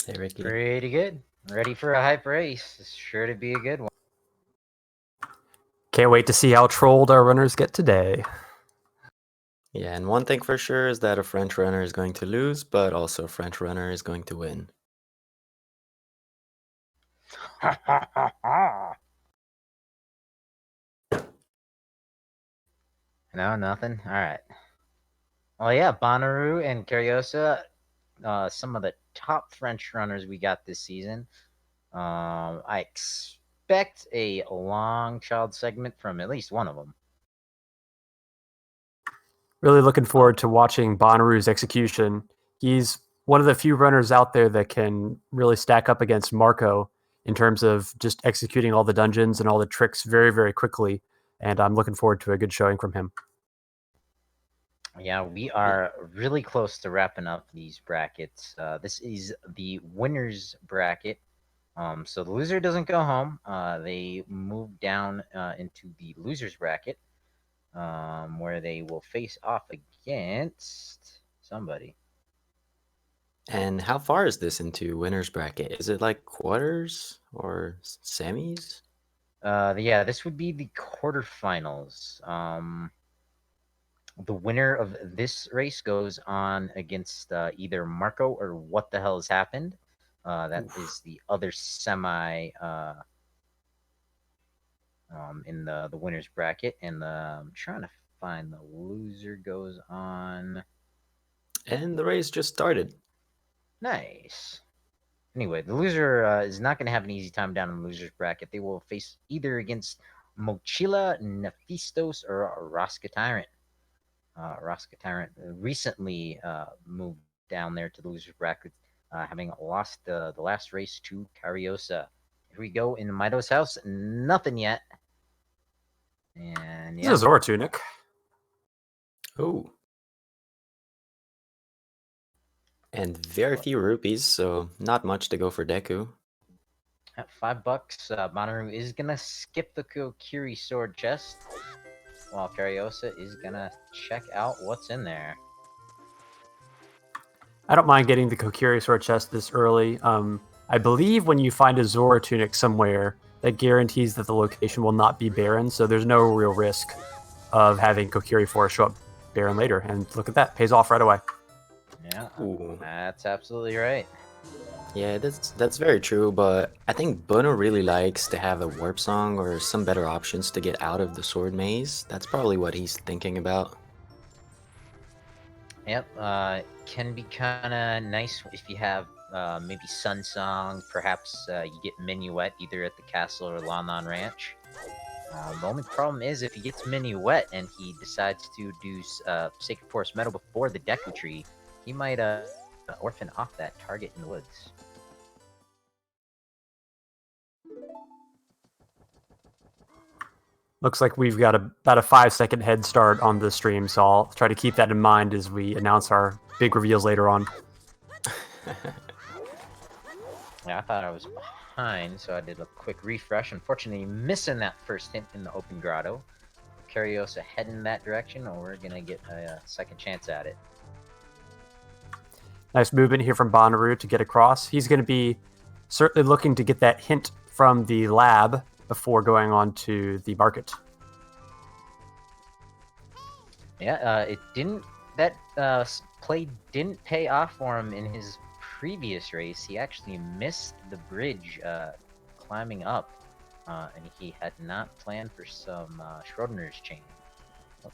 Hey, Ricky. Pretty good. Ready for a hype race. It's sure to be a good one. Can't wait to see how trolled our runners get today. Yeah, and one thing for sure is that a French runner is going to lose, but also a French runner is going to win. Ha ha ha ha! No, nothing. All right. Well, yeah, Bonnaroo and Curiosa, some of the top French runners we got this season. I expect a long child segment from at least one of them. Really looking forward to watching Bonnaroo's execution. He's one of the few runners out there that can really stack up against Marco in terms of just executing all the dungeons and all the tricks very, very quickly. And I'm looking forward to a good showing from him. Yeah, we are really close to wrapping up these brackets. This is the winner's bracket. So the loser doesn't go home. They move down into the loser's bracket, where they will face off against somebody. And how far is this into winner's bracket? Is it like quarters or semis? Yeah, this would be the quarterfinals. The winner of this race goes on against either Marco or What the Hell Has Happened. That Oof. is the other semi in the winners bracket, and I'm trying to find the loser goes on. And the race just started. Nice. Anyway, the loser is not going to have an easy time down in the losers bracket. They will face either against Mochila, Nephistos, or Raska Tyrant. Raska Tyrant recently moved down there to the losers bracket, having lost the last race to Kariossa. Here we go in Mido's house. Nothing yet. And yeah. This is Zora Tunic. Oh. And very few rupees, so not much to go for Deku. At $5, Bonnaroo is gonna skip the Kokiri sword chest, while Kariossa is gonna check out what's in there. I don't mind getting the Kokiri sword chest this early. I believe when you find a Zora Tunic somewhere, that guarantees that the location will not be barren, so there's no real risk of having Kokiri Forest show up barren later. And look at that, pays off right away. Yeah, Ooh. that's absolutely right. Yeah, that's very true, but I think Bono really likes to have a warp song or some better options to get out of the sword maze. That's probably what he's thinking about. Yep, can be kind of nice if you have maybe Sun Song. Perhaps you get Minuet either at the castle or Lanon Ranch. The only problem is if he gets Minuet and he decides to do Sacred Forest Meadow before the Deku Tree, he might orphan off that target in the woods. Looks like we've got about a 5-second head start on the stream, so I'll try to keep that in mind as we announce our big reveals later on. Yeah, I thought I was behind, so I did a quick refresh. Unfortunately, missing that first hint in the open grotto. Curiosa heading that direction, or we're gonna get a second chance at it. Nice movement here from Bonnaroo to get across. He's going to be certainly looking to get that hint from the lab before going on to the market. Yeah, it didn't. That play didn't pay off for him in his previous race. He actually missed the bridge climbing up, and he had not planned for some Schrodinger's chain.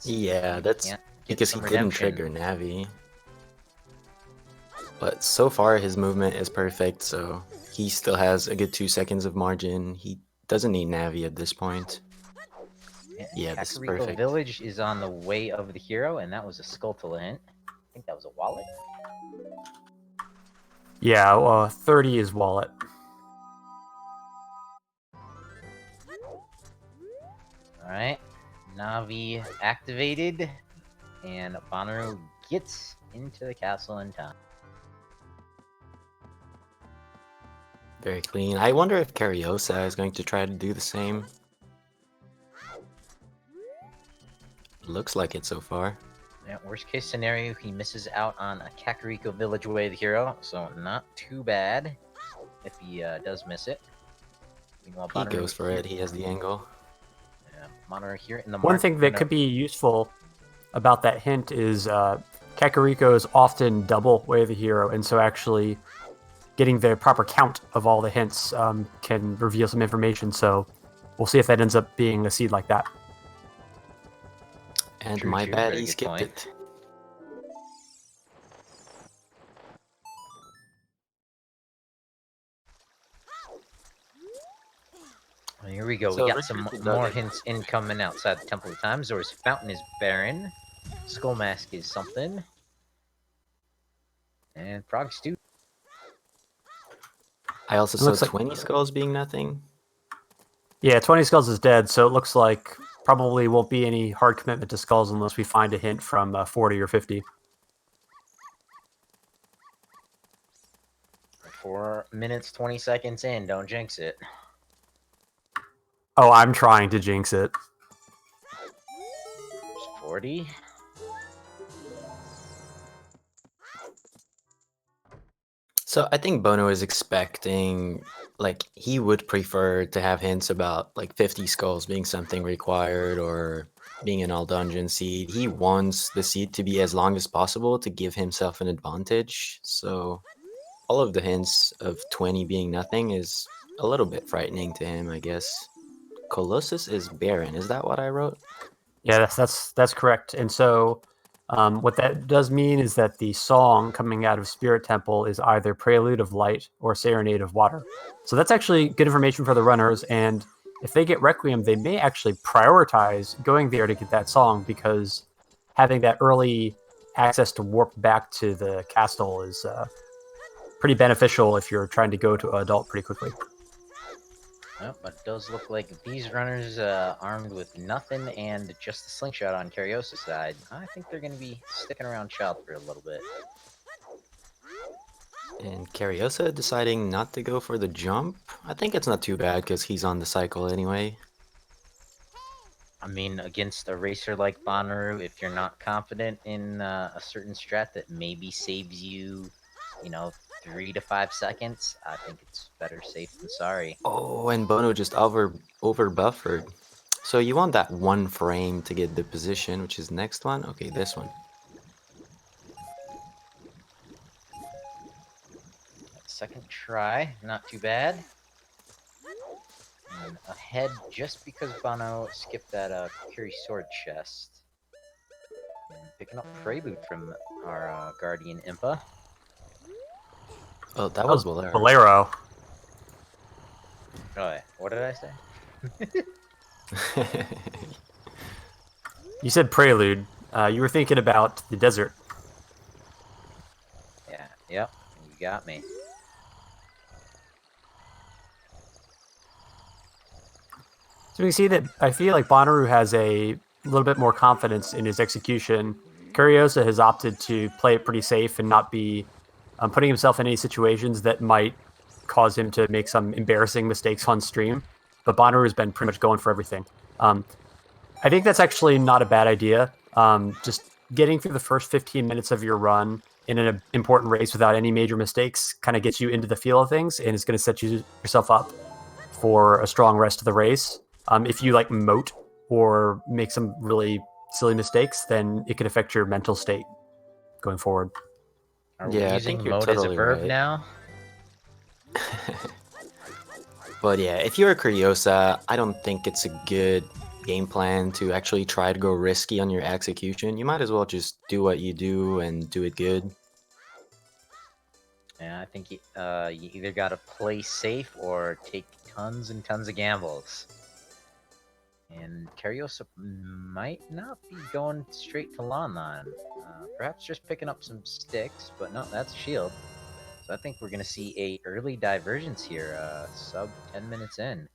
Yeah, that's because he couldn't trigger Navi. But so far his movement is perfect, so he still has a good 2 seconds of margin. He doesn't need Navi at this point. Yeah, this is perfect. Village is on the way of the hero, and that was a Skulltula hint. I think that was a wallet. Yeah, 30 is wallet. Alright, Navi activated, and Bonnaroo gets into the castle in time. Very clean. I wonder if Kariossa is going to try to do the same. Looks like it so far. Yeah, worst case scenario, he misses out on a Kakariko Village Way of the Hero, so not too bad if he does miss it. Meanwhile, He Bonnaroo goes for here, it. He has the angle. Bonnaroo here in the One mark. thing that could be useful about that hint is Kakariko is often double Way of the Hero, and so actually getting the proper count of all the hints can reveal some information. So we'll see if that ends up being a seed like that. And True, my true. bad, Very he good skipped point. it. Well, here we go. So We got Richard some dug more it. hints incoming outside the Temple of Time. Zora's Fountain is barren. Skull Mask is something. And Frog Stew. I also It saw looks like 20 skulls being nothing. Yeah, 20 Skulls is dead, so it looks like probably won't be any hard commitment to Skulls unless we find a hint from 40 or 50. 4 minutes, 20 seconds in. Don't jinx it. Oh, I'm trying to jinx it. There's 40. So I think Bono is expecting, like, he would prefer to have hints about, like, 50 skulls being something required or being an all dungeon seed. He wants the seed to be as long as possible to give himself an advantage. So all of the hints of 20 being nothing is a little bit frightening to him, I guess. Colossus is barren. Is that what I wrote? Yeah, that's correct. And so what that does mean is that the song coming out of Spirit Temple is either Prelude of Light or Serenade of Water. So that's actually good information for the runners. And if they get Requiem, they may actually prioritize going there to get that song because having that early access to warp back to the castle is pretty beneficial if you're trying to go to adult pretty quickly. Oh, but it does look like these runners armed with nothing and just a slingshot on Kariosa's side. I think they're going to be sticking around Child for a little bit. And Kariosa deciding not to go for the jump? I think it's not too bad because he's on the cycle anyway. I mean, against a racer like Bonnaroo, if you're not confident in a certain strat that maybe saves you, 3 to 5 seconds, I think it's better safe than sorry. Oh, and Bono just over buffered. So you want that one frame to get the position, which is next one? Okay, this one. Second try, not too bad. And ahead just because Bono skipped that Curie Sword chest. And picking up Prelude from our Guardian Impa. Oh, that That was was Bolero. Bolero. Oh, yeah. What did I say? You said Prelude. You were thinking about the desert. Yeah, yep, you got me. So we can see that I feel like Bonnaroo has a little bit more confidence in his execution. Curiosa has opted to play it pretty safe and not be putting himself in any situations that might cause him to make some embarrassing mistakes on stream. But Bonnaroo has been pretty much going for everything. I think that's actually not a bad idea. Just getting through the first 15 minutes of your run in an important race without any major mistakes kind of gets you into the feel of things and it's going to set yourself up for a strong rest of the race. If you like moat or make some really silly mistakes, then it can affect your mental state going forward. Are we Yeah, I using think you're mode as a totally verb right. now? But yeah, if you're a Curiosa, I don't think it's a good game plan to actually try to go risky on your execution. You might as well just do what you do and do it good. Yeah, I think you either got to play safe or take tons and tons of gambles. And Kariosa might not be going straight to Lon Lon. Perhaps just picking up some sticks, but no, that's a shield. So I think we're going to see a early divergence here, sub 10 minutes in.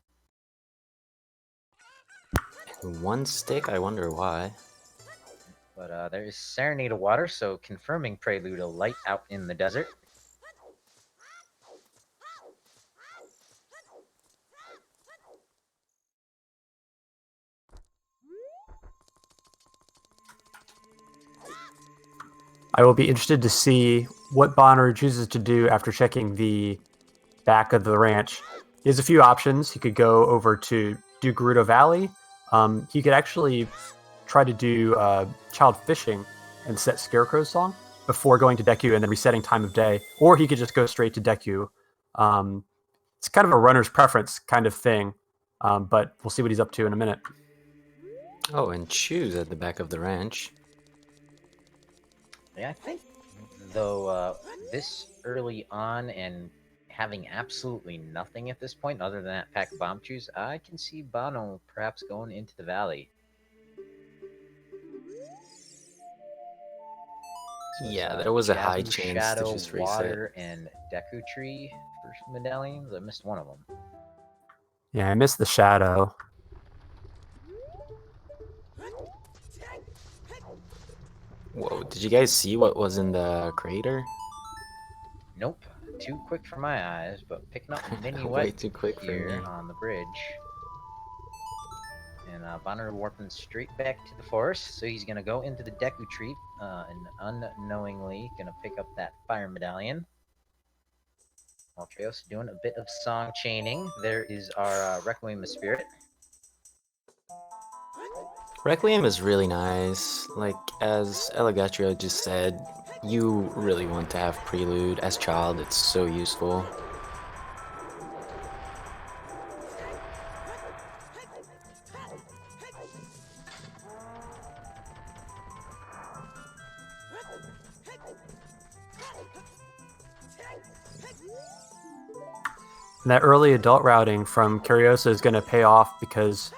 One stick, I wonder why. But there is Serenade of Water, so confirming Prelude of Light out in the desert. I will be interested to see what Bonner chooses to do after checking the back of the ranch. He has a few options. He could go over to do Gerudo Valley. He could actually try to do Child Fishing and set Scarecrow's song before going to Deku and then resetting Time of Day. Or he could just go straight to Deku. It's kind of a runner's preference kind of thing, but we'll see what he's up to in a minute. Oh, and choose at the back of the ranch. Yeah, I think, though, this early on and having absolutely nothing at this point other than that pack of bomb chews, I can see Bono perhaps going into the valley. So Yeah, there was a high Jabu, chance Shadow, to just reset. Water, and Deku Tree for medallions. I missed one of them. Yeah, I missed the Shadow. Whoa, did you guys see what was in the crater? Nope, too quick for my eyes, but picking up Way Minuet too quick for here me. on the bridge. And Bonnaroo warping straight back to the forest, so he's gonna go into the Deku Tree and unknowingly gonna pick up that fire medallion. While Kariossa doing a bit of song chaining, there is our Requiem of Spirit. Requiem is really nice. Like, as Elegatrio just said, you really want to have Prelude. As child, it's so useful. And that early adult routing from Curiosa is going to pay off because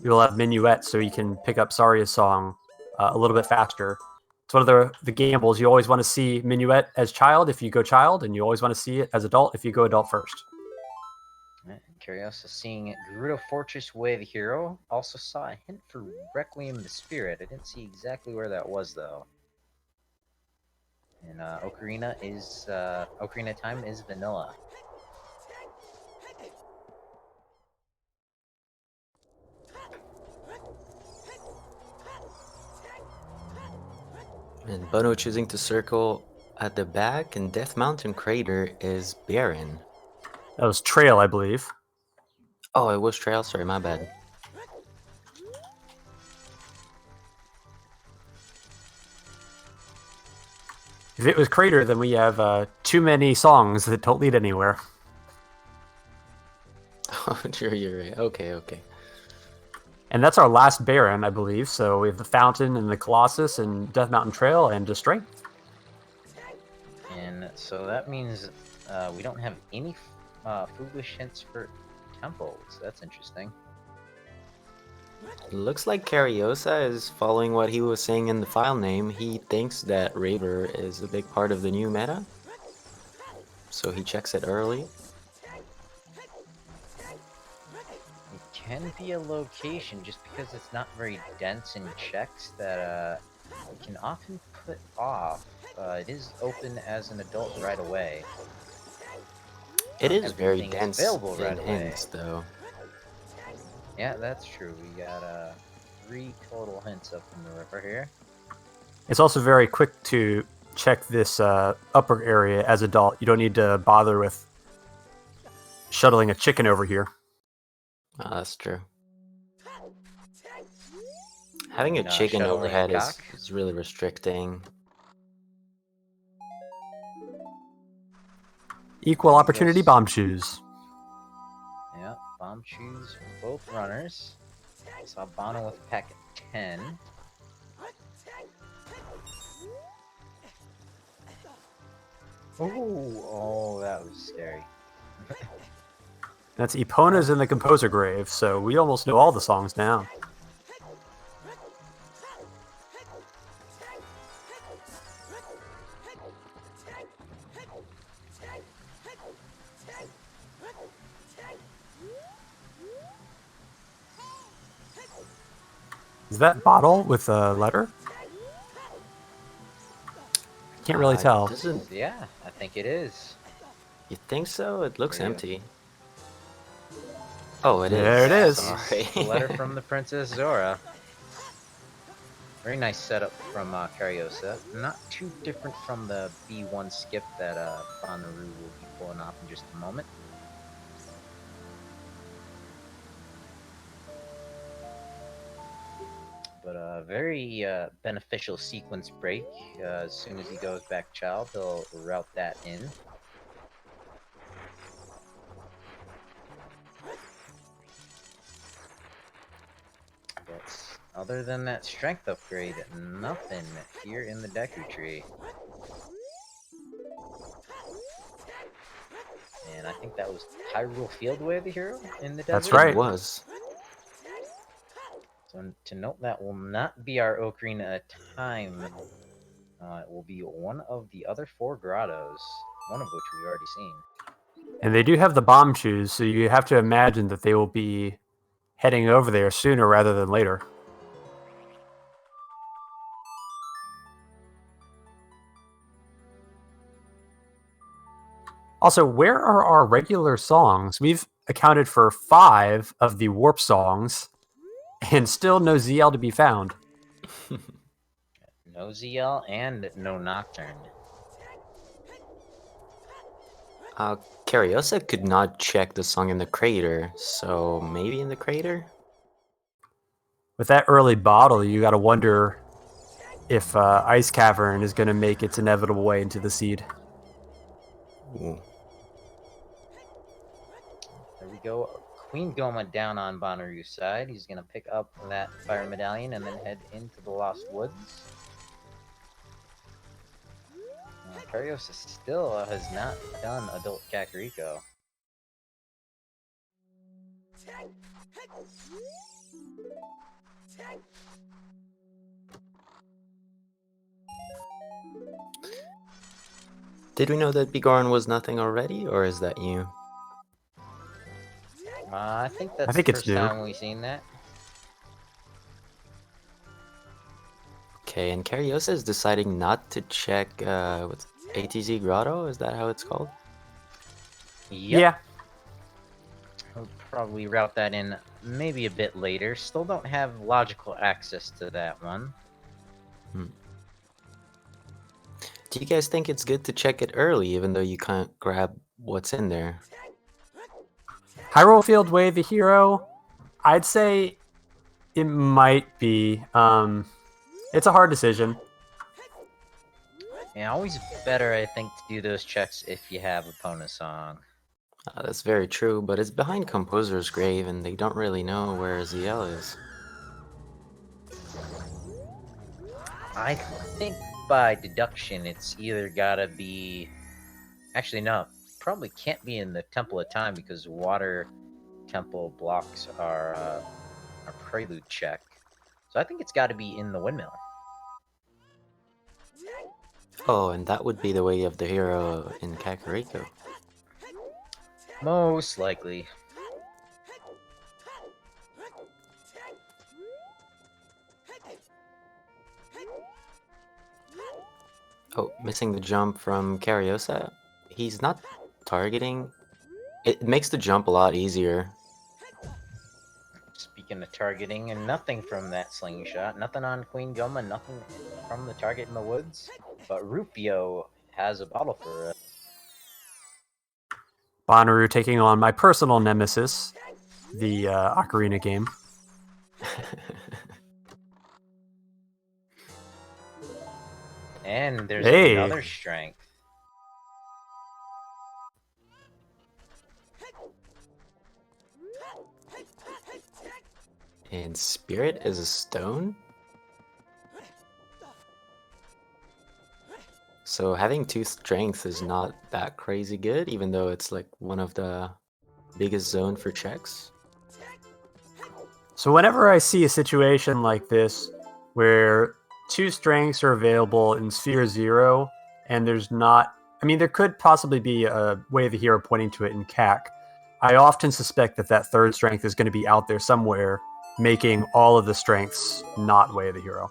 you'll have Minuet, so you can pick up Saria's song a little bit faster. It's one of the gambles. You always want to see Minuet as child if you go child, and you always want to see it as adult if you go adult first. Kariossa seeing Gerudo Fortress Way the hero. Also saw a hint for Requiem the Spirit. I didn't see exactly where that was, though. And Ocarina time is vanilla. And Bono choosing to circle at the back, and Death Mountain Crater is barren. That was Trail, I believe. Oh, it was Trail, sorry, my bad. If it was Crater, then we have too many songs that don't lead anywhere. Oh, sure, you're right. Okay. And that's our last Baron, I believe. So we have the Fountain and the Colossus and Death Mountain Trail and just Strength. And so that means we don't have any foolish hints for temples. That's interesting. Looks like Kariossa is following what he was saying in the file name. He thinks that Raver is a big part of the new meta. So he checks it early. It can be a location just because it's not very dense in checks that it can often put off. It is open as an adult right away. It is very Everything is dense available in right away. hints, though. Yeah, that's true. We got 3 total hints up in the river here. It's also very quick to check this upper area as adult. You don't need to bother with shuttling a chicken over here. Oh, that's true. Having a No, chicken shuttling a overhead cock. is really restricting. Equal opportunity bomb shoes. Yeah, bomb shoes for both runners. Saw Bono with a pack of 10. Oh, that was scary. That's Epona's in the Composer Grave, so we almost know all the songs now. Is that bottle with a letter? Can't really tell. Doesn't Yeah, I think it is. you think so? It looks There you go. empty. Oh, it is. There it is. Sorry. The letter from the Princess Zora. Very nice setup from Kariossa. Not too different from the B1 skip that Bonnaroo will be pulling off in just a moment. But a very beneficial sequence break. As soon as he goes back child, he'll route that in. But other than that strength upgrade, nothing here in the Deku Tree. And I think that was Hyrule Fieldway, the hero in the desert. That's right. It was. So to note, that will not be our Ocarina of Time. It will be one of the other 4 grottos, one of which we've already seen. And they do have the bomb shoes, so you have to imagine that they will be heading over there sooner rather than later. Also, where are our regular songs? We've accounted for 5 of the warp songs, and still no ZL to be found. No ZL and no Nocturne. Kariossa could not check the song in the crater, so maybe in the crater? With that early bottle, you gotta wonder if Ice Cavern is gonna make its inevitable way into the seed. Ooh. There we go. Queen Goma down on Bonnaroo's side. He's going to pick up that Fire Medallion and then head into the Lost Woods. Kariossa still has not done Adult Kakariko. Did we know that Goron was nothing already, or is that you? I think that's think the it's first new. time we've seen that. Okay, and Kariossa is deciding not to check what's ATZ Grotto? Is that how it's called? Yep. Yeah. We'll probably route that in maybe a bit later. Still don't have logical access to that one. Do you guys think it's good to check it early, even though you can't grab what's in there? Hyrule Field Way, the hero, I'd say it might be. It's a hard decision. Yeah, always better, I think, to do those checks if you have Epona Song. That's very true, but it's behind Composer's grave, and they don't really know where ZL is. I think by deduction, it's either gotta be... Actually, no. Probably can't be in the Temple of Time because water temple blocks are a prelude check. So I think it's gotta be in the windmill. Oh, and that would be the way of the hero in Kakariko. Most likely. Oh, missing the jump from Kariossa? He's not targeting. It makes the jump a lot easier. Speaking of targeting, and nothing from that slingshot. Nothing on Queen Goma, nothing from the target in the woods. But Rupio has a bottle for us. Bonnaroo taking on my personal nemesis, the Ocarina game. And there's Hey. another strength. And Spirit is a stone? So having 2 strength is not that crazy good, even though it's like one of the biggest zone for checks. So whenever I see a situation like this, where 2 strengths are available in Sphere 0, and there's not... I mean, there could possibly be a way of the hero pointing to it in CAC. I often suspect that that 3rd strength is going to be out there somewhere, making all of the strengths not way of the hero.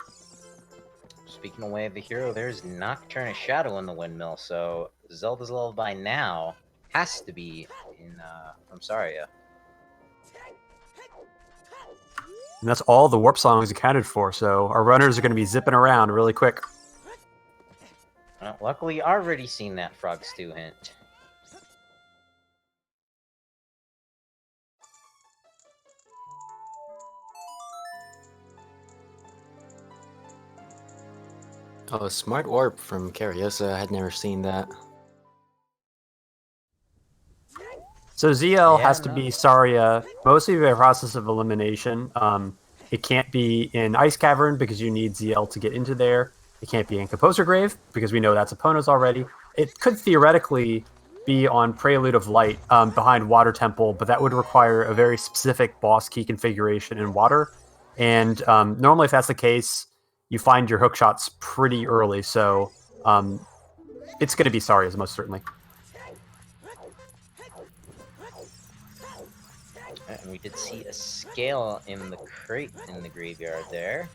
Speaking of Way of the Hero, there's Nocturne of Shadow in the windmill, so Zelda's Lullaby now has to be in from Saria. And that's all the warp songs accounted for, so our runners are going to be zipping around really quick. Luckily, already seen that frog stew hint. Oh, smart warp from Kariossa. I had never seen that. So ZL Yeah, has to be Saria mostly by process of elimination. It can't be in Ice Cavern because you need ZL to get into there. It can't be in Composer Grave because we know that's opponents already. It could theoretically be on Prelude of Light behind Water Temple, but that would require a very specific boss key configuration in Water. And normally, if that's the case, you find your hook shots pretty early. So it's going to be Saria's most certainly. And we did see a scale in the crate in the graveyard there.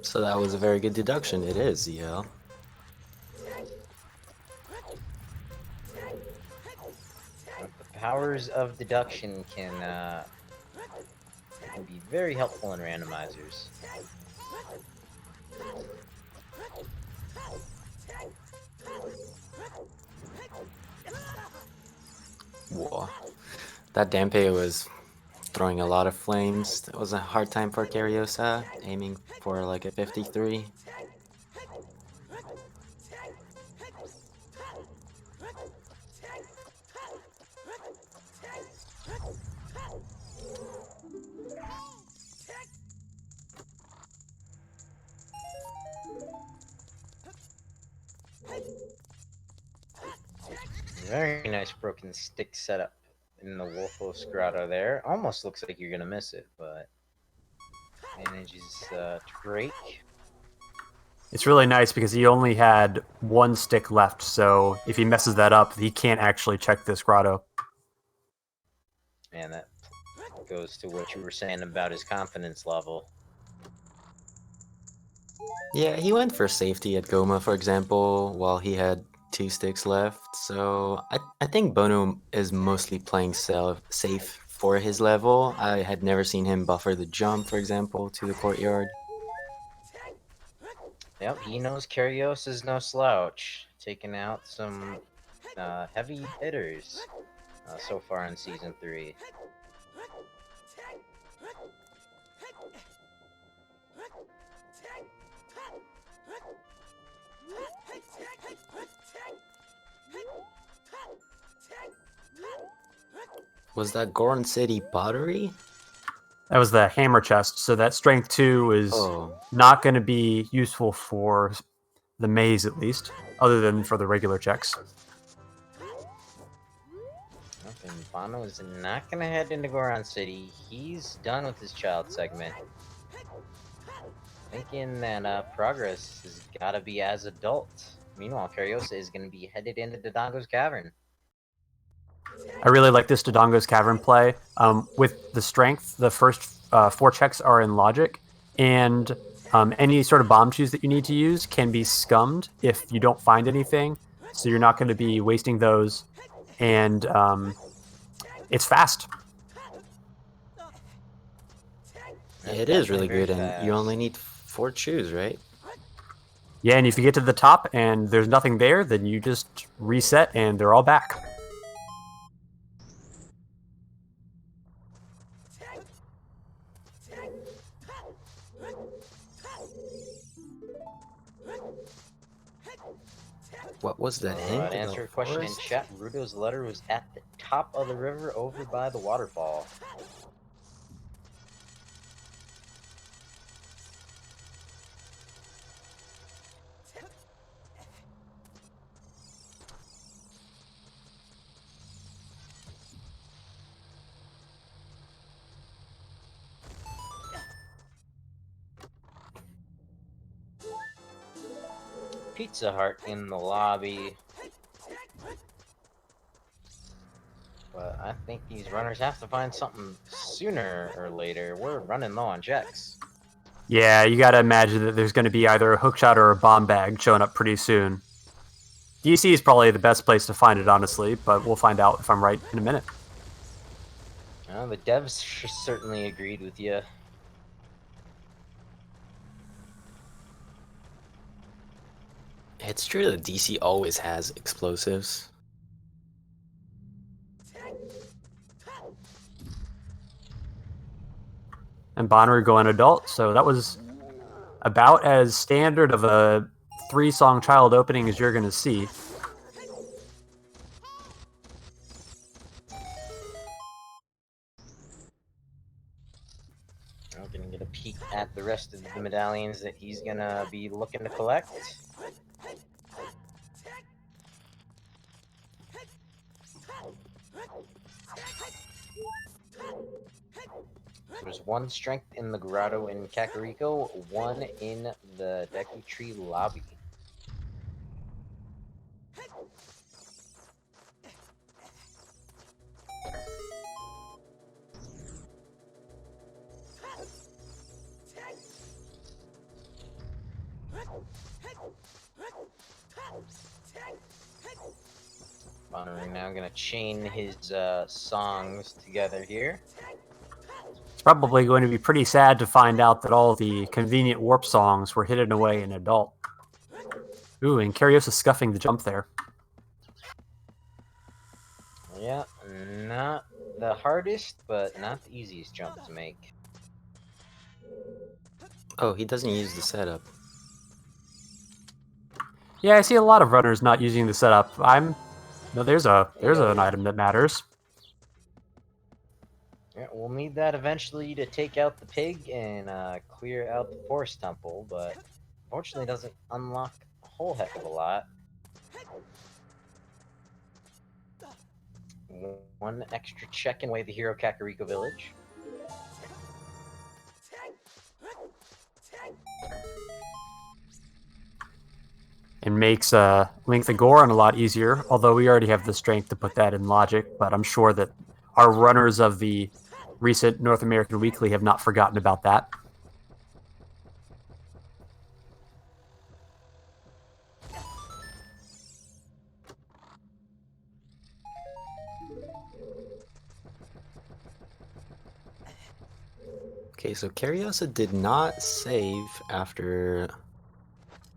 So that was a very good deduction. It is, ZL. The powers of deduction can be very helpful in randomizers. Whoa. That Dampe was throwing a lot of flames. That was a hard time for Kariossa, aiming for like a 53. Very nice broken stick setup in the Wolfos Grotto there. Almost looks like you're gonna miss it, but manages to break. It's really nice because he only had one stick left, so if he messes that up, he can't actually check this grotto. And that goes to what you were saying about his confidence level. Yeah, he went for safety at Goma, for example, while he had 2 sticks left. So I think Bono is mostly playing safe for his level. I had never seen him buffer the jump, for example, to the courtyard. Yep, he knows Curiosa is no slouch, taking out some heavy hitters so far in Season 3. Was that Goron City pottery? That was the hammer chest, so that strength 2 is not going to be useful for the maze, at least, other than for the regular checks. And Bono is not going to head into Goron City. He's done with his child segment. Thinking that progress has got to be as adult. Meanwhile, Kariossa is going to be headed into Dodongo's Cavern. I really like this Dodongo's Cavern play. With the strength, the first 4 checks are in logic, and any sort of bomb shoes that you need to use can be scummed if you don't find anything, so you're not going to be wasting those, and it's fast. Yeah, it is really good, and you only need 4 chews, right? Yeah, and if you get to the top and there's nothing there, then you just reset and they're all back. What was that hint? To answer your question in chat, Rudo's letter was at the top of the river over by the waterfall. Pizza Hut in the lobby. But I think these runners have to find something sooner or later. We're running low on checks. Yeah, you gotta imagine that there's gonna be either a hookshot or a bomb bag showing up pretty soon. DC is probably the best place to find it, honestly, but we'll find out if I'm right in a minute. Well, the devs certainly agreed with you. It's true that DC always has explosives. And Bonnaroo going adult, so that was about as standard of a 3-song child opening as you're going to see. We're gonna get a peek at the rest of the medallions that he's gonna be looking to collect. There's 1 strength in the Grotto in Kakariko, 1 in the Deku Tree lobby. Bonnaroo now gonna chain his songs together here. It's probably going to be pretty sad to find out that all the convenient warp songs were hidden away in adult. Ooh, and Kariossa scuffing the jump there. Yeah, not the hardest, but not the easiest jump to make. Oh, he doesn't use the setup. Yeah, I see a lot of runners not using the setup. No, there's an item that matters. Yeah, we'll need that eventually to take out the pig and clear out the forest temple, but unfortunately doesn't unlock a whole heck of a lot. 1 extra check in way the hero Kakariko village. And makes Link the Goron a lot easier, although we already have the strength to put that in logic, but I'm sure that our runners of the recent North American Weekly have not forgotten about that. Okay, so Kariossa did not save after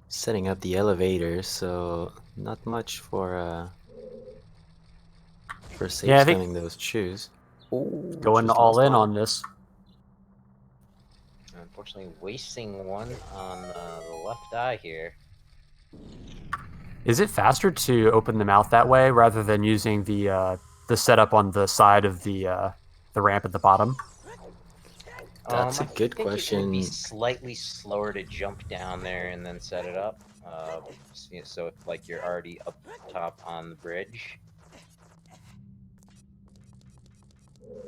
setting up the elevator, so not much for save Yeah, I think spamming those shoes. Ooh, going just all lost in one. on this. Unfortunately, wasting 1 on the left eye here. Is it faster to open the mouth that way rather than using the setup on the side of the ramp at the bottom? That's a I good think it would be question. slightly slower to jump down there and then set it up. So if, like, you're already up top on the bridge.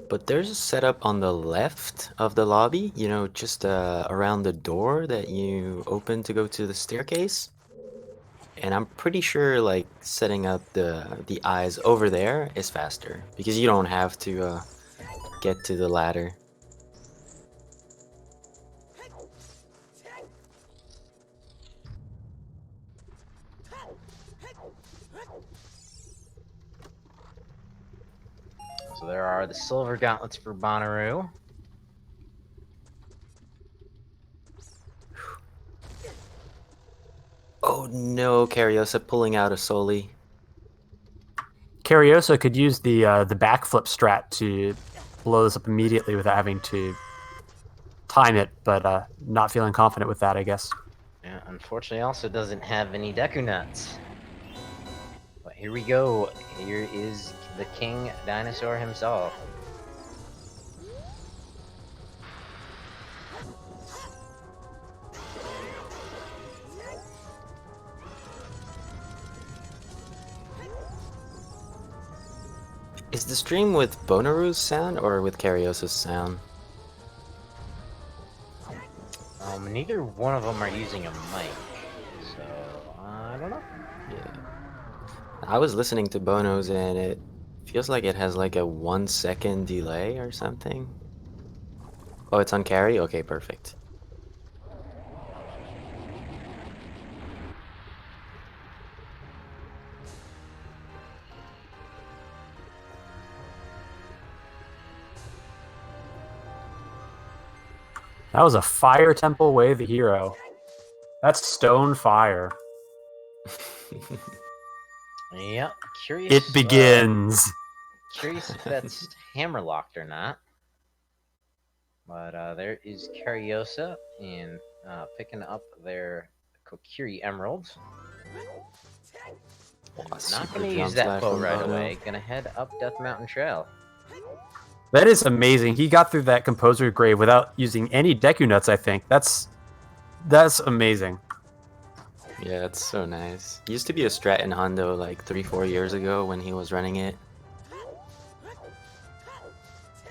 But there's a setup on the left of the lobby, you know, just around the door that you open to go to the staircase. And I'm pretty sure like setting up the eyes over there is faster because you don't have to get to the ladder. So there are the silver gauntlets for Bonnaroo. Oh no, Kariossa pulling out a Soli. Kariossa could use the backflip strat to blow this up immediately without having to time it, but not feeling confident with that, I guess. Yeah, unfortunately also doesn't have any Deku Nuts. But here we go. Here is the King Dinosaur himself. Is the stream with Bonooru's sound or with Kariossa's sound? Neither one of them are using a mic, so I don't know. Yeah. I was listening to Bono's and it feels like it has like a 1 second delay or something. Oh, it's on carry? Okay, perfect. That was a fire temple way the hero. That's stone fire. Yep. Curious. It begins. Curious if that's hammer-locked or not. But there is Kariossa and picking up their Kokiri Emeralds. Not going to use that bow right away. Going to head up Death Mountain Trail. That is amazing. He got through that composer grave without using any Deku Nuts, I think. That's amazing. Yeah, it's so nice. Used to be a strat in Hondo like 3-4 years ago when he was running it.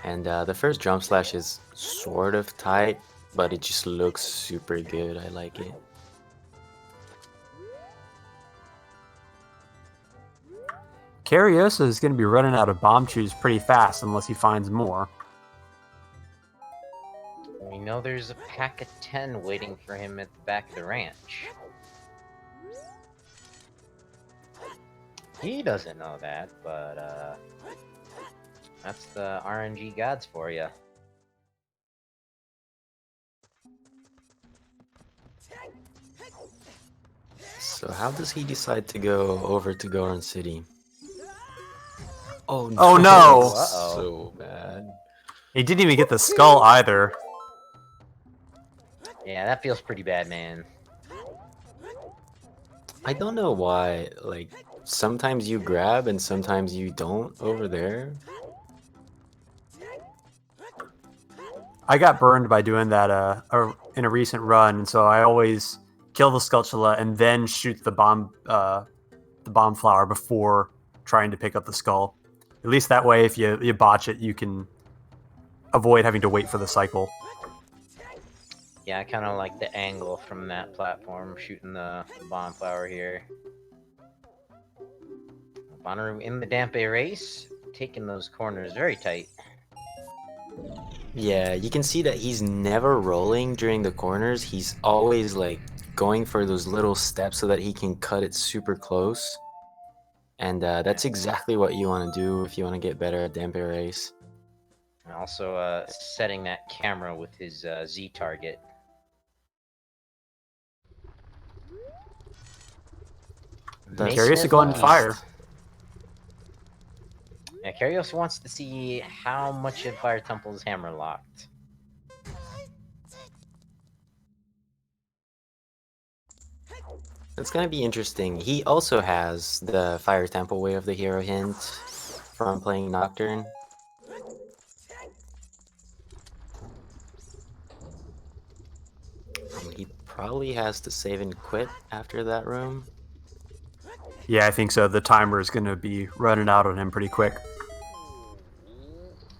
And the first jump slash is sort of tight, but it just looks super good. I like it. Kariossa is going to be running out of bomb chews pretty fast unless he finds more. We know there's a pack of 10 waiting for him at the back of the ranch. He doesn't know that, but that's the RNG gods for you. So how does he decide to go over to Goron City? Oh no! Oh no! Uh-oh. So bad. He didn't even get the skull either. Yeah, that feels pretty bad, man. I don't know why. Like sometimes you grab and sometimes you don't over there. I got burned by doing that in a recent run, and so I always kill the Skulltula and then shoot the bomb flower before trying to pick up the skull. At least that way, if you botch it, you can avoid having to wait for the cycle. Yeah, I kind of like the angle from that platform, shooting the bomb flower here. Bonnaroo in the Dampe race, taking those corners very tight. Yeah, you can see that he's never rolling during the corners. He's always like going for those little steps so that he can cut it super close. And that's exactly what you want to do if you want to get better at Dampe race. And also setting that camera with his Z target. Kariossa going to fire. Yeah, Kariossa wants to see how much of Fire Temple is hammer locked. It's gonna be interesting. He also has the Fire Temple Way of the Hero hint from playing Nocturne. And he probably has to save and quit after that room. Yeah, I think so. The timer is going to be running out on him pretty quick.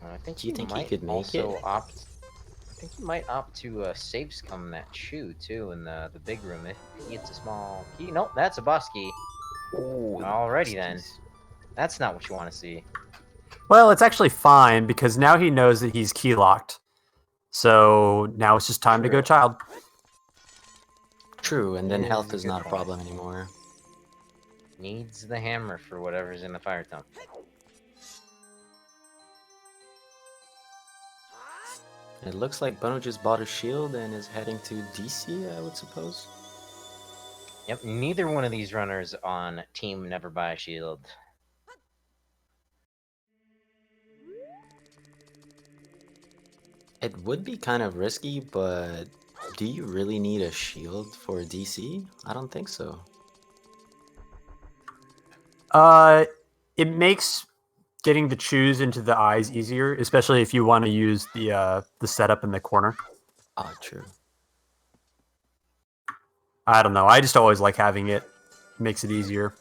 I think Do you think he could make also it? I think he might opt to save scum that shoe too in the big room if he gets a small key. Nope, that's a boss key. Oh, Alrighty then. That's not what you want to see. Well, it's actually fine because now he knows that he's key locked. So now it's just time to go child. True, and then Is health a is good not a point. problem anymore. Needs the hammer for whatever's in the Fire Temple. It looks like Bono just bought a shield and is heading to DC, I would suppose. Yep, neither one of these runners on Team Never Buy a Shield. It would be kind of risky, but do you really need a shield for DC? I don't think so. It makes getting the chews into the eyes easier, especially if you want to use the setup in the corner. Ah, true. I don't know. I just always like having it. Makes it easier.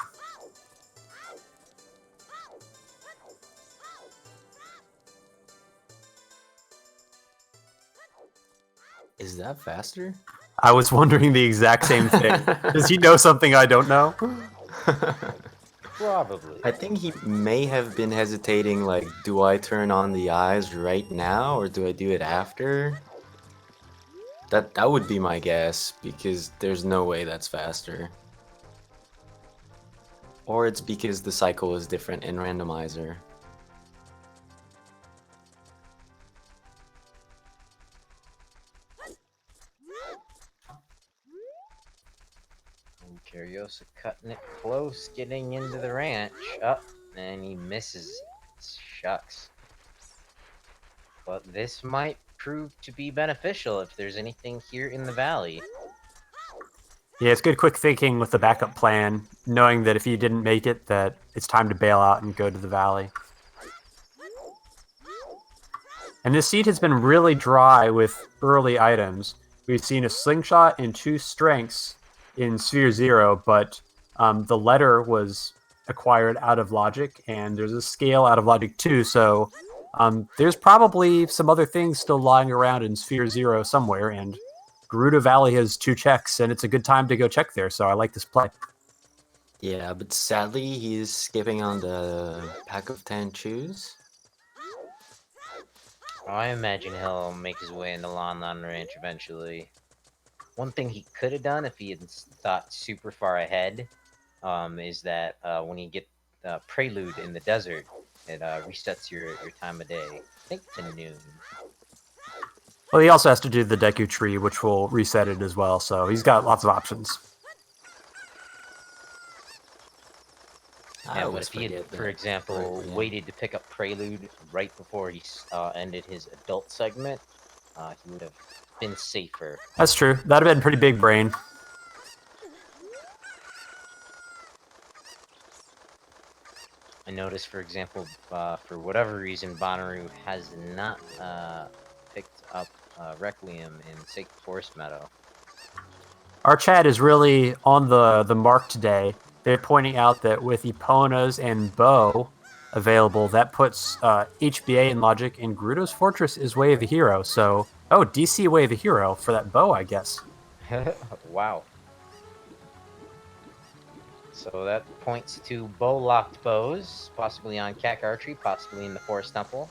Is that faster? I was wondering the exact same thing. Does he know something I don't know? Probably. I think he may have been hesitating, like, do I turn on the eyes right now, or do I do it after? That would be my guess, because there's no way that's faster. Or it's because the cycle is different in Randomizer. Curiosa cutting it close, getting into the ranch. Up, and he misses. Shucks. But this might prove to be beneficial if there's anything here in the valley. Yeah, it's good quick thinking with the backup plan, knowing that if you didn't make it, that it's time to bail out and go to the valley. And this seed has been really dry with early items. We've seen a slingshot and 2 strengths in Sphere 0, but the letter was acquired out of Logic, and there's a scale out of Logic 2, so there's probably some other things still lying around in Sphere 0 somewhere, and Gerudo Valley has 2 checks, and it's a good time to go check there, so I like this play. Yeah, but sadly, he's skipping on the pack of 10 chews. I imagine he'll make his way into Lon Lon Ranch eventually. One thing he could have done if he had thought super far ahead is that when you get Prelude in the desert, it resets your time of day. I think to noon. Well, he also has to do the Deku Tree, which will reset it as well, so he's got lots of options. Yeah, but if he had, for example, waited to pick up Prelude right before he ended his adult segment, he would have been safer. That's true. That'd have been pretty big brain. I noticed, for example, for whatever reason, Bonnaroo has not picked up Requiem in Sacred Forest Meadow. Our chat is really on the mark today. They're pointing out that with Epona's and Bow available, that puts HBA in Logic, and Gerudo's Fortress is Way of the Hero. So, DC Way of the Hero for that Bow, I guess. Wow. So that points to bow-locked bows, possibly on Cack Archery, possibly in the Forest Temple,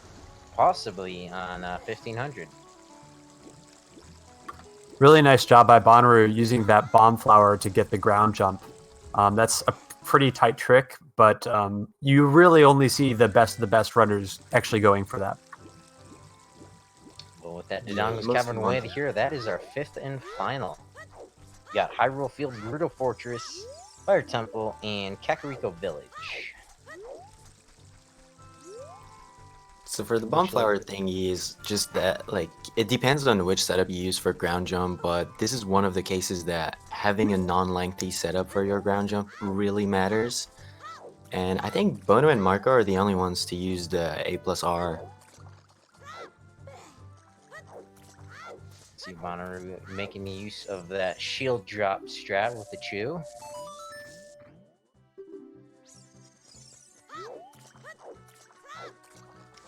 possibly on 1500. Really nice job by Bonnaroo using that Bomb Flower to get the ground jump. That's a pretty tight trick, but you really only see the best of the best runners actually going for that. Well, with that Dodongo's Cavern Way of the Hero, that is our 5th and final. We got Hyrule Field, Gerudo Fortress, Fire Temple, and Kakariko Village. So for the Bomb Flower thingy is just that, like, it depends on which setup you use for ground jump, but this is one of the cases that having a non-lengthy setup for your ground jump really matters. And I think Bono and Marco are the only ones to use the A+R. See Bonnaroo making use of that shield drop strat with the Chew.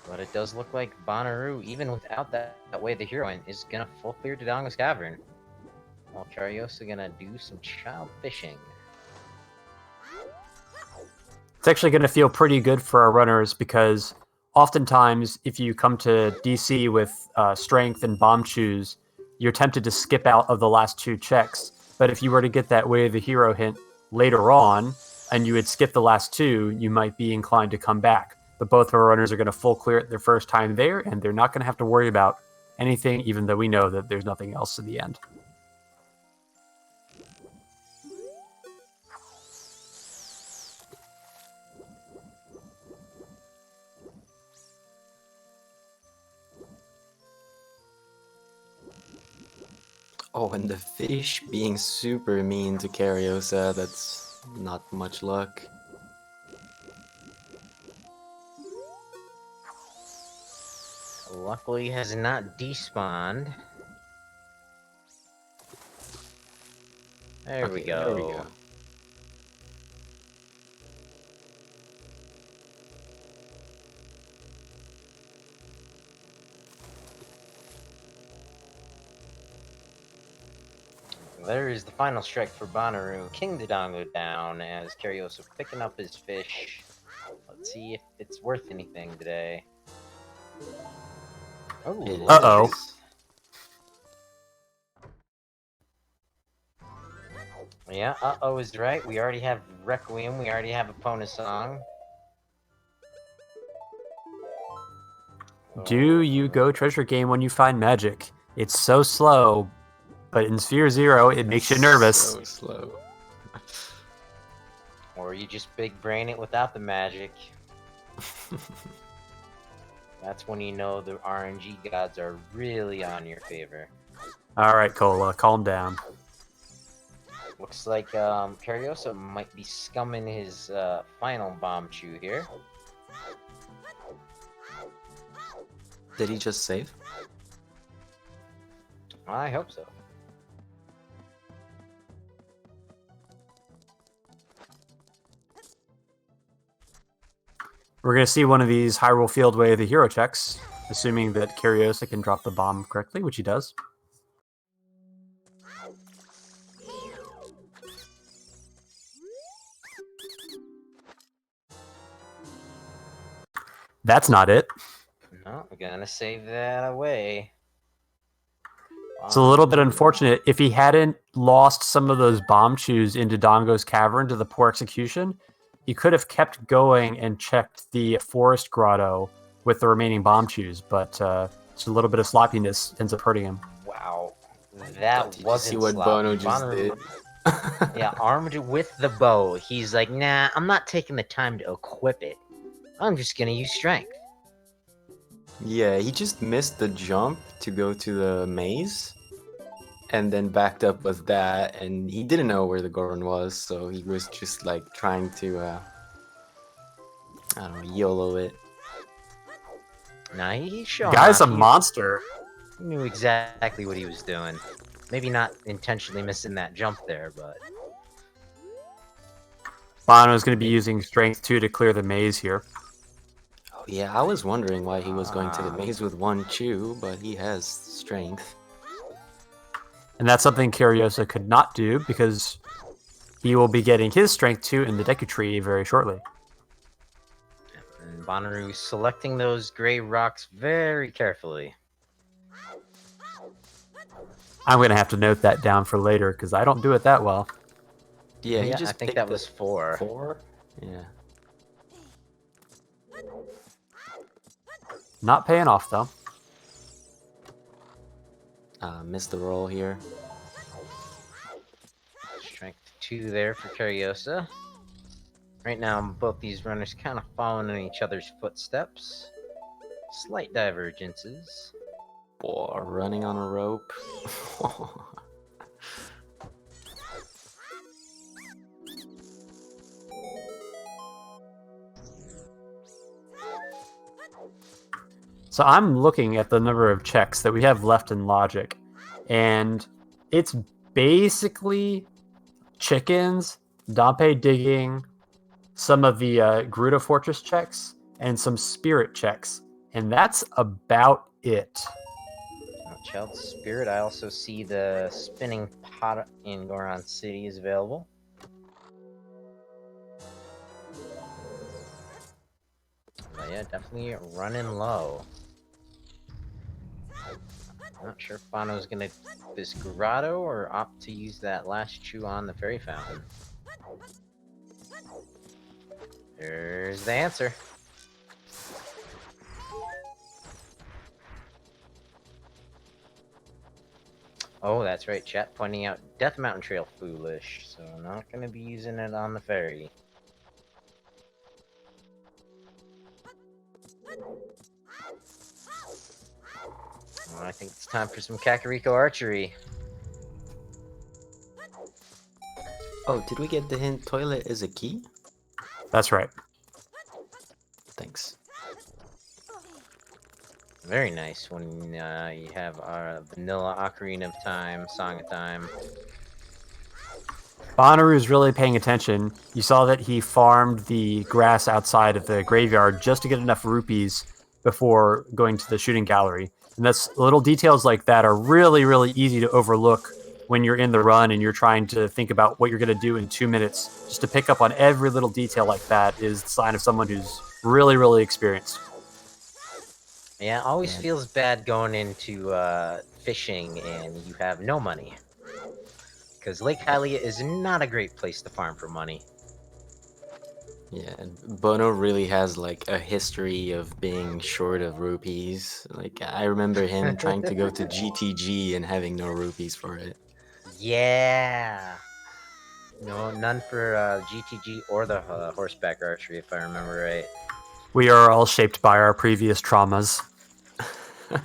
But it does look like Bonnaroo, even without that way the hero is gonna full clear Dodongo's Cavern. While Kariossa gonna do some child fishing. It's actually going to feel pretty good for our runners because oftentimes if you come to DC with Strength and Bomb Chews, you're tempted to skip out of the last 2 checks. But if you were to get that Way of the Hero hint later on, and you would skip the last 2, you might be inclined to come back. But both of our runners are going to full clear it their first time there, and they're not going to have to worry about anything, even though we know that there's nothing else in the end. Oh, and the fish being super mean to Kariossa, that's not much luck. Luckily has not despawned. There we go. There we go. There is the final strike for Bonnaroo. King Dodongo down as Kariossa picking up his fish. Let's see if it's worth anything today. Oh, Uh-oh. Yeah, uh-oh is right. We already have Requiem. We already have Epona Song. Do you go treasure game when you find magic? It's so slow, but in Sphere 0, it makes you nervous. So slow. Or you just big brain it without the magic. That's when you know the RNG gods are really on your favor. All right, Cola, calm down. Looks like Kariossa might be scumming his final bomb chew here. Did he just save? I hope so. We're going to see one of these Hyrule Fieldway of the hero checks, assuming that Curiosa can drop the bomb correctly, which he does. That's not it. No, we're gonna save that away. It's a little bit unfortunate. If he hadn't lost some of those bomb chews into Dongo's Cavern to the poor execution, he could have kept going and checked the forest grotto with the remaining bomb chews, but just a little bit of sloppiness ends up hurting him. Wow, that Did you wasn't see what sloppy. Bono just Bonnaroo- did? Yeah, armed with the bow, he's like, nah, I'm not taking the time to equip it. I'm just gonna use strength. Yeah, he just missed the jump to go to the maze, and then backed up with that, and he didn't know where the Goron was, so he was just like trying to, I don't know, YOLO it. Nah, he's showing Guy's a off. monster. He knew exactly what he was doing. Maybe not intentionally missing that jump there, but Bono's going to be using Strength 2 to clear the maze here. Oh yeah, I was wondering why he was going to the maze with one chew, but he has strength. And that's something Curiosa could not do because he will be getting his Strength 2 in the Deku Tree very shortly. and Bonnaroo selecting those gray rocks very carefully. I'm going to have to note that down for later because I don't do it that well. Yeah, he just I think picked that the was 4. 4? Yeah. Not paying off, though. Missed the roll here. Strength 2 there for Kariossa. Right now, both these runners kind of following in each other's footsteps. Slight divergences. Boy, running on a rope. So I'm looking at the number of checks that we have left in Logic, and it's basically chickens, Dompe digging, some of the Grotto Fortress checks, and some spirit checks, and that's about it. Child Spirit, I also see the spinning pot in Goron City is available. But yeah, definitely running low. Not sure if Bono's gonna do this grotto or opt to use that last chew on the fairy fountain. There's the answer. Oh, that's right, chat pointing out Death Mountain Trail foolish, so not gonna be using it on the ferry. Well, I think it's time for some Kakariko archery. Oh, did we get the hint? Toilet is a key? That's right. Thanks. Very nice when you have our vanilla Ocarina of Time, Song of Time. Bonnaroo is really paying attention. You saw that he farmed the grass outside of the graveyard just to get enough rupees before going to the shooting gallery. And that's little details like that are really, really easy to overlook when you're in the run and you're trying to think about what you're going to do in 2 minutes. Just to pick up on every little detail like that is the sign of someone who's really, really experienced. Yeah, it always feels bad going into fishing and you have no money. Because Lake Hylia is not a great place to farm for money. Yeah, and Bono really has like a history of being short of rupees. Like I remember him trying to go to GTG and having no rupees for it. Yeah. No, none for GTG or the horseback archery, if I remember right. We are all shaped by our previous traumas. I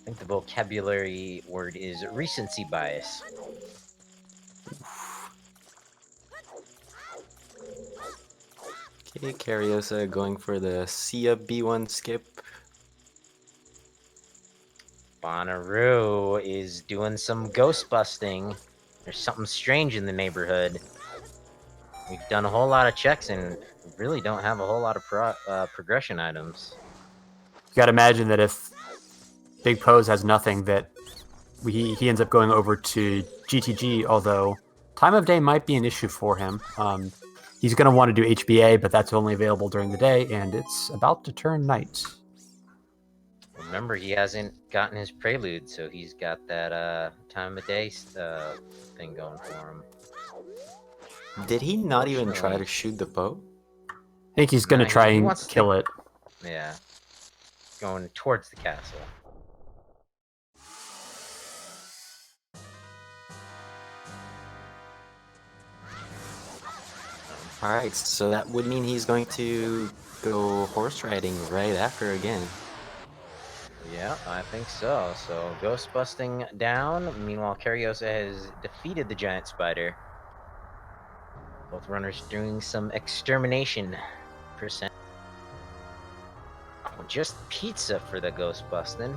think the vocabulary word is recency bias. Okay, Kariossa going for the Sia B1 skip. Bonnaroo is doing some ghost busting. There's something strange in the neighborhood. We've done a whole lot of checks and really don't have a whole lot of progression items. You gotta imagine that if Big Pose has nothing, that he ends up going over to GTG, although time of day might be an issue for him. He's going to want to do HBA, but that's only available during the day, and it's about to turn night. Remember, he hasn't gotten his prelude, so he's got that time of day thing going for him. Did he not even try to Unfortunately- shoot the bow? I think he's going to No, try he and wants to- kill it. Yeah. Going towards the castle. Alright, so that would mean he's going to go horse riding right after again. Yeah, I think so. So, ghost busting down. Meanwhile, Curiosa has defeated the giant spider. Both runners doing some extermination percent. Just pizza for the ghost busting.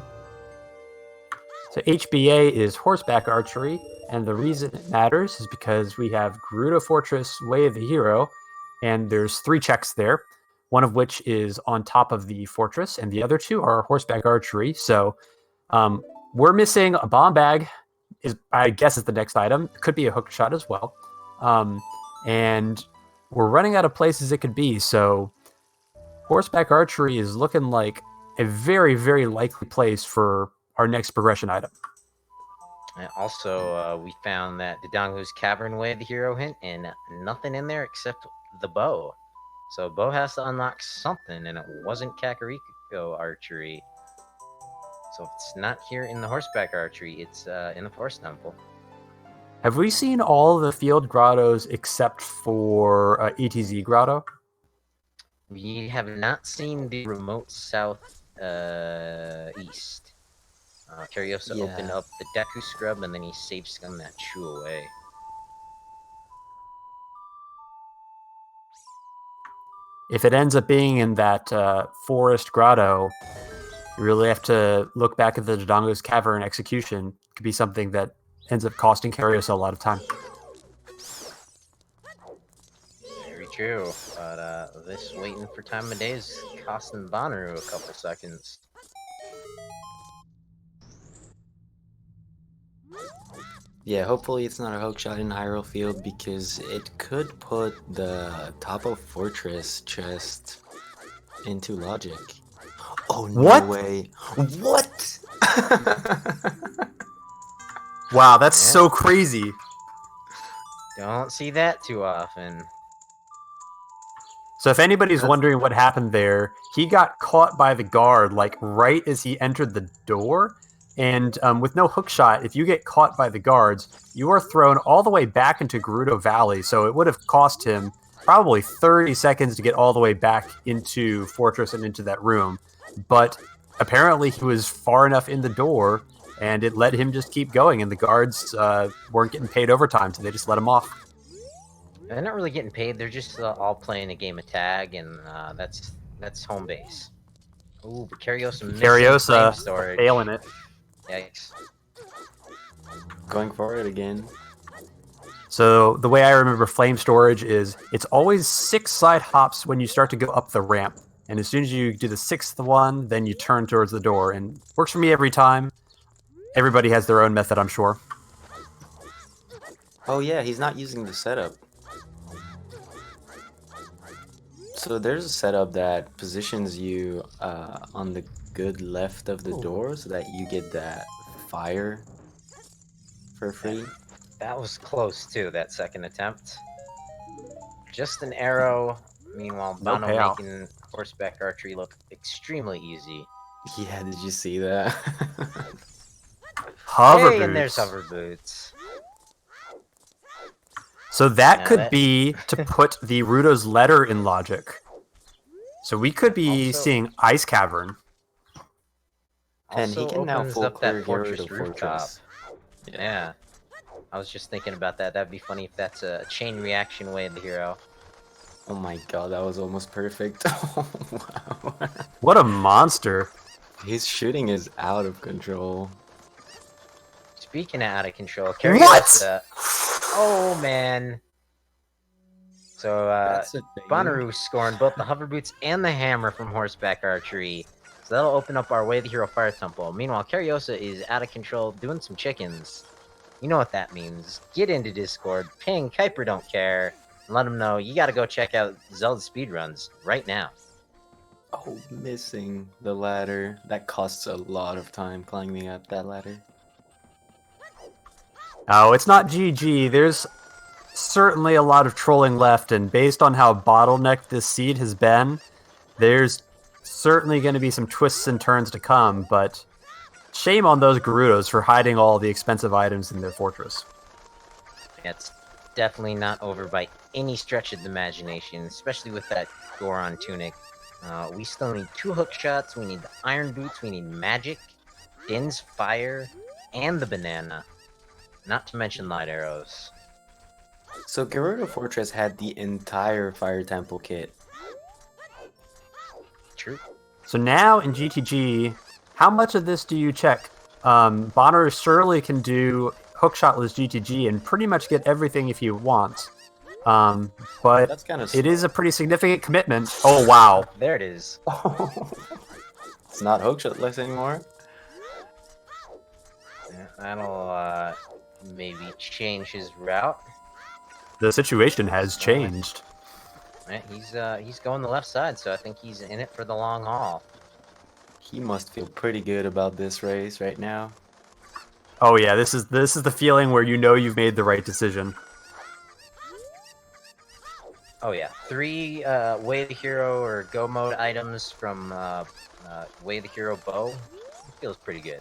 So HBA is horseback archery, and the reason it matters is because we have Gerudo Fortress, Way of the Hero, and there's 3 checks there, one of which is on top of the fortress, and the other 2 are horseback archery. So we're missing a bomb bag, I guess is the next item. It could be a hook shot as well. And we're running out of places it could be, so horseback archery is looking like a very, very likely place for our next progression item. And also, we found that Dodongo's Cavern Way of the Hero hint, and nothing in there except the bow. So bow has to unlock something, and it wasn't Kakariko archery. So if it's not here in the horseback archery, it's in the forest temple. Have we seen all the field grottos except for ETZ grotto? We have not seen the remote south east. Kariosa Yeah. opened up the Deku Scrub, and then he safe scummed that Chu away. If it ends up being in that forest grotto, you really have to look back at the Dodongo's Cavern execution. It could be something that ends up costing Kariosa a lot of time. Very true, but this waiting for time of day is costing Bonnaroo a couple seconds. Yeah, hopefully it's not a hook shot in Hyrule Field because it could put the top of Fortress chest into logic. Oh, no What? way. What? Wow, that's Yeah. so crazy. Don't see that too often. So if anybody's That's- wondering what happened there, he got caught by the guard like right as he entered the door. And with no hook shot, if you get caught by the guards, you are thrown all the way back into Gerudo Valley. So it would have cost him probably 30 seconds to get all the way back into Fortress and into that room. But apparently he was far enough in the door, and it let him just keep going. And the guards weren't getting paid overtime, so they just let him off. They're not really getting paid. They're just all playing a game of tag, and that's home base. Ooh, but Kariosa missing flame Kariosa storage. failing it. Yikes. Going for it again. So the way I remember flame storage is it's always 6 side hops when you start to go up the ramp. And as soon as you do the 6th one, then you turn towards the door. And works for me every time. Everybody has their own method, I'm sure. Oh yeah, he's not using the setup. So there's a setup that positions you on the good left of the door so that you get that fire for free. That was close too, that second attempt. Just an arrow. Meanwhile, No Bono payout. making horseback archery look extremely easy. Yeah, did you see that? Hover Hey, and there's boots. hover boots. So that Now could that- be to put the Ruto's letter in logic. So we could be Also- seeing Ice Cavern. And he Also can now opens full up clear that fortress Gerudo rooftop. Fortress. Yeah. I was just thinking about that. That'd be funny if that's a chain reaction way of the hero. Oh my god, that was almost perfect. Wow. What a monster. His shooting is out of control. Speaking of out of control, What? Kariossa. Oh man. So That's a thing. Bonnaroo scoring both the hover boots and the hammer from horseback archery. So that'll open up our Way of the Hero Fire Temple. Meanwhile, Kariossa is out of control doing some chickens. You know what that means. Get into Discord, ping Kuiper Don't Care, and let him know you gotta go check out ZeldaSpeedRuns right now. Oh, missing the ladder. That costs a lot of time climbing up that ladder. Oh, it's not GG. There's certainly a lot of trolling left, and based on how bottlenecked this seed has been, there's certainly going to be some twists and turns to come, but shame on those Gerudos for hiding all the expensive items in their fortress. It's definitely not over by any stretch of the imagination, especially with that Goron tunic. We still need 2 hook shots, we need the iron boots, we need magic, Din's fire, and the banana. Not to mention light arrows. So Gerudo Fortress had the entire Fire Temple kit. True. So now in GTG, how much of this do you check? Bonner surely can do hookshotless GTG and pretty much get everything if you want. But That's kind of it is a pretty significant commitment. Oh, wow. There it is. It's not hookshotless anymore. Yeah, that'll maybe change his route. The situation has changed. Yeah, he's going the left side, so I think he's in it for the long haul. He must feel pretty good about this race right now. Oh yeah, this is the feeling where you know you've made the right decision. Oh yeah, 3 Way of the Hero or Go Mode items from Way of the Hero bow. Feels pretty good.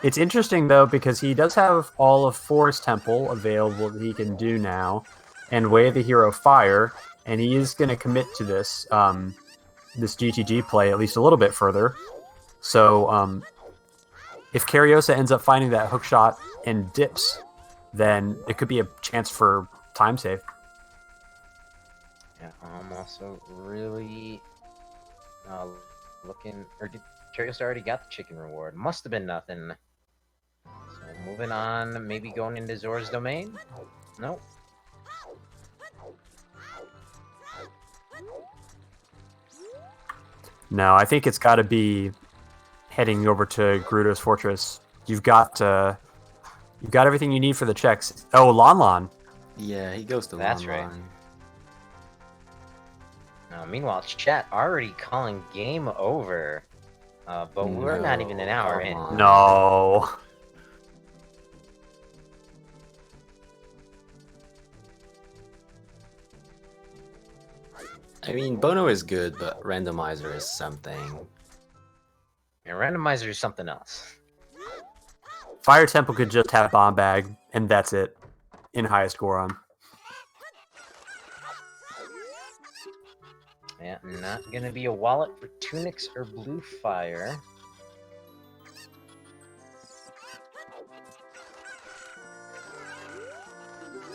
It's interesting though because he does have all of Forest Temple available that he can do now, and Way of the Hero Fire, and he is going to commit to this this GTG play at least a little bit further. So if Kariossa ends up finding that hook shot and dips, then it could be a chance for time save. Yeah, I'm also really looking. Or did Curiosa already got the chicken reward? Must have been nothing. So moving on, maybe going into Zora's domain. Nope. No, I think it's got to be heading over to Gerudo's Fortress. You've got everything you need for the checks. Oh, Lon Lon. Yeah, he goes to That's Lon right. Lon. Meanwhile, chat already calling game over. But we're not even an hour come in. on. No. I mean, Bono is good, but Randomizer is something. And Randomizer is something else. Fire Temple could just have Bomb Bag, and that's it. In highest Goron. Yeah, not gonna be a wallet for tunics or blue fire.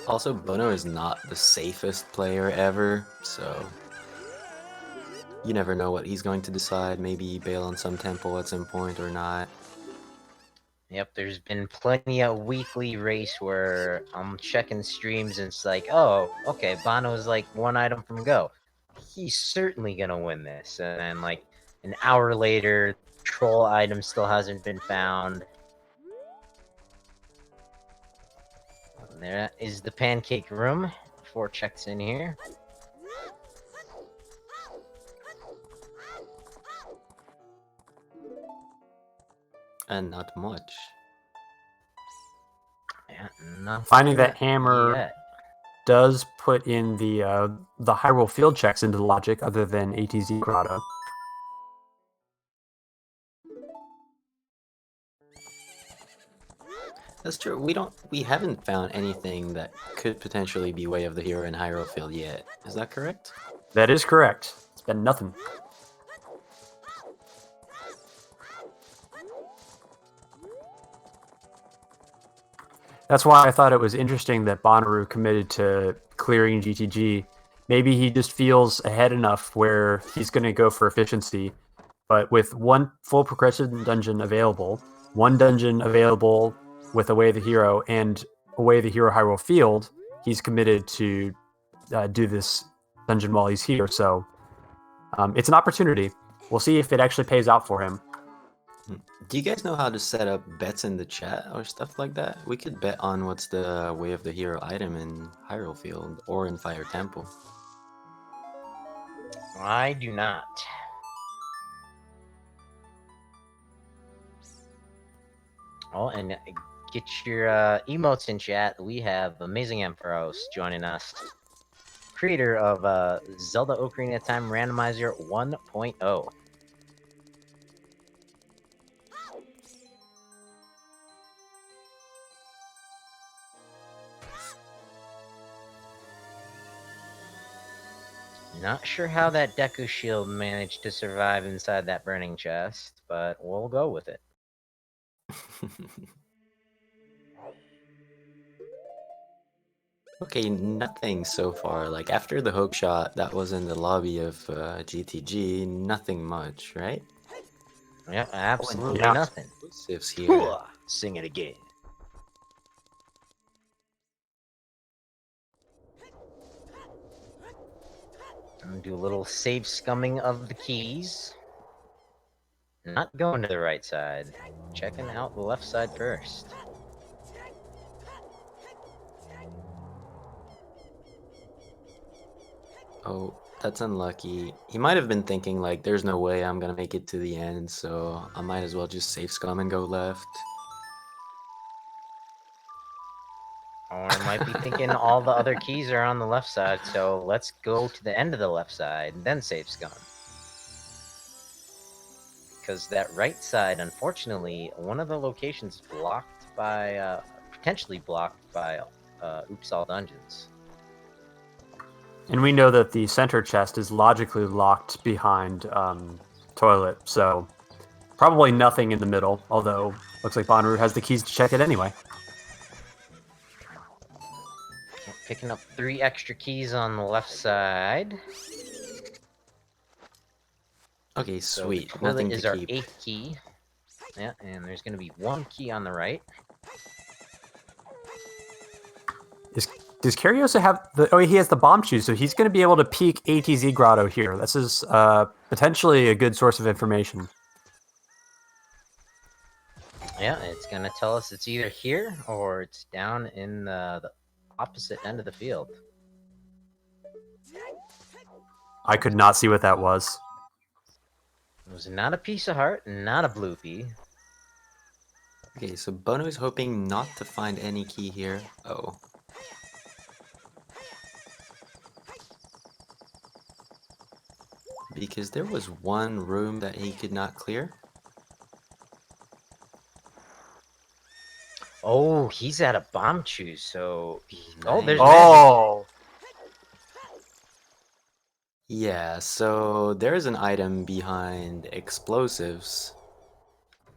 Also, Bono is not the safest player ever, so you never know what he's going to decide. Maybe bail on some temple at some point or not. Yep, there's been plenty of weekly race where I'm checking streams and it's like, oh, okay, Bono's like 1 item from go. He's certainly gonna win this. And then like an hour later, troll item still hasn't been found. There is the pancake room. 4 checks in here. And not much. Yeah, nothing Finding that hammer yet. does put in the Hyrule field checks into the logic other than ATZ Grotto. That's true. We haven't found anything that could potentially be Way of the Hero in Hyrule Field yet. Is that correct? That is correct. It's been nothing. That's why I thought it was interesting that Bonnaroo committed to clearing GTG. Maybe he just feels ahead enough where he's going to go for efficiency. But with one full progression dungeon available, one dungeon available with a Way of the Hero, and a Way of the Hero Hyrule Field, he's committed to do this dungeon while he's here. So it's an opportunity. We'll see if it actually pays out for him. Do you guys know how to set up bets in the chat or stuff like that? We could bet on what's the Way of the Hero item in Hyrule Field or in Fire Temple. I do not. Oh, and get your emotes in chat. We have Amazing Ampharos joining us. Creator of Zelda Ocarina of Time Randomizer 1.0. Not sure how that Deku Shield managed to survive inside that burning chest, but we'll go with it. Okay, nothing so far. Like, after the hook shot that was in the lobby of GTG, nothing much, right? Yeah, absolutely yeah. nothing. Exclusives here. Sing it again. I'm gonna do a little safe scumming of the keys. Not going to the right side. Checking out the left side first. Oh, that's unlucky. He might have been thinking, like, there's no way I'm gonna make it to the end, so I might as well just safe scum and go left. Or I might be thinking all the other keys are on the left side, so let's go to the end of the left side, then save scum. Because that right side, unfortunately, one of the locations is blocked by, potentially blocked by, Oops All Dungeons. And we know that the center chest is logically locked behind toilet, so probably nothing in the middle, although looks like Bonnaroo has the keys to check it anyway. Picking up 3 extra keys on the left side. Okay, So sweet. the toilet Nothing is to our keep. 8th key. Yeah, and there's going to be 1 key on the right. Does Kariossa have the... Oh, he has the bomb shoes, so he's going to be able to peek ATZ Grotto here. This is potentially a good source of information. Yeah, it's going to tell us it's either here or it's down in the opposite end of the field. I could not see what that was. It was not a piece of heart, not a bloopy. Okay, so Bono is hoping not to find any key here. Oh. Because there was one room that he could not clear. Oh, he's at a bomb choose, so... Oh, there's Nice. magic. Oh! Yeah, so there's an item behind explosives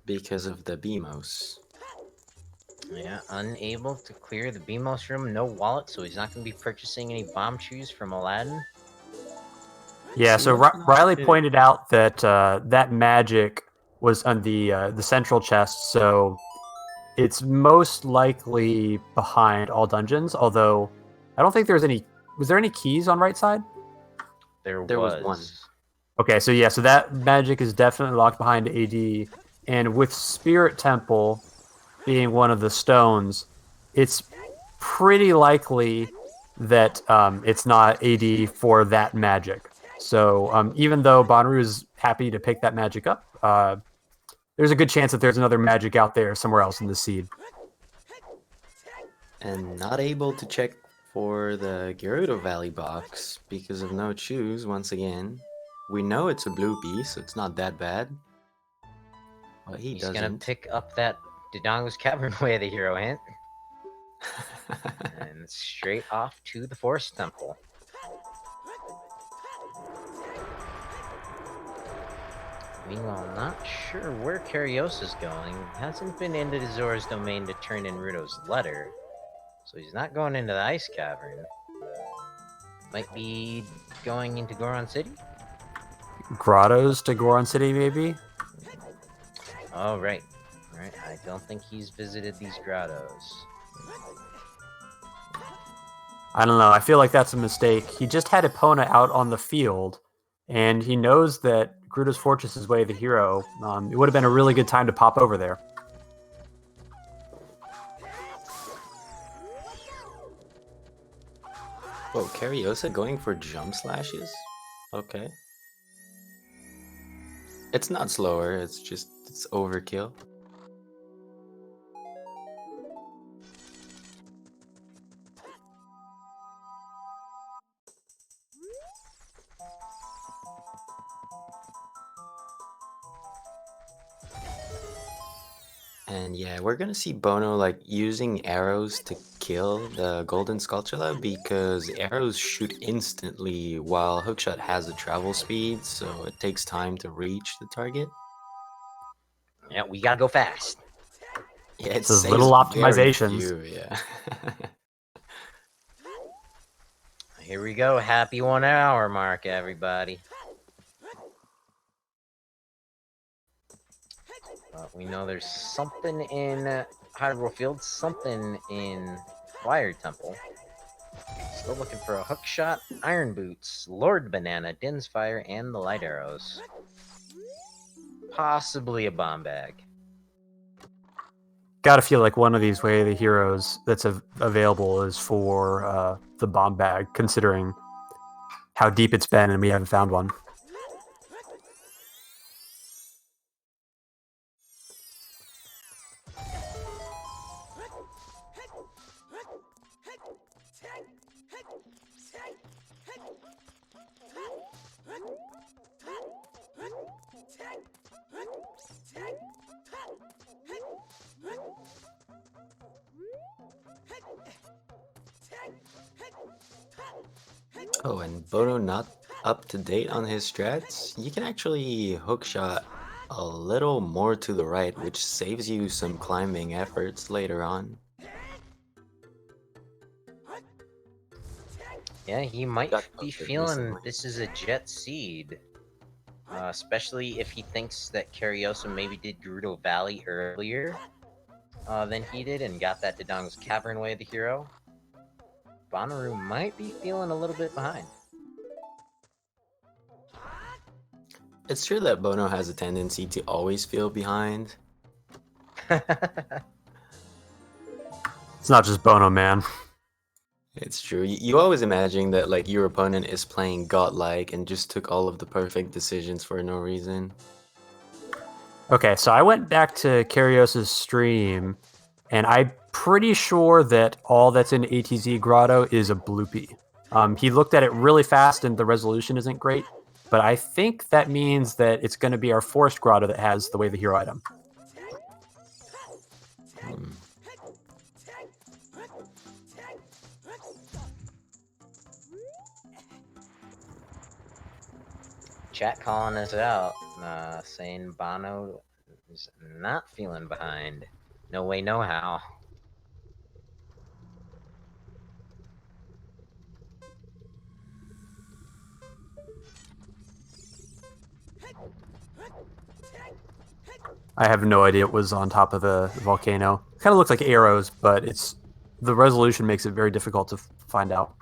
because of the BMOS. Yeah, unable to clear the BMOS room, no wallet, so he's not going to be purchasing any bomb shoes from Aladdin. Yeah, so Riley pointed out that that magic was on the central chest, so it's most likely behind all dungeons, although I don't think there's any... Was there any keys on right side? There was one. Okay, so yeah, so that magic is definitely locked behind AD, and with Spirit Temple being one of the stones, it's pretty likely that it's not AD for that magic. So even though Bonnaroo is happy to pick that magic up, there's a good chance that there's another magic out there somewhere else in the seed. And not able to check for the Gerudo Valley box because of no shoes once again. We know it's a blue piece, so it's not that bad. But He's doesn't. gonna pick up that Dodongo's Cavern way the hero hint. And straight off to the Forest Temple. Meanwhile, not sure where Kariosa's going. Hasn't been into Zora's domain to turn in Ruto's letter. So he's not going into the Ice Cavern. Might be going into Goron City? Grottos to Goron City, maybe? Oh, right. Right. I don't think he's visited these grottos. I don't know. I feel like that's a mistake. He just had Epona out on the field, and he knows that Gerudo's Fortress is way of the hero. It would have been a really good time to pop over there. Whoa, Kariossa going for jump slashes? Okay. It's not slower, it's overkill. And yeah, we're gonna see Bono like using arrows to kill the golden Skulltula because arrows shoot instantly while hookshot has a travel speed, so it takes time to reach the target. Yeah, we gotta go fast. Yeah, it Those saves little very optimizations. few, yeah. Here we go. Happy 1 hour mark, everybody. We know there's something in Hyrule Field, something in Fire Temple. Still looking for a hookshot, Iron Boots, Lord Banana, Din's Fire, and the Light Arrows. Possibly a bomb bag. Gotta feel like one of these Way of the Heroes that's available is for the bomb bag, considering how deep it's been and we haven't found one. Oh, and Bono not up to date on his strats? You can actually hookshot a little more to the right, which saves you some climbing efforts later on. Yeah, he might Got be posted feeling recently. this is a jet seed. Especially if he thinks that Curiosa maybe did Gerudo Valley earlier than he did and got that Dodongo's Cavern way of the hero. Bonnaroo might be feeling a little bit behind. It's true that Bono has a tendency to always feel behind. It's not just Bono, man. It's true. You always imagine that like your opponent is playing godlike and just took all of the perfect decisions for no reason. Okay, so I went back to Kariosa's stream, and I'm pretty sure that all that's in ATZ Grotto is a bloopy. He looked at it really fast, and the resolution isn't great, but I think that means that it's going to be our Forest Grotto that has the Way of the Hero item. Hmm. Chat calling us out, saying Bono is not feeling behind. No way, no how. I have no idea it was on top of the volcano. Kind of looks like arrows, but the resolution makes it very difficult to find out.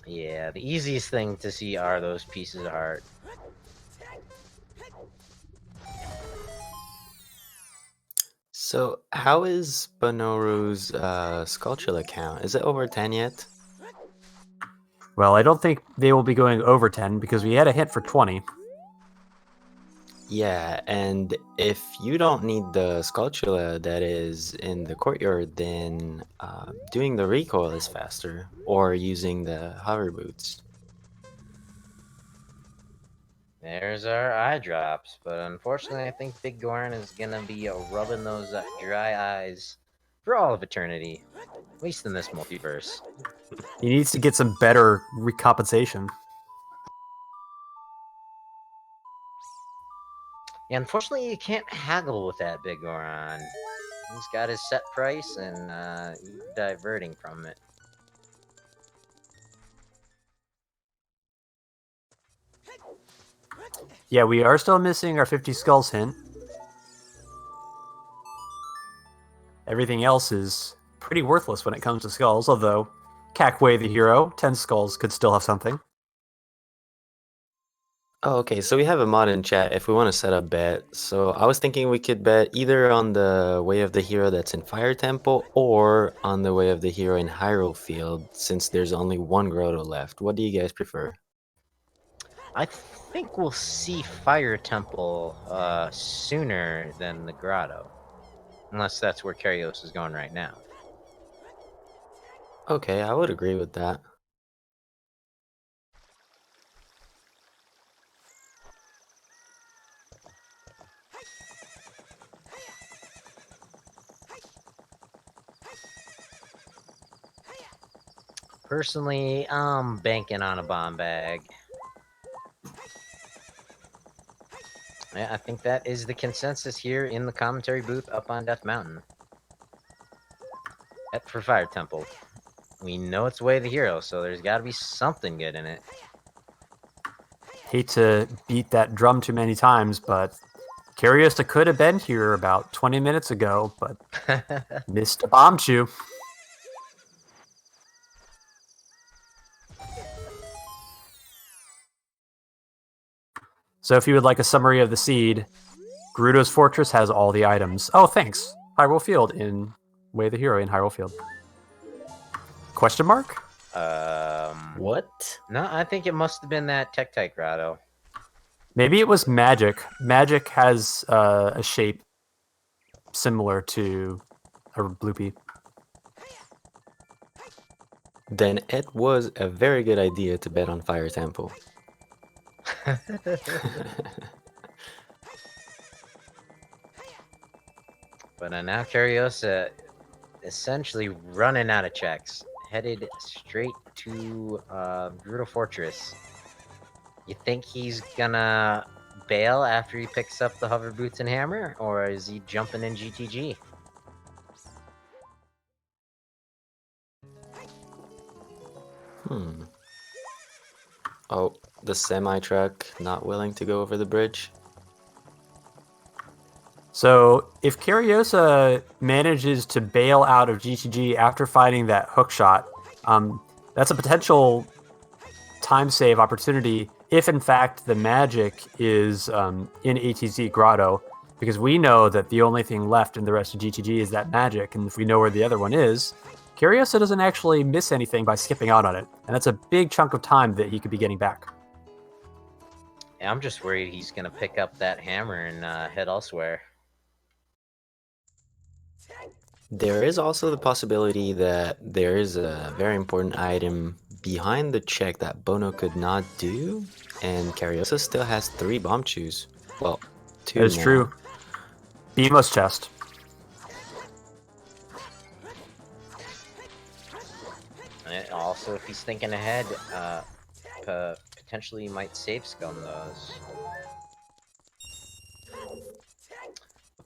Yeah, the easiest thing to see are those pieces of art. So how is Bonooru's Skulltula count? Is it over 10 yet? Well, I don't think they will be going over 10 because we had a hint for 20. Yeah, and if you don't need the Skulltula that is in the courtyard, then doing the recoil is faster, or using the hover boots. There's our eye drops, but unfortunately, I think Big Goron is gonna be rubbing those dry eyes for all of eternity, at least in this multiverse. He needs to get some better recompensation. Yeah, unfortunately, you can't haggle with that Big Goron. He's got his set price, and you're diverting from it. Yeah, we are still missing our 50 skulls hint. Everything else is pretty worthless when it comes to skulls, although Cackway the hero, 10 skulls could still have something. Oh, okay. So we have a mod in chat if we want to set a bet. So I was thinking we could bet either on the Way of the Hero that's in Fire Temple or on the Way of the Hero in Hyrule Field, since there's only one Grotto left. What do you guys prefer? I think we'll see Fire Temple sooner than the Grotto. Unless that's where Kariossa is going right now. Okay, I would agree with that. Personally, I'm banking on a bomb bag. Yeah, I think that is the consensus here in the commentary booth up on Death Mountain. For Fire Temple. We know it's Way of the Hero, so there's got to be something good in it. Hate to beat that drum too many times, but Curiosa could have been here about 20 minutes ago, but missed a bomb chew. So if you would like a summary of the seed, Gerudo's Fortress has all the items. Oh, thanks. Hyrule Field in Way of the Hero in Hyrule Field. Question mark? What? No, I think it must have been that Tektite Grotto. Maybe it was magic. Magic has a shape similar to a bloopy. Then it was a very good idea to bet on Fire Temple. But now Curiosa essentially running out of checks, headed straight to Grotto Fortress. You think he's gonna bail after he picks up the hover boots and hammer, or is he jumping in GTG? Oh, the semi-truck not willing to go over the bridge? So if Kariosa manages to bail out of GTG after fighting that hook shot, that's a potential time save opportunity if in fact the magic is in ATZ Grotto, because we know that the only thing left in the rest of GTG is that magic, and if we know where the other one is, Kariosa doesn't actually miss anything by skipping out on it, and that's a big chunk of time that he could be getting back. Yeah, I'm just worried he's gonna pick up that hammer and head elsewhere. There is also the possibility that there is a very important item behind the check that Bono could not do, and Kariosa still has 3 bomb chews. Well, 2 That is now. true. Bemo's chest. And also, if he's thinking ahead, potentially might save scum those.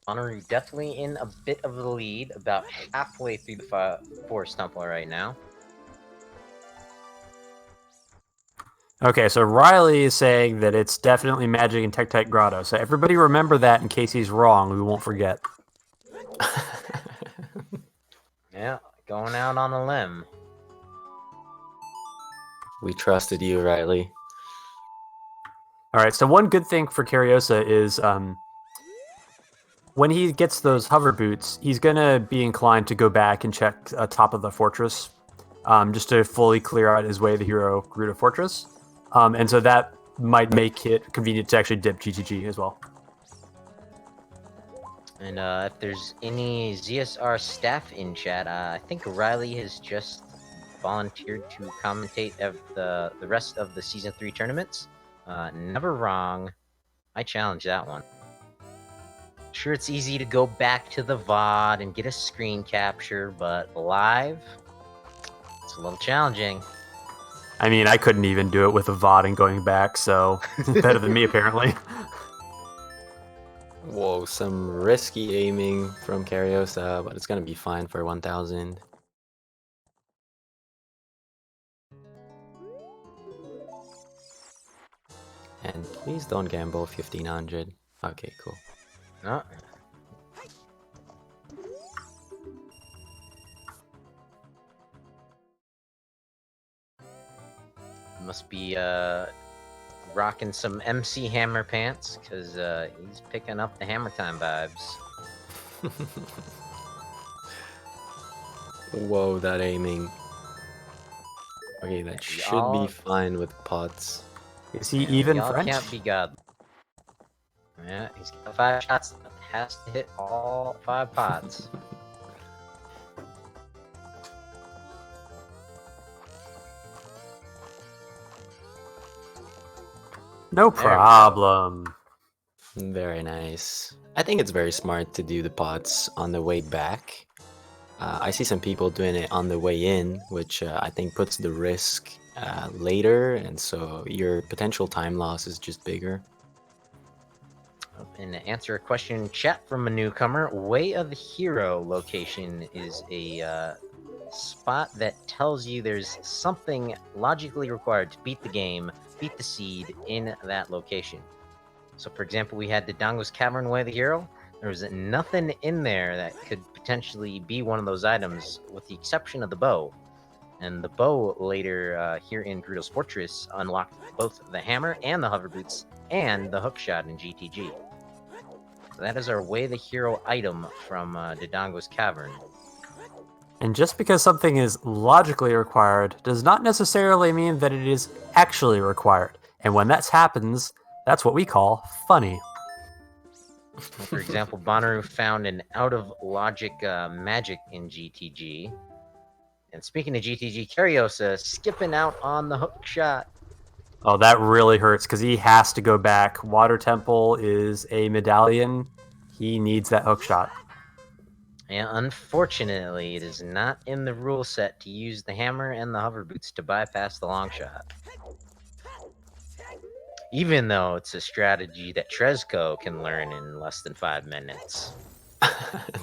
Bonnaroo definitely in a bit of the lead, about halfway through the Forest Temple right now. Okay, so Riley is saying that it's definitely magic in Tektite Grotto. So everybody remember that in case he's wrong. We won't forget. Yeah, going out on a limb. We trusted you, Riley. All right, so one good thing for Kariosa is when he gets those hover boots, he's going to be inclined to go back and check top of the fortress just to fully clear out his Way of the Hero Grotto Fortress. And so that might make it convenient to actually dip GTG as well. And if there's any ZSR staff in chat, I think Riley has just volunteered to commentate the rest of the Season 3 tournaments. Never wrong. I challenge that one. Sure, it's easy to go back to the VOD and get a screen capture, but live, it's a little challenging. I mean, I couldn't even do it with a VOD and going back, so better than me apparently. Whoa, some risky aiming from Kariossa, but it's gonna be fine for 1000. And please don't gamble 1500. Okay, cool. No. Must be rocking some MC Hammer pants, because he's picking up the Hammer Time vibes. Whoa, that aiming. Okay, that should be fine with pots. Is he even Y'all French? can't be God. Yeah, he's got 5 shots. Has to hit all 5 pots. No problem. Very nice. I think it's very smart to do the pots on the way back. I see some people doing it on the way in, which I think puts the risk later, and so your potential time loss is just bigger. And to answer a question in chat from a newcomer, Way of the Hero location is a spot that tells you there's something logically required to beat the game, beat the seed in that location. So, for example, we had Dodongo's Cavern Way of the Hero. There was nothing in there that could potentially be one of those items, with the exception of the bow. And the bow later here in Grotto's Fortress unlocked both the hammer and the hover boots and the hookshot in GTG. So that is our Way of the Hero item from Dodongo's Cavern. And just because something is logically required does not necessarily mean that it is actually required. And when that happens, that's what we call funny. For example, Bonnaroo found an out-of-logic magic in GTG. And speaking of GTG, Curiosa skipping out on the hook shot. Oh, that really hurts because he has to go back. Water Temple is a medallion. He needs that hook shot. And unfortunately, it is not in the rule set to use the hammer and the hover boots to bypass the long shot. Even though it's a strategy that Trezco can learn in less than 5 minutes.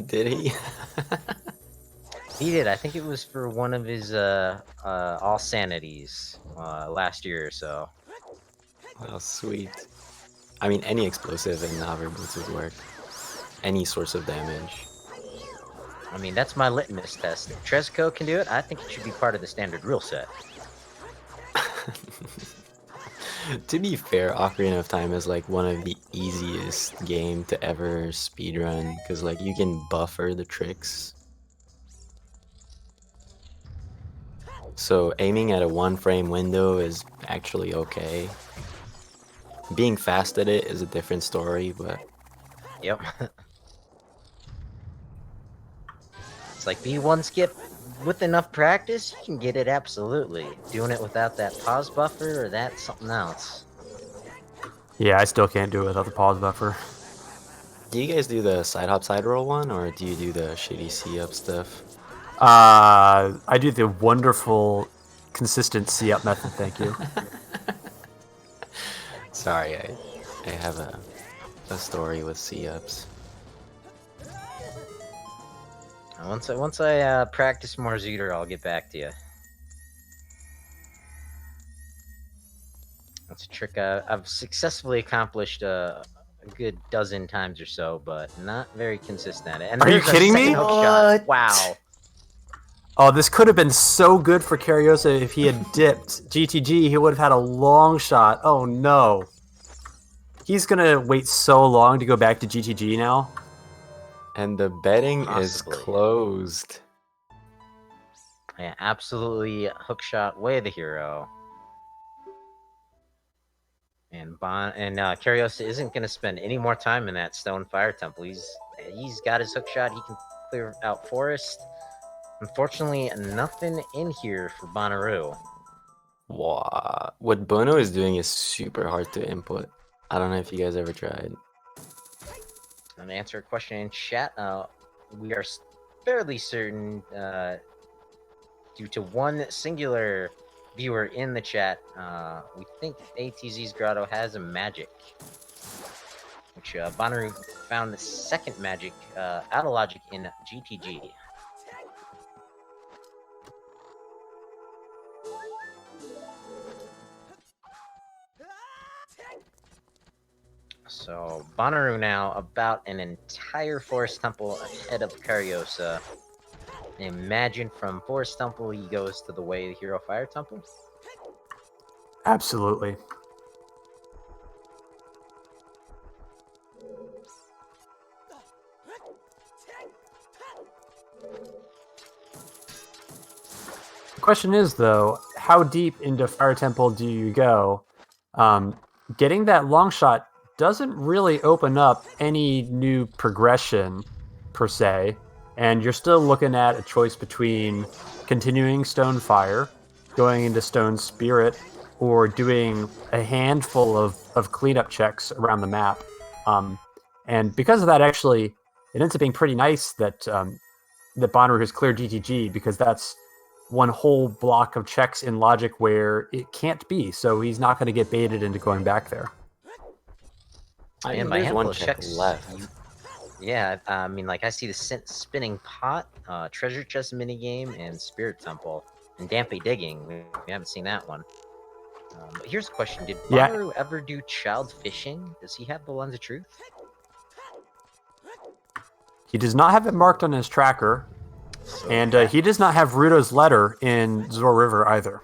Did he? He did. I think it was for one of his All Sanities last year or so. Oh, sweet. I mean, any explosive in the hover boots would work. Any source of damage. I mean, that's my litmus test. If Trezco can do it, I think it should be part of the standard rule set. To be fair, Ocarina of Time is like one of the easiest game to ever speedrun, because like you can buffer the tricks. So aiming at a 1-frame window is actually okay. Being fast at it is a different story, but... Yep. It's like B1 skip. With enough practice, you can get it absolutely. Doing it without that pause buffer, or that's something else. Yeah, I still can't do it without the pause buffer. Do you guys do the side hop side roll one, or do you do the shitty C-up stuff? I do the wonderful, consistent C-up method, thank you. Sorry, I have a story with C-ups. Once I practice more Zooter, I'll get back to you. That's a trick I've successfully accomplished a good dozen times or so, but not very consistent at it. And Are you there's a kidding second me? hook shot. Wow. Oh, this could have been so good for Kariossa if he had dipped GTG. He would have had a long shot. Oh no. He's gonna wait so long to go back to GTG now. And the betting is Possibly. closed. Yeah, absolutely hookshot Way of the Hero. And Kariossa isn't going to spend any more time in that Stone Fire Temple. He's got his hookshot. He can clear out Forest. Unfortunately, nothing in here for Bonnaroo. Wow. What Bono is doing is super hard to input. I don't know if you guys ever tried. And to answer a question in chat, we are fairly certain, due to one singular viewer in the chat, we think ATZ's Grotto has a magic. Which Bonnaroo found the second magic out of logic in GTG. So Bonnaroo now about an entire Forest Temple ahead of Kariossa. Imagine from Forest Temple he goes to the Way of the Hero Fire Temple. Absolutely. The question is, though, how deep into Fire Temple do you go? Getting that long shot doesn't really open up any new progression, per se, and you're still looking at a choice between continuing Stone Fire, going into Stone Spirit, or doing a handful of cleanup checks around the map. And because of that, actually, it ends up being pretty nice that that Bonooru has cleared DTG, because that's one whole block of checks in logic where it can't be, so he's not going to get baited into going back there. I And mean, by there's handful one of check checks, left. yeah, I mean, like, I see the spinning pot, treasure chest minigame, and spirit temple, and Dampe digging. We haven't seen that one. But here's a question: did Yeah. Bonooru ever do child fishing? Does he have the lens of truth? He does not have it marked on his tracker, So and he does not have Ruto's letter in Zor River either.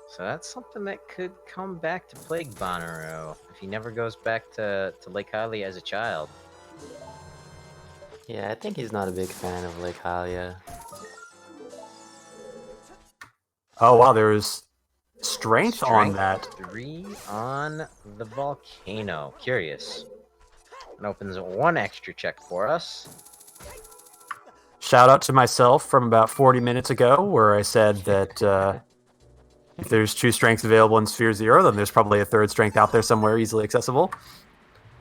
So that's something that could come back to plague Bonnaroo if he never goes back to Lake Hylia as a child. Yeah, I think he's not a big fan of Lake Hylia. Oh wow, there's strength on that. 3 on the volcano. Curious. It opens one extra check for us. Shout out to myself from about 40 minutes ago, where I said that if there's 2 strengths available in Sphere Zero, then there's probably a 3rd strength out there somewhere easily accessible.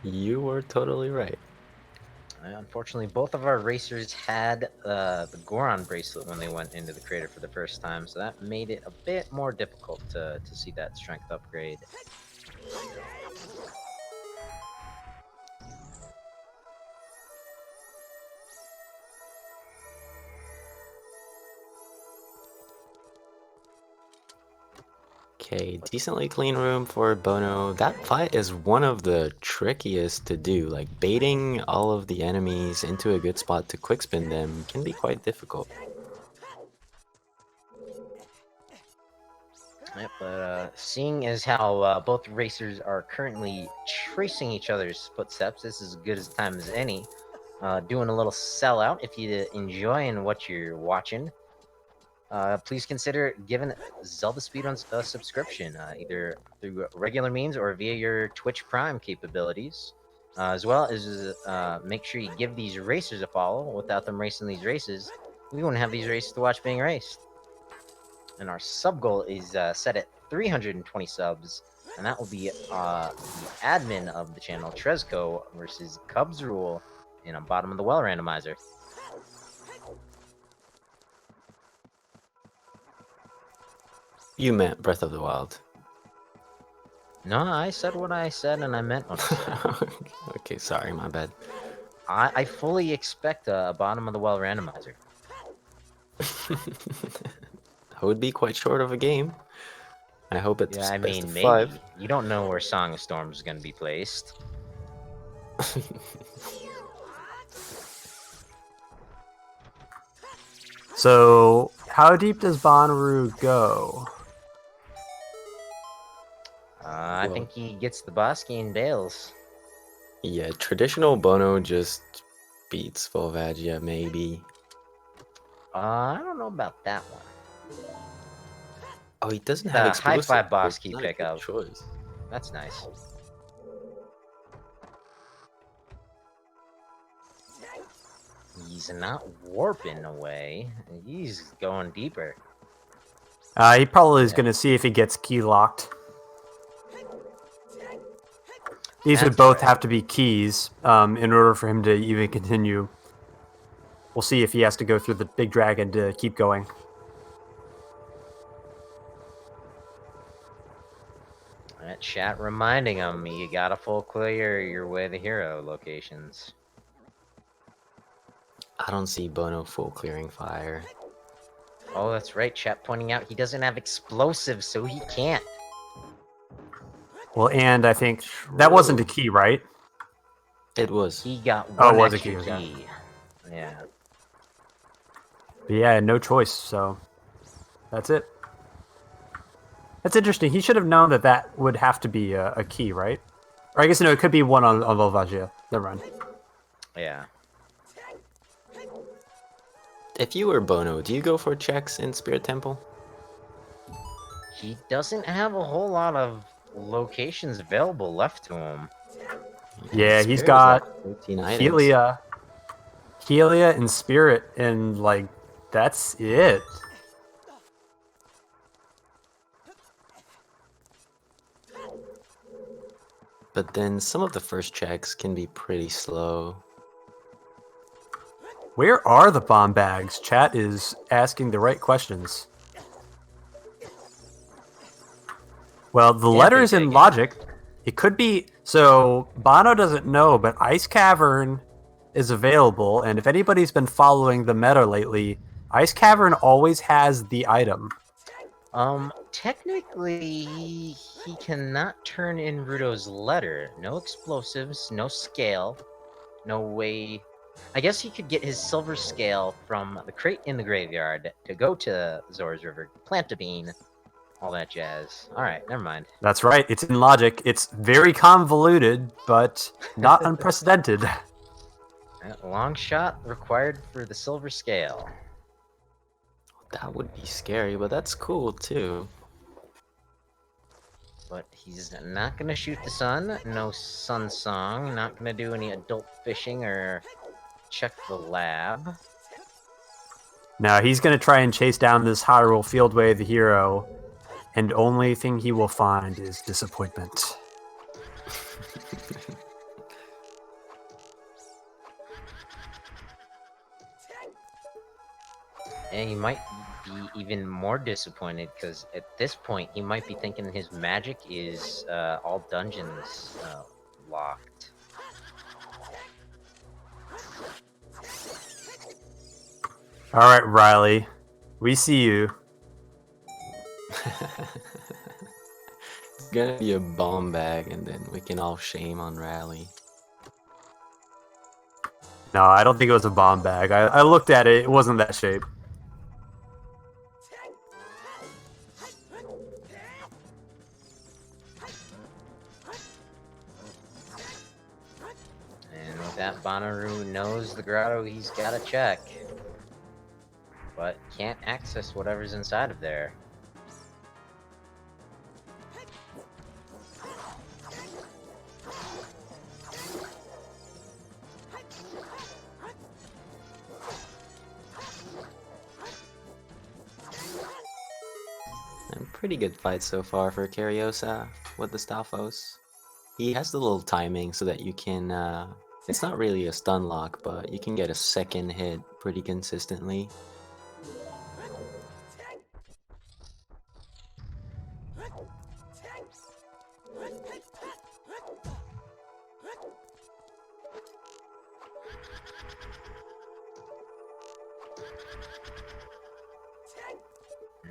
You were totally right. Unfortunately, both of our racers had the Goron bracelet when they went into the crater for the first time, so that made it a bit more difficult to see that strength upgrade. Okay, decently clean room for Bono. That fight is one of the trickiest to do. Like, baiting all of the enemies into a good spot to quick spin them can be quite difficult. Yep, but seeing as how both racers are currently tracing each other's footsteps, this is as good as time as any. Doing a little sellout. If you enjoying what you're watching, please consider giving ZeldaSpeedRuns a subscription, either through regular means or via your Twitch Prime capabilities. As well as make sure you give these racers a follow. Without them racing these races, we wouldn't have these races to watch being raced. And our sub goal is set at 320 subs, and that will be the admin of the channel, Trezco, versus Cubs Rule in a bottom of the well randomizer. You meant Breath of the Wild. No, I said what I said, and I meant what I said. Okay, sorry, my bad. I fully expect a bottom of the well randomizer. That would be quite short of a game. I hope it's Yeah, I best mean, of maybe. 5. You don't know where Song of Storms is going to be placed. So, how deep does Bonnaroo go? I think he gets the Bosky and Bales. Yeah, traditional Bono just beats Volvagia, maybe. I don't know about that one. Oh, he doesn't The have high explosive. five Bosky Not a good pickup. choice. That's nice. He's not warping away. He's going deeper. He probably is going to see if he gets key locked. These would That's both right. have to be keys in order for him to even continue. We'll see if he has to go through the big dragon to keep going. That chat reminding him you gotta full clear your way to hero locations. I don't see Bono full clearing fire. Oh, that's right. Chat pointing out he doesn't have explosives, so he can't. Well, and I think that wasn't a key, right? It was. He got Oh, it one was a extra key, okay. key. Yeah. But yeah, no choice, so that's it. That's interesting. He should have known that that would have to be a key, right? Or I guess, no, it could be one on Volvagia. Never mind. Yeah. If you were Bono, do you go for checks in Spirit Temple? He doesn't have a whole lot of locations available left to him. Yeah, he's Spirit is got like 13 items. Helia and Spirit, and, like, that's it. But then some of the first checks can be pretty slow. Where are the bomb bags? Chat is asking the right questions. Well, the letters in logic, it could be... So, Bono doesn't know, but Ice Cavern is available, and if anybody's been following the meta lately, Ice Cavern always has the item. Technically, he cannot turn in Rudo's letter. No explosives, no scale, no way... I guess he could get his silver scale from the crate in the graveyard to go to Zora's River, plant a bean, all that jazz. Alright, never mind. That's right, it's in logic. It's very convoluted, but not unprecedented. Long shot required for the silver scale. That would be scary, but that's cool too. But he's not gonna shoot the sun, no sun song, not gonna do any adult fishing or check the lab. Now, he's going to try and chase down this Hyrule Fieldway the hero, and only thing he will find is disappointment. And he might be even more disappointed, because at this point, he might be thinking his magic is all dungeons locked. All right, Riley, we see you. It's gonna be a bomb bag, and then we can all shame on Rally. No, I don't think it was a bomb bag. I looked at it. It wasn't that shape. And with that, Bonnaroo knows the grotto he's gotta check. But can't access whatever's inside of there. And pretty good fight so far for Kariossa with the Stalfos. He has the little timing so that you can, it's not really a stun lock, but you can get a second hit pretty consistently.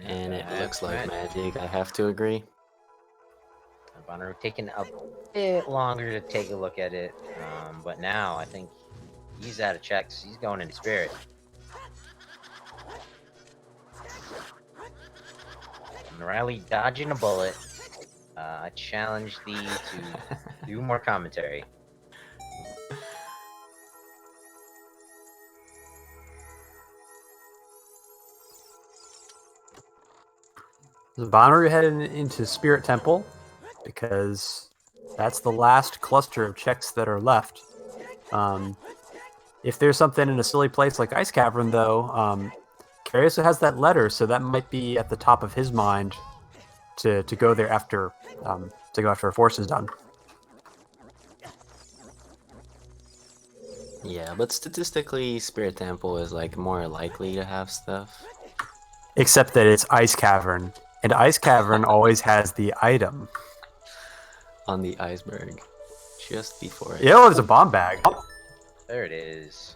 And it looks like magic, I have to agree. Bonnaroo taking a bit longer to take a look at it, but now I think he's out of checks. He's going into spirit. And Riley dodging a bullet. I challenge thee to do more commentary. Bonnaroo headed into Spirit Temple, because that's the last cluster of checks that are left. If there's something in a silly place like Ice Cavern, though, Kariossa has that letter, so that might be at the top of his mind to go there after her force is done. Yeah, but statistically, Spirit Temple is like more likely to have stuff. Except that it's Ice Cavern, and Ice Cavern always has the item. On the iceberg. Just before it. Yo, there's a bomb bag. There it is.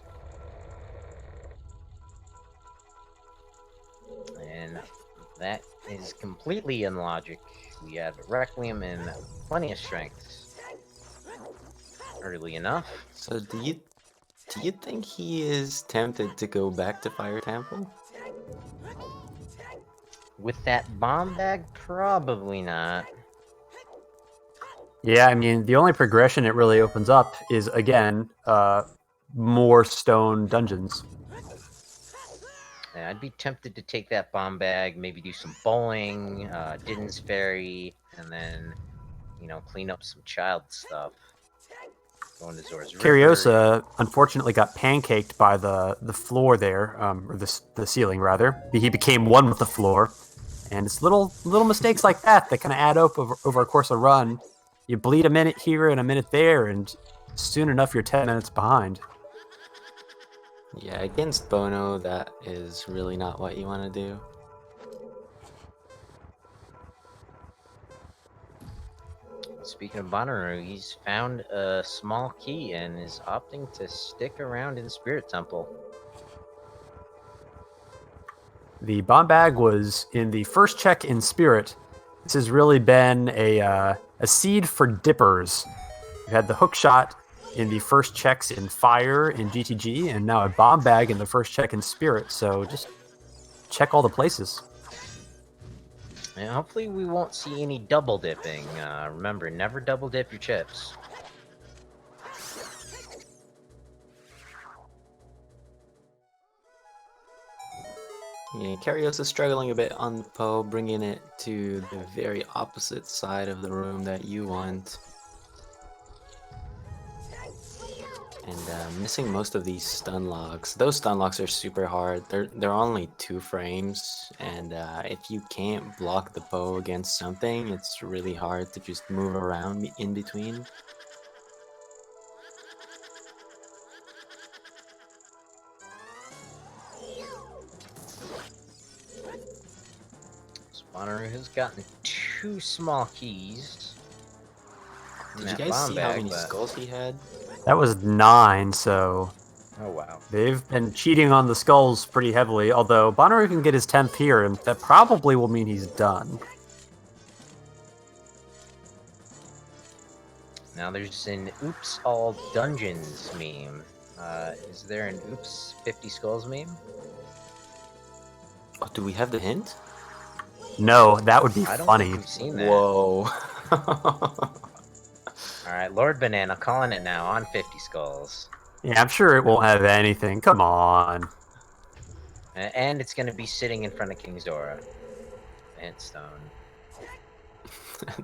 And that is completely unlogic. We have Requiem and plenty of strength. Early enough. So do you think he is tempted to go back to Fire Temple? With that bomb bag, probably not. Yeah, I mean, the only progression it really opens up is, again, more stone dungeons. Yeah, I'd be tempted to take that bomb bag, maybe do some bowling, Din's Ferry, and then, clean up some child stuff. Going to Zora's River. Curiosa unfortunately got pancaked by the floor there, or the ceiling rather. He became one with the floor, and it's little mistakes like that kind of add up over a course of run. You bleed a minute here and a minute there, and soon enough you're 10 minutes behind. Yeah, against Bono, that is really not what you want to do. Speaking of Bonnaroo, he's found a small key and is opting to stick around in Spirit Temple. The bomb bag was in the first check in Spirit. This has really been a seed for dippers. We had the hook shot in the first checks in Fire in GTG, and now a bomb bag in the first check in Spirit. So just check all the places. And hopefully we won't see any double dipping. Remember, never double dip your chips. Yeah, Kariossa is struggling a bit on the Poe, bringing it to the very opposite side of the room that you want. And missing most of these stun locks. Those stun locks are super hard. They're only 2 frames, and if you can't block the Poe against something, it's really hard to just move around in between. Bonnaroo has gotten 2 small keys. Did you guys see how many skulls he had? That was 9, so Oh wow. they've been cheating on the skulls pretty heavily, although Bonnaroo can get his 10th here, and that probably will mean he's done. Now there's an Oops All Dungeons meme. Is there an Oops 50 Skulls meme? Oh, do we have the hint? No, that would be I don't funny. think we've seen that. Whoa. Alright, Lord Banana calling it now on 50 Skulls. Yeah, I'm sure it won't have anything. Come on. And it's gonna be sitting in front of King Zora. The hint stone.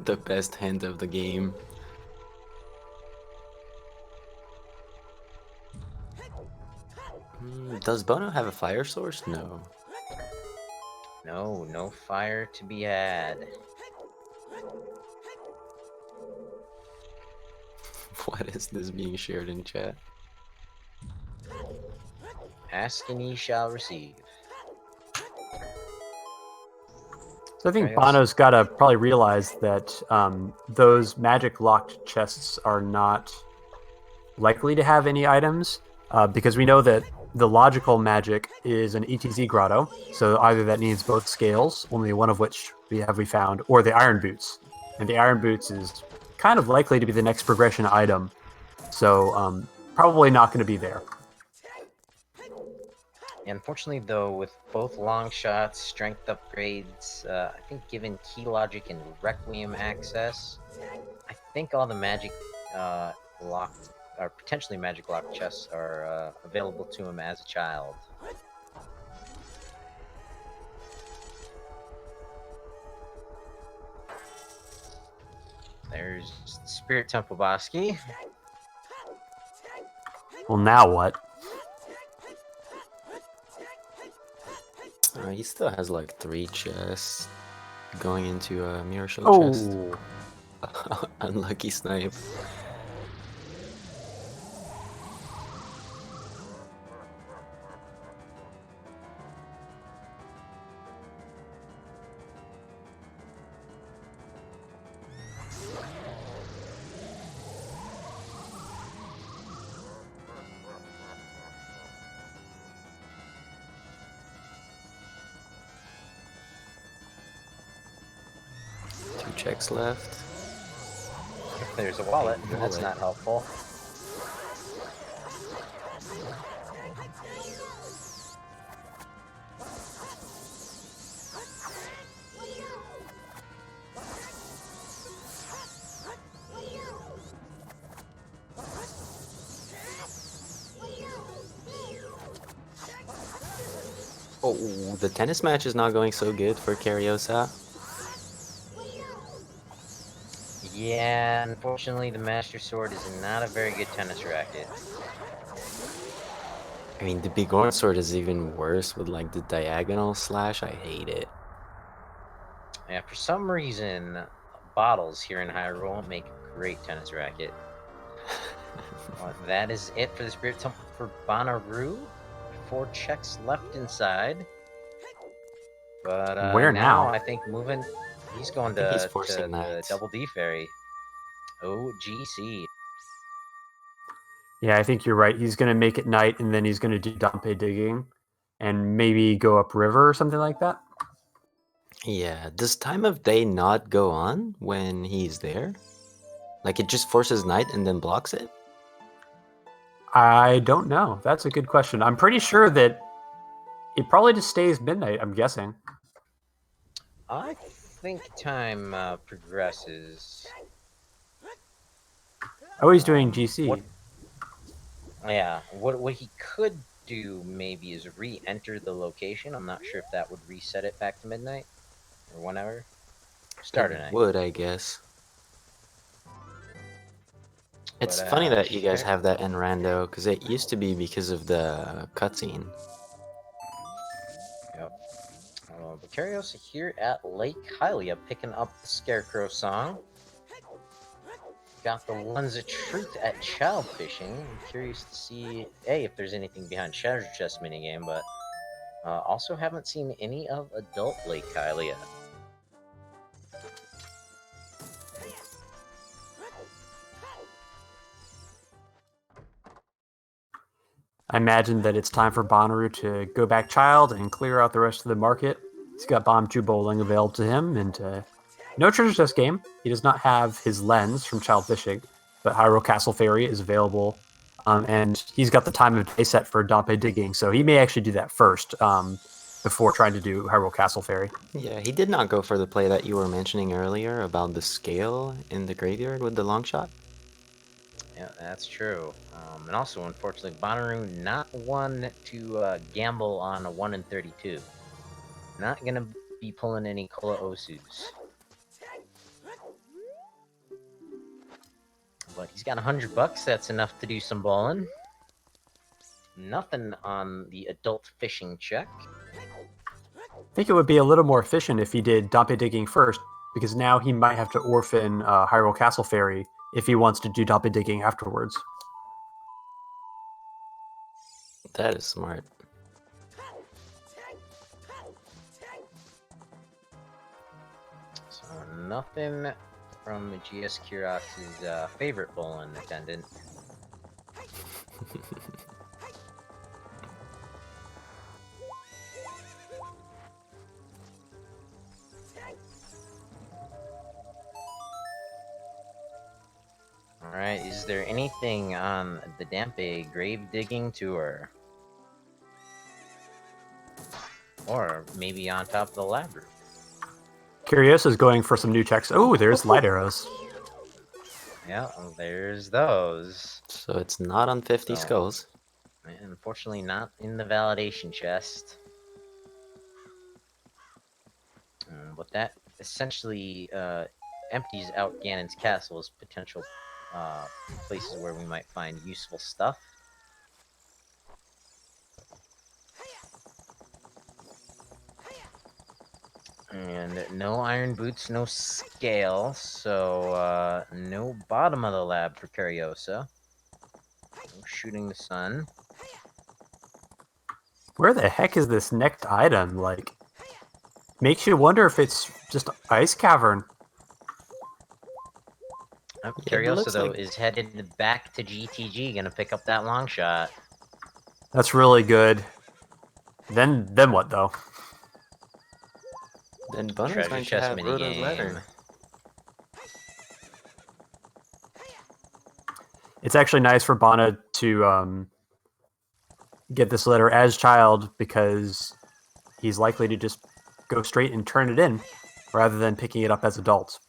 The best hint of the game. Does Bono have a fire source? No. No fire to be had. What is this being shared in chat? Ask and ye shall receive. So I think Kariossa. Bono's got to probably realize that those magic locked chests are not likely to have any items, because we know that the logical magic is an ETZ grotto, so either that needs both scales, only one of which we found, or the iron boots. And the iron boots is kind of likely to be the next progression item, so probably not going to be there. Unfortunately, though, with both long shots, strength upgrades, I think given key logic and Requiem access, I think all the magic locked, or potentially magic locked chests are available to him as a child. There's Spirit Temple Bosky. Well, now what? He still has like 3 chests going into a mirror shield chest. Oh, Unlucky snipe. Two checks left. There's a wallet. Big That's wallet. not helpful. Oh, the tennis match is not going so good for Kariossa. Yeah, unfortunately, the Master Sword is not a very good tennis racket. I mean, the Bigorn sword is even worse with like the diagonal slash. I hate it. Yeah, for some reason, bottles here in Hyrule make a great tennis racket. That is it for the Spirit Temple for Bonnaroo. 4 checks left inside. But Where now? I think moving. He's going I think he's to forcing the that. Double D Fairy. OGC. yeah, I think you're right. He's going to make it night, and then he's going to do Dompe digging, and maybe go upriver or something like that. Yeah, does time of day not go on when he's there? Like it just forces night and then blocks it? I don't know. That's a good question. I'm pretty sure that it probably just stays midnight. I'm guessing. I think time progresses. Oh, he's doing GC. What what he could do maybe is re-enter the location. I'm not sure if that would reset it back to midnight or whenever. Start at It night. would, I guess. It's But, funny that you guys check- have that in rando, because it used to be because of the cutscene. Yep. But Curiosa here at Lake Hylia picking up the Scarecrow song. Got the Lens of Truth at Child Fishing. I'm curious to see, A, if there's anything behind Treasure Chest minigame, but also haven't seen any of Adult Lake Hylia. I imagine that it's time for Bonnaroo to go back child and clear out the rest of the market. He's got Bomb 2 bowling available to him, and no treasure chest game. He does not have his lens from Child Fishing, but Hyrule Castle Fairy is available, and he's got the time of day set for Dompe digging, so he may actually do that first before trying to do Hyrule Castle Fairy. Yeah, he did not go for the play that you were mentioning earlier about the scale in the graveyard with the long shot. Yeah, that's true. And also, unfortunately, Bonnaroo not one to gamble on a 1 in 32. Not gonna be pulling any Kola Osus. But he's got $100. That's enough to do some bowling. Nothing on the adult fishing check. I think it would be a little more efficient if he did Dompe digging first, because now he might have to orphan Hyrule Castle Fairy if he wants to do Dompe digging afterwards. That is smart. So nothing from GS Kuros's favorite bowling attendant. Alright, is there anything on the Dampe grave digging tour? Or maybe on top of the lab roof? Curiosa is going for some new checks. Oh, there's light arrows. Yeah, there's those. So it's not on 50 So- skulls. And unfortunately, not in the validation chest. But that essentially empties out Ganon's castle as potential places where we might find useful stuff. And no iron boots, no scale, so no bottom of the lab for Kariossa. No shooting the sun. Where the heck is this next item? Like, makes you wonder if it's just Ice Cavern. Yeah, it Curiosa, looks though, like- is headed back to GTG, gonna pick up that long shot. That's really good. Then what though? Then Bono's Treasure going to chest have Roto's minigame. ladder. It's actually nice for Bono to get this letter as child because he's likely to just go straight and turn it in rather than picking it up as adults.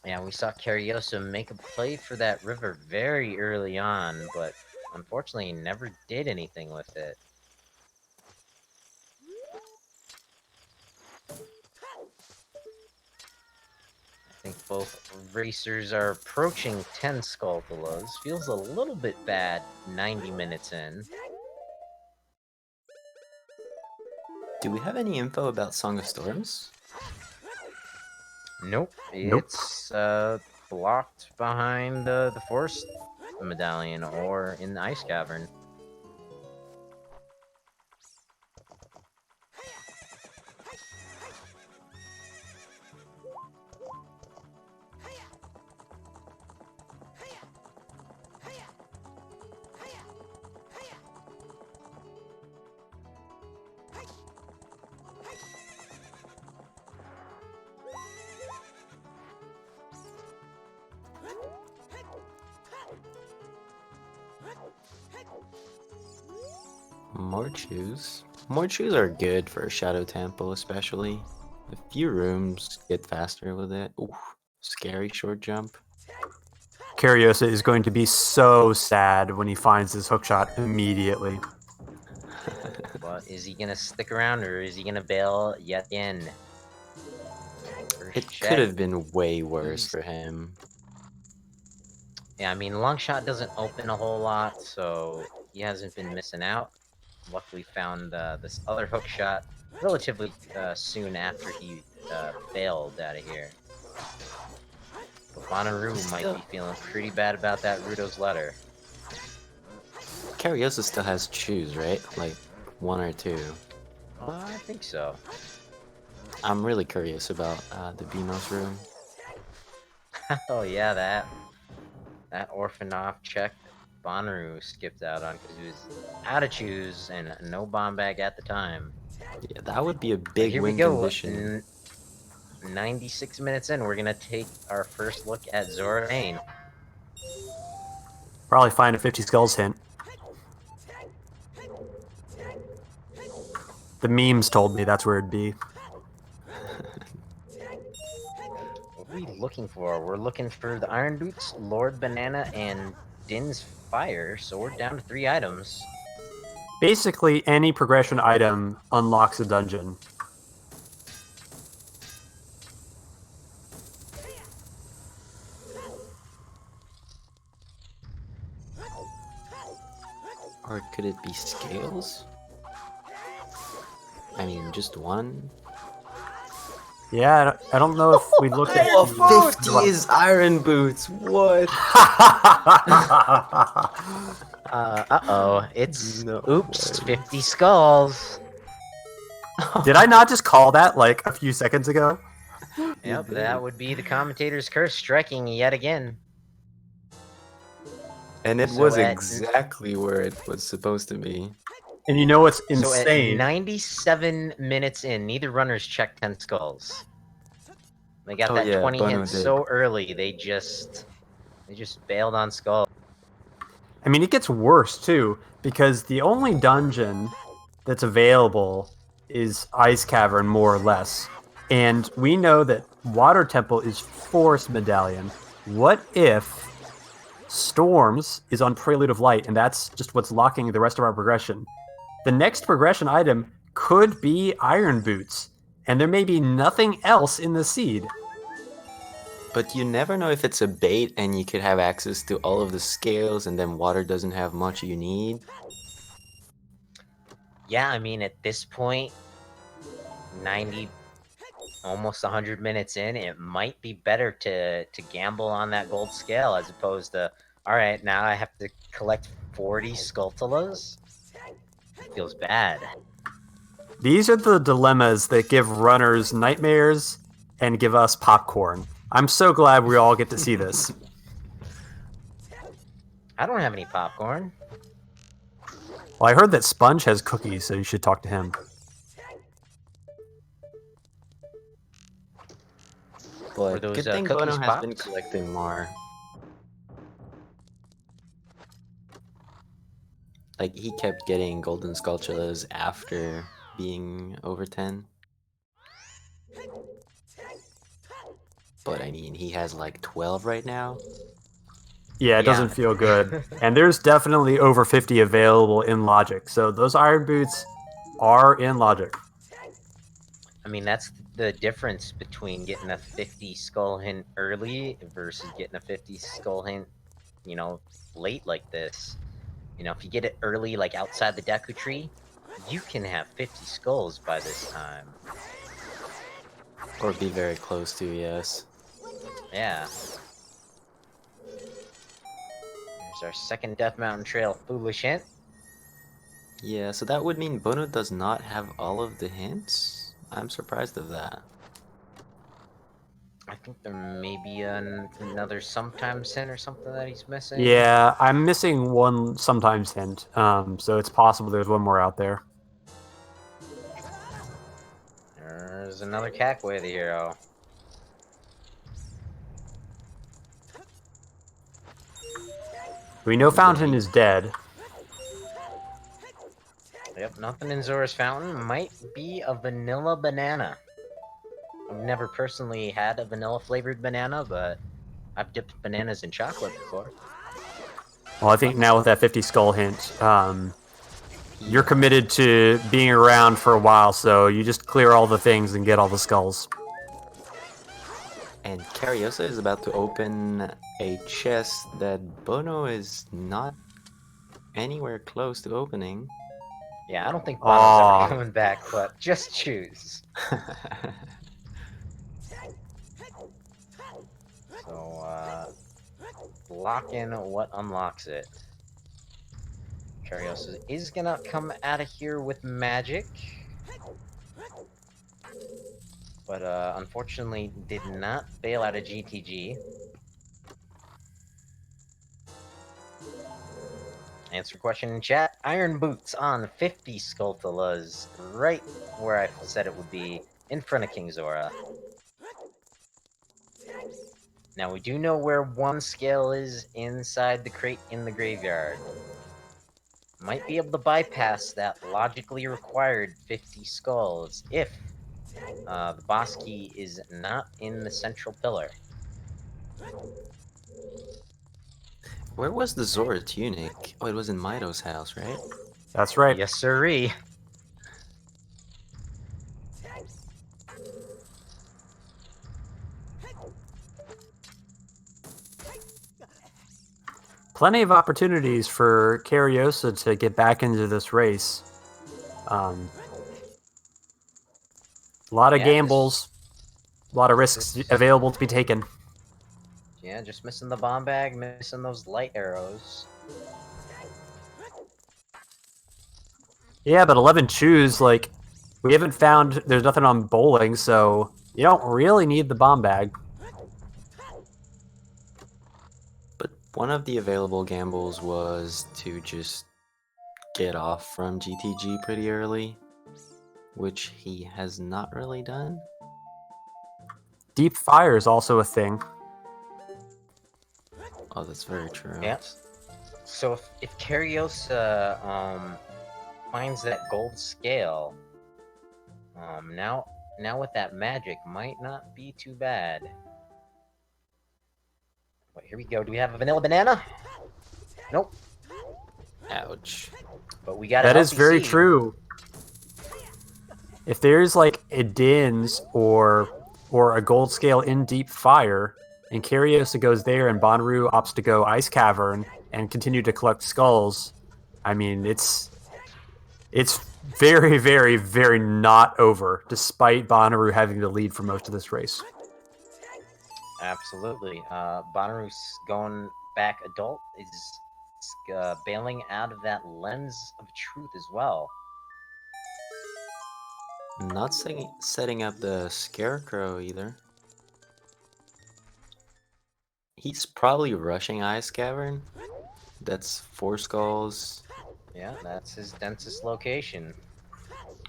Yeah, we saw Kariossa make a play for that river very early on, but unfortunately he never did anything with it. I think both racers are approaching 10 Skulltulas. Feels a little bit bad 90 minutes in. Do we have any info about Song of Storms? Nope, Nope. it's blocked behind the Forest Medallion or in the Ice Cavern. More chews. More chews are good for a Shadow Temple, especially. A few rooms get faster with it. Ooh, scary short jump. Kariossa is going to be so sad when he finds this hookshot immediately. But is he gonna stick around or is he gonna bail yet again? First It check. could have been way worse He's- for him. Yeah, I mean, long shot doesn't open a whole lot, so he hasn't been missing out. Luckily found this other hook shot relatively soon after he bailed out of here. But Bonnaroo might be feeling pretty bad about that Rudo's letter. Kariossa still has chews, right? Like one or two. I think so. I'm really curious about the Beamos room. Oh yeah, that orphan off check Bonnaroo skipped out on because he was out of choose and no bomb bag at the time. Yeah, that would be a But big here we win go. condition. 96 minutes in, we're gonna take our first look at Zora Lane. Probably find a 50 skulls hint. The memes told me that's where it'd be. What are we looking for? We're looking for the Iron Boots, Lord Banana, and Din's Fire, so we're down to 3 items. Basically, any progression item unlocks a dungeon. Or could it be scales? I mean, just one? Yeah, I don't know if we looked at... Oh, 50 is Iron Boots! What? Uh-oh, it's No oops, way. 50 skulls. Did I not just call that like a few seconds ago? Yep, did. that would be the commentator's curse striking yet again. And it So was at- exactly where it was supposed to be. And you know what's So at insane? 97 minutes in, neither runners checked 10 skulls. They got Oh, that yeah, 20 Bono hit did. so early, they just bailed on skull. I mean, it gets worse too, because the only dungeon that's available is Ice Cavern, more or less. And we know that Water Temple is Forest Medallion. What if Storms is on Prelude of Light, and that's just what's locking the rest of our progression? The next progression item could be Iron Boots, and there may be nothing else in the seed. But you never know if it's a bait and you could have access to all of the scales and then water doesn't have much you need. Yeah, I mean, at this point, 90, almost 100 minutes in, it might be better to gamble on that gold scale as opposed to, all right, now I have to collect 40 Skulltulas? Feels bad. These are the dilemmas that give runners nightmares and give us popcorn. I'm so glad we all get to see this. I don't have any popcorn. Well, I heard that Sponge has cookies, so you should talk to him. Were But those, good thing cookies Bono has been popped? collecting more. Like, he kept getting golden Skulltulas after being over 10. But I mean, he has like 12 right now. Yeah, it doesn't feel good. And there's definitely over 50 available in Logic. So those Iron Boots are in Logic. I mean, that's the difference between getting a 50 skull hint early versus getting a 50 skull hint, you know, late like this. You know, if you get it early, like outside the Deku tree, you can have 50 skulls by this time. Or be very close to, yes. Yeah. There's our second Death Mountain Trail foolish hint. Yeah, so that would mean Bono does not have all of the hints? I'm surprised of that. I think there may be another sometimes hint or something that he's missing. Yeah, I'm missing one sometimes hint. So it's possible there's one more out there. There's another Cackway the hero. We know Fountain is dead. Yep, nothing in Zora's Fountain. Might be a vanilla banana. I've never personally had a vanilla flavored banana, but I've dipped bananas in chocolate before. Well, I think now with that 50 skull hint, you're committed to being around for a while, so you just clear all the things and get all the skulls. And Kariossa is about to open a chest that Bono is not anywhere close to opening. Yeah, I don't think Bono's Aw. ever coming back, but just choose. So, lock in what unlocks it. Curiosa is gonna come out of here with magic. But, unfortunately did not bail out of GTG. Answer question in chat. Iron Boots on 50 Skulltulas, right where I said it would be, in front of King Zora. Now we do know where one scale is inside the crate in the graveyard. Might be able to bypass that logically required 50 skulls if the boss key is not in the central pillar. Where was the Zora tunic? Oh, it was in Mido's house, right? That's right. Yes, sirree. Plenty of opportunities for Kariossa to get back into this race. A lot of gambles, a lot of risks available to be taken. Yeah, just missing the bomb bag, missing those light arrows. Yeah, but 11 choose, like, we haven't found, there's nothing on bowling, so you don't really need the bomb bag. But one of the available gambles was to just get off from GTG pretty early, which he has not really done. Deep fire is also a thing. Oh, that's very true. Yep. So if Kariossa finds that gold scale, now with that magic might not be too bad. Wait, here we go. Do we have a vanilla banana? Nope. Ouch. But we got That is very true. If there's like a Dins or a gold scale in deep fire, and Curiosa goes there and Bonnaroo opts to go Ice Cavern and continue to collect skulls, I mean, it's It's very, very, very not over, despite Bonnaroo having the lead for most of this race. Absolutely. Bonnaroo's going back adult is bailing out of that lens of truth as well. Not setting up the Scarecrow either. He's probably rushing Ice Cavern. That's 4 skulls. Yeah, that's his densest location.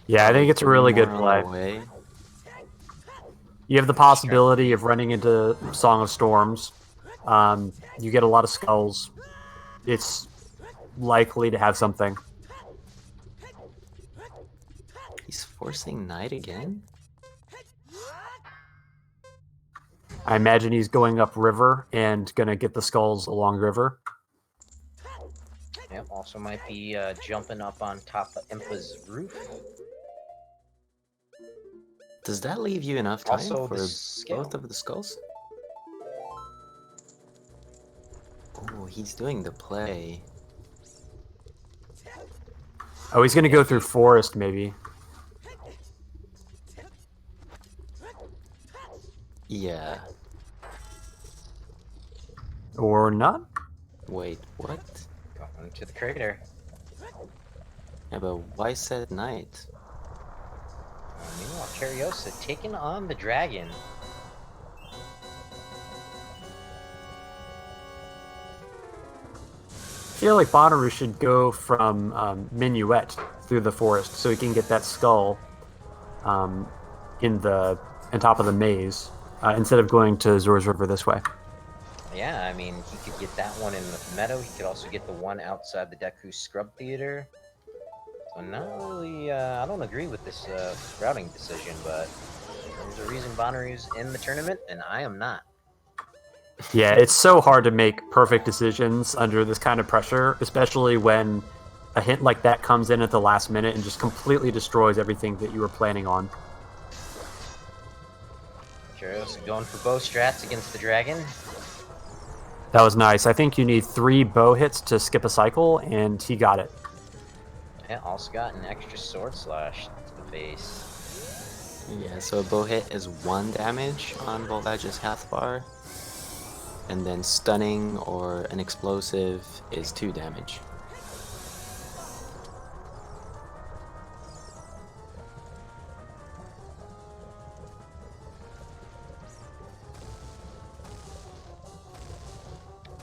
Yeah, I think it's a really good play. Way. You have the possibility of running into Song of Storms. You get a lot of skulls. It's likely to have something. He's forcing Knight again? I imagine he's going up river and going to get the skulls along river. Yep, also might be jumping up on top of Impa's roof. Does that leave you enough time Also for the both of the skulls? Oh, he's doing the play. Oh, he's going to go through forest, maybe. Yeah. Or not? Wait, what? Going to the crater. Yeah, but why set Knight? Meanwhile, Kariossa taking on the dragon. I feel like Bonnaroo should go from Minuet through the forest so he can get that skull on top of the maze instead of going to Zor's River this way. Yeah, I mean, he could get that one in the meadow. He could also get the one outside the Deku Scrub Theater. So not really, I don't agree with this routing decision, but there's a reason Bonnaroo's in the tournament, and I am not. Yeah, it's so hard to make perfect decisions under this kind of pressure, especially when a hint like that comes in at the last minute and just completely destroys everything that you were planning on. Curiosa going for bow strats against the dragon. That was nice. I think you need 3 bow hits to skip a cycle, and he got it. Yeah, also got an extra sword slash to the face. Yeah, so a bow hit is 1 damage on Volvage's health bar. And then stunning or an explosive is 2 damage.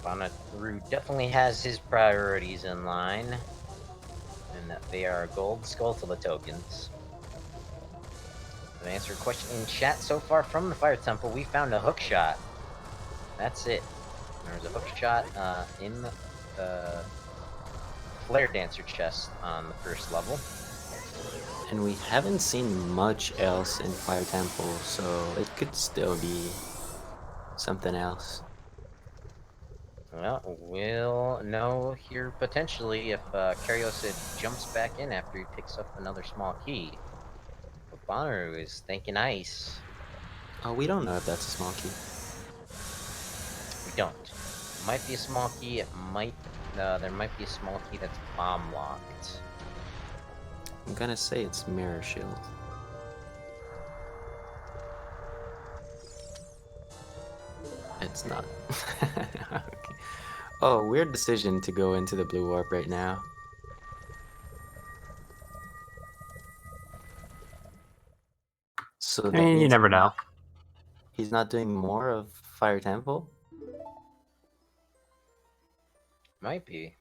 Bonnaroo definitely has his priorities in line, and that they are gold Skulltula tokens. To answer a question in chat so far from the Fire Temple, we found a hook shot. That's it. There's a hook shot in the Flare Dancer chest on the first level. And we haven't seen much else in Fire Temple, so it could still be something else. Well, we'll know here potentially if Kariossa jumps back in after he picks up another small key. But Bonnaroo is thinking ice. Oh, we don't know if that's a small key. We don't. It might be a small key. It might. There might be a small key that's bomb locked. I'm gonna say it's Mirror Shield. It's not. Okay. Oh, weird decision to go into the blue warp right now. So that You means never know. he's not doing more of Fire Temple? Might be.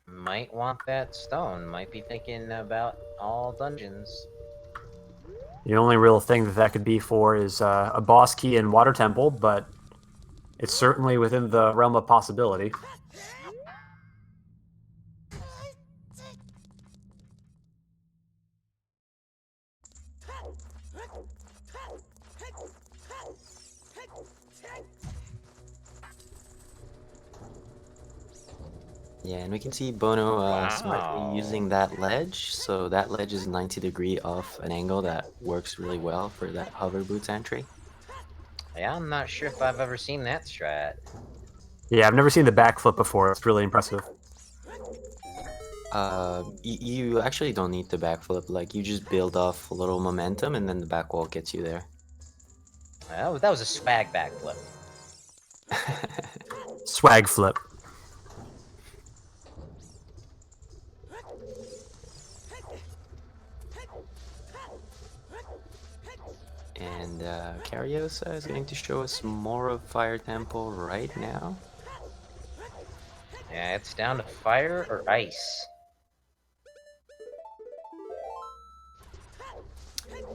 Might want that stone. Might be thinking about all dungeons. The only real thing that could be for is a boss key in Water Temple, but it's certainly within the realm of possibility. Yeah, and we can see Bono smartly using that ledge. So that ledge is 90° off an angle that works really well for that hover boots entry. Yeah, I'm not sure if I've ever seen that strat. Yeah, I've never seen the backflip before. It's really impressive. You actually don't need the backflip. Like, you just build off a little momentum, and then the back wall gets you there. That was a swag backflip. Swag flip. And Kariossa is going to show us more of Fire Temple right now. Yeah, it's down to fire or ice.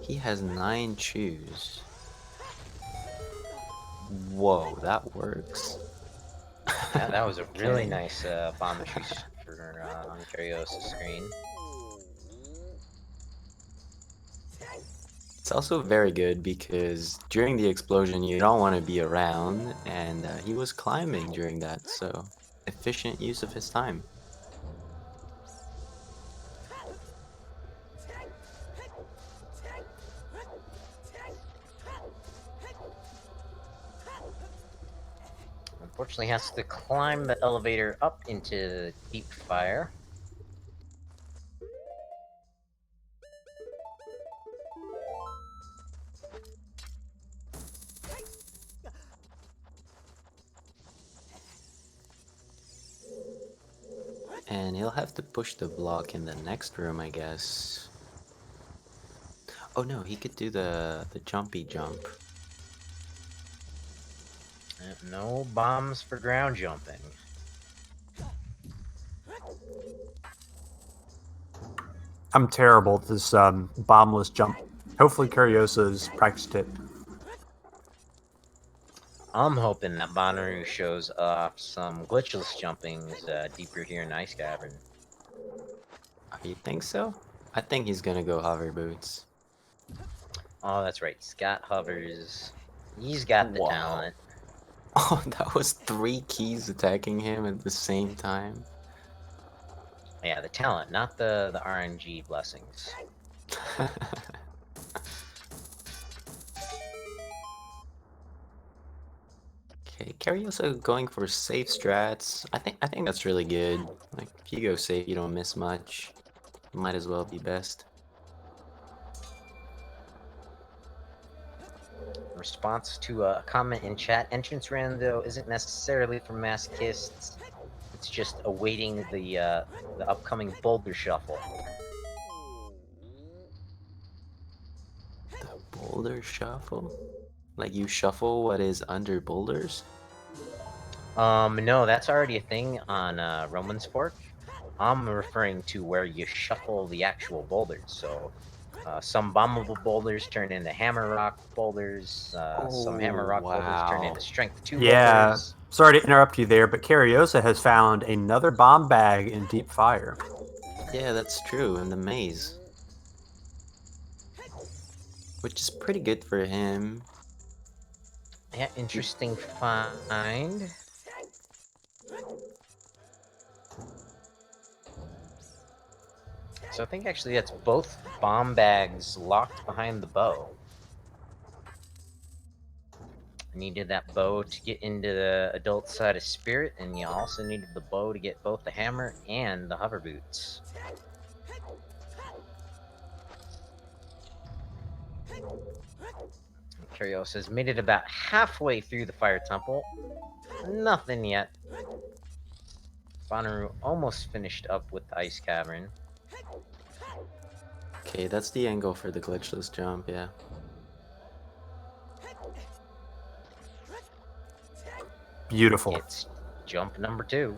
He has 9 chews. Whoa, that works. Yeah, that was a really Okay. nice bomb entry for on Curiosia's screen. It's also very good because during the explosion you don't want to be around, and he was climbing during that, so efficient use of his time. Unfortunately, has to climb the elevator up into deep fire. And he'll have to push the block in the next room, I guess. Oh no, he could do the jumpy jump. No bombs for ground jumping. I'm terrible at this bombless jump. Hopefully Curiosa's practiced it. I'm hoping that Bonnaroo shows off some glitchless jumpings deeper here in Ice Cavern. Oh, you think so? I think he's gonna go hover boots. Oh, that's right. Scott hovers. He's got the Wow. talent. Oh, that was 3 keys attacking him at the same time. Yeah, the talent, not the RNG blessings. Okay, Kariossa going for safe strats. I think that's really good. Like, if you go safe, you don't miss much. Might as well be best. Response to a comment in chat: entrance rando isn't necessarily for masochists. It's just awaiting the upcoming boulder shuffle. The boulder shuffle? Like, you shuffle what is under boulders? No, that's already a thing on Roman's Fork. I'm referring to where you shuffle the actual boulders. So, some bombable boulders turn into hammer rock boulders. Some hammer Oh, rock boulders turn wow. into strength 2 Yeah, boulders. sorry to interrupt you there, but Curiosa has found another bomb bag in deep fire. Yeah, that's true, in the maze. Which is pretty good for him. Yeah, interesting find. So I think actually that's both bomb bags locked behind the bow. Needed that bow to get into the adult side of spirit, and you also needed the bow to get both the hammer and the hover boots. Curiosa has made it about halfway through the fire temple. Nothing yet. Bonnaroo almost finished up with the ice cavern. Okay, that's the angle for the glitchless jump, yeah. Beautiful. It's jump number 2.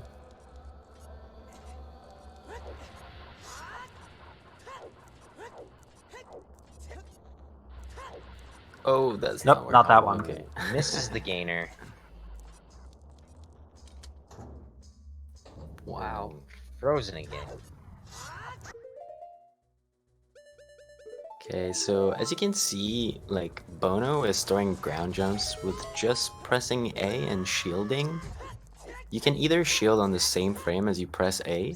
Oh, that's Nope, not where. not that Oh, one. okay. Misses the gainer. Wow. And Frozen again. Okay, so as you can see, like, Bono is throwing ground jumps with just pressing A and shielding. You can either shield on the same frame as you press A,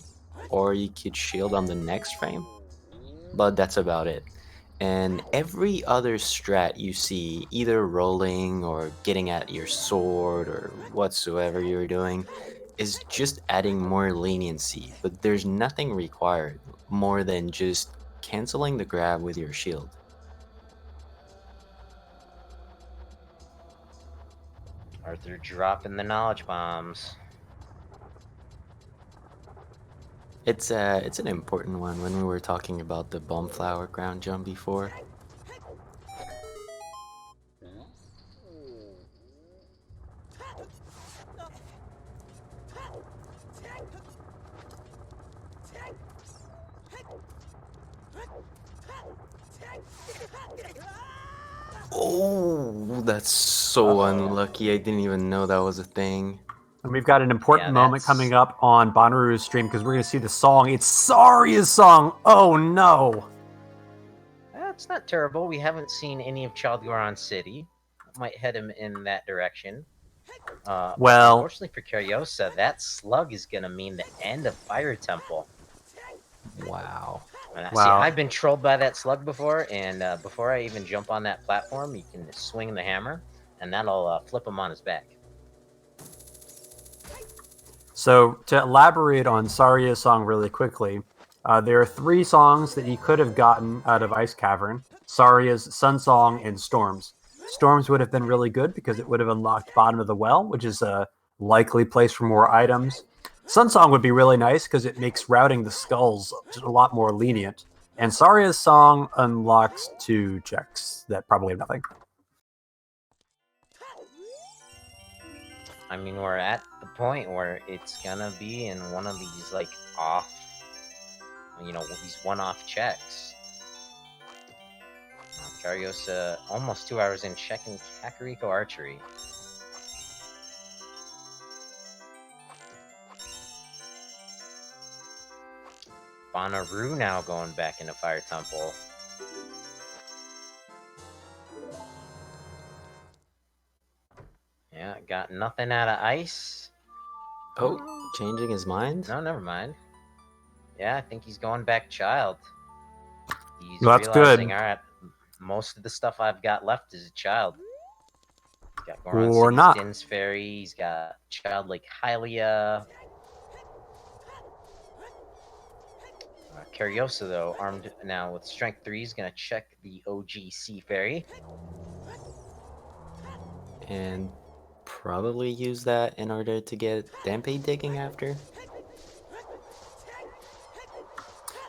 or you could shield on the next frame, but that's about it. And every other strat you see, either rolling or getting at your sword or whatsoever you're doing, is just adding more leniency, but there's nothing required more than just canceling the grab with your shield. Arthur dropping the knowledge bombs. It's an important one when we were talking about the bomb flower ground jump before. Oh, that's so unlucky. I didn't even know that was a thing. And we've got an important moment that's- coming up on Bonnaroo's stream because we're going to see the song. It's Saria's song. Oh no. That's not terrible. We haven't seen any of Child Goron City. Might head him in that direction. Well, unfortunately for Kariossa, that slug is gonna mean the end of Fire Temple. Wow. See, Wow. I've been trolled by that slug before, and before I even jump on that platform, you can swing the hammer, and that'll flip him on his back. So to elaborate on Saria's song really quickly, there are 3 songs that you could have gotten out of Ice Cavern: Saria's, Sun Song, and Storms. Storms would have been really good because it would have unlocked Bottom of the Well, which is a likely place for more items. Sun Song would be really nice because it makes routing the skulls just a lot more lenient. And Saria's song unlocks 2 checks that probably have nothing. I mean, we're at the point where it's gonna be in one of these, like, off, these one-off checks. Kariossa almost 2 hours in checking Kakariko Archery. Bonnaroo now going back into Fire Temple. Yeah, got nothing out of ice. Oh, changing his mind? No, never mind. Yeah, I think he's going back child. He's Well, that's realizing, good. alright, most of the stuff I've got left is a child. He's got Goron Or City's not. Din's Ferry, he's got Child Lake Hylia. Kariossa, though, armed now with Strength 3, is going to check the OG Sea Ferry. And probably use that in order to get Dampé digging after.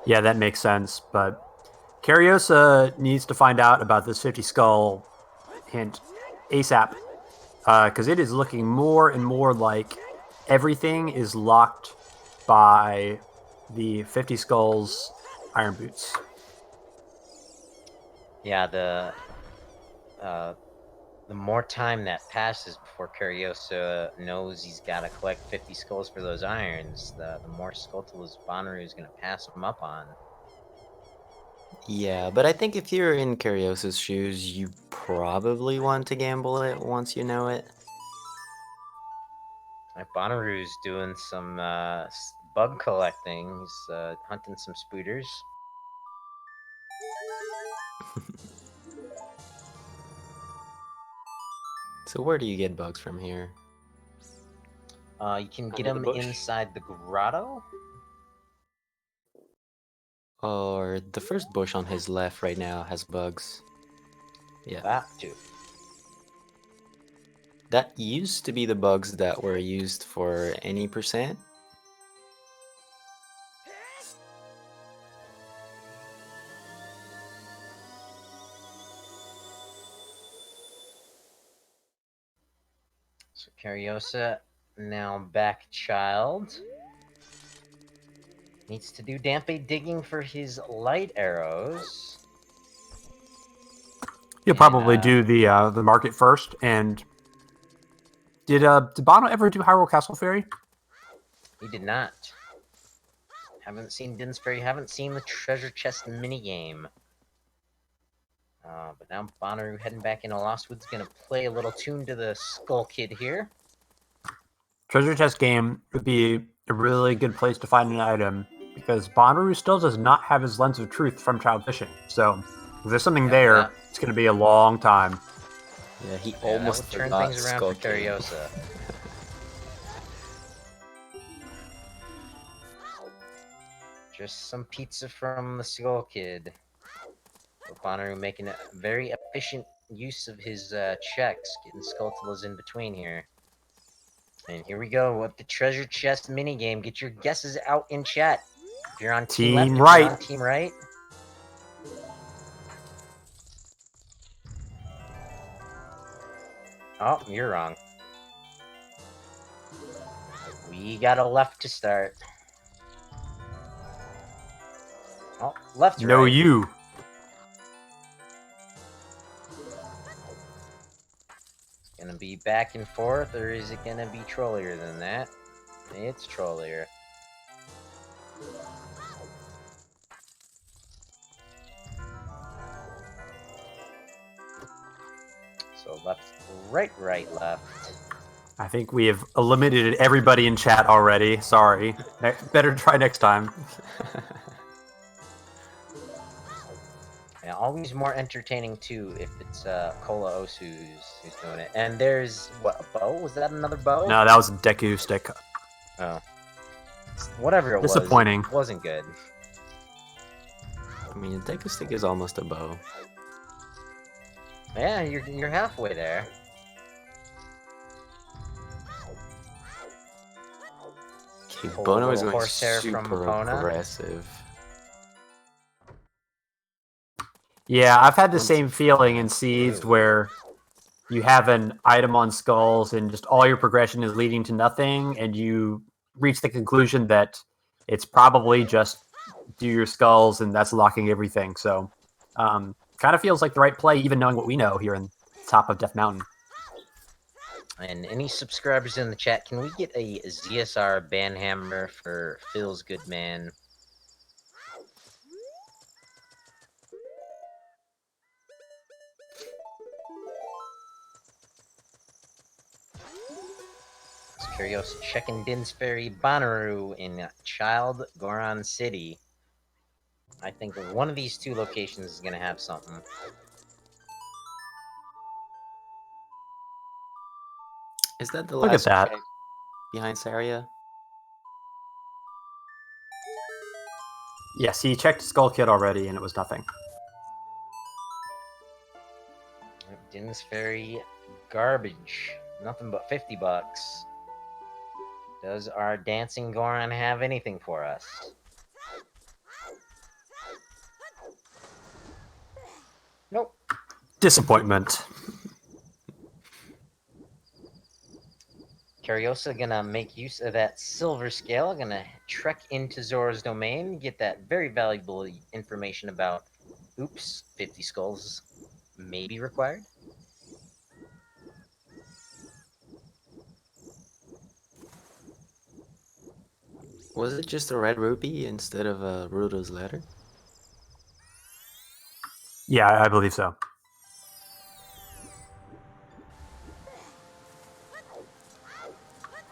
Yeah, that makes sense, but Kariossa needs to find out about this 50 skull hint ASAP, because it is looking more and more like everything is locked by the 50 skulls iron boots. Yeah, the more time that passes before Curiosa knows he's got to collect 50 skulls for those irons, the more Skulltulas Bonnaroo is going to pass him up on. Yeah, but I think if you're in Curios's shoes, you probably want to gamble it once you know it. Bonnaroo's doing some bug collecting. He's hunting some spooters. So where do you get bugs from here? You can get Under the them bush? inside the grotto. Or the first bush on his left right now has bugs. Yeah. That too. That used to be the bugs that were used for any percent. So Curiosa, now back child. Needs to do Dampé digging for his light arrows. You'll probably do the market first. And did Bono ever do Hyrule Castle Fairy? He did not. Haven't seen Din's Ferry, haven't seen the treasure chest minigame. But now Bonnaroo heading back into Lost Woods, gonna play a little tune to the Skull Kid here. Treasure chest game would be a really good place to find an item because Bonnaroo still does not have his lens of truth from child fishing. So if there's something there, it's going to be a long time. Yeah, he That almost would turn forgot things around Skull for Kid. Kariossa. Just some pizza from the Skull Kid. Bonnaroo making a very efficient use of his checks, getting Skulltulas in between here. And here we go with the treasure chest minigame. Get your guesses out in chat. If you're on team left, Team if right. you're on team right. Oh, you're wrong. We got a left to start. Oh, left to No, right. you. It's gonna be back and forth, or is it gonna be trollier than that? It's trollier. So left, right, left. I think we have eliminated everybody in chat already. Sorry. Better try next time. Yeah, always more entertaining too if it's Cola Osu who's doing it. And there's what, a bow? Was that another bow? No, that was a Deku stick. Oh. Whatever it was, Disappointing. it wasn't good. I mean, a Deku stick is almost a bow. Yeah, you're halfway there. Okay, Pull a Bono is little going horsehair from super Epona. aggressive. Yeah, I've had the Once- same feeling in Seized Ooh. where you have an item on skulls and just all your progression is leading to nothing, and you reach the conclusion that it's probably just do your skulls and that's locking everything. So, kind of feels like the right play, even knowing what we know here in top of Death Mountain. And any subscribers in the chat, can we get a ZSR banhammer for Phil's good man? It's Curiosa checking Dinsbury Bonnaroo in Child Goron City. I think one of these two locations is gonna have something. Is that the Look at last that. check behind Saria? Yes, he checked Skull Kid already and it was nothing. Dinsbury garbage. Nothing but $50. Does our dancing Goron have anything for us? Nope. Disappointment. Kariossa gonna make use of that silver scale, gonna trek into Zora's domain, get that very valuable information about, oops, 50 skulls may be required. Was it just a red rupee instead of a Rudo's letter? Yeah, I believe so.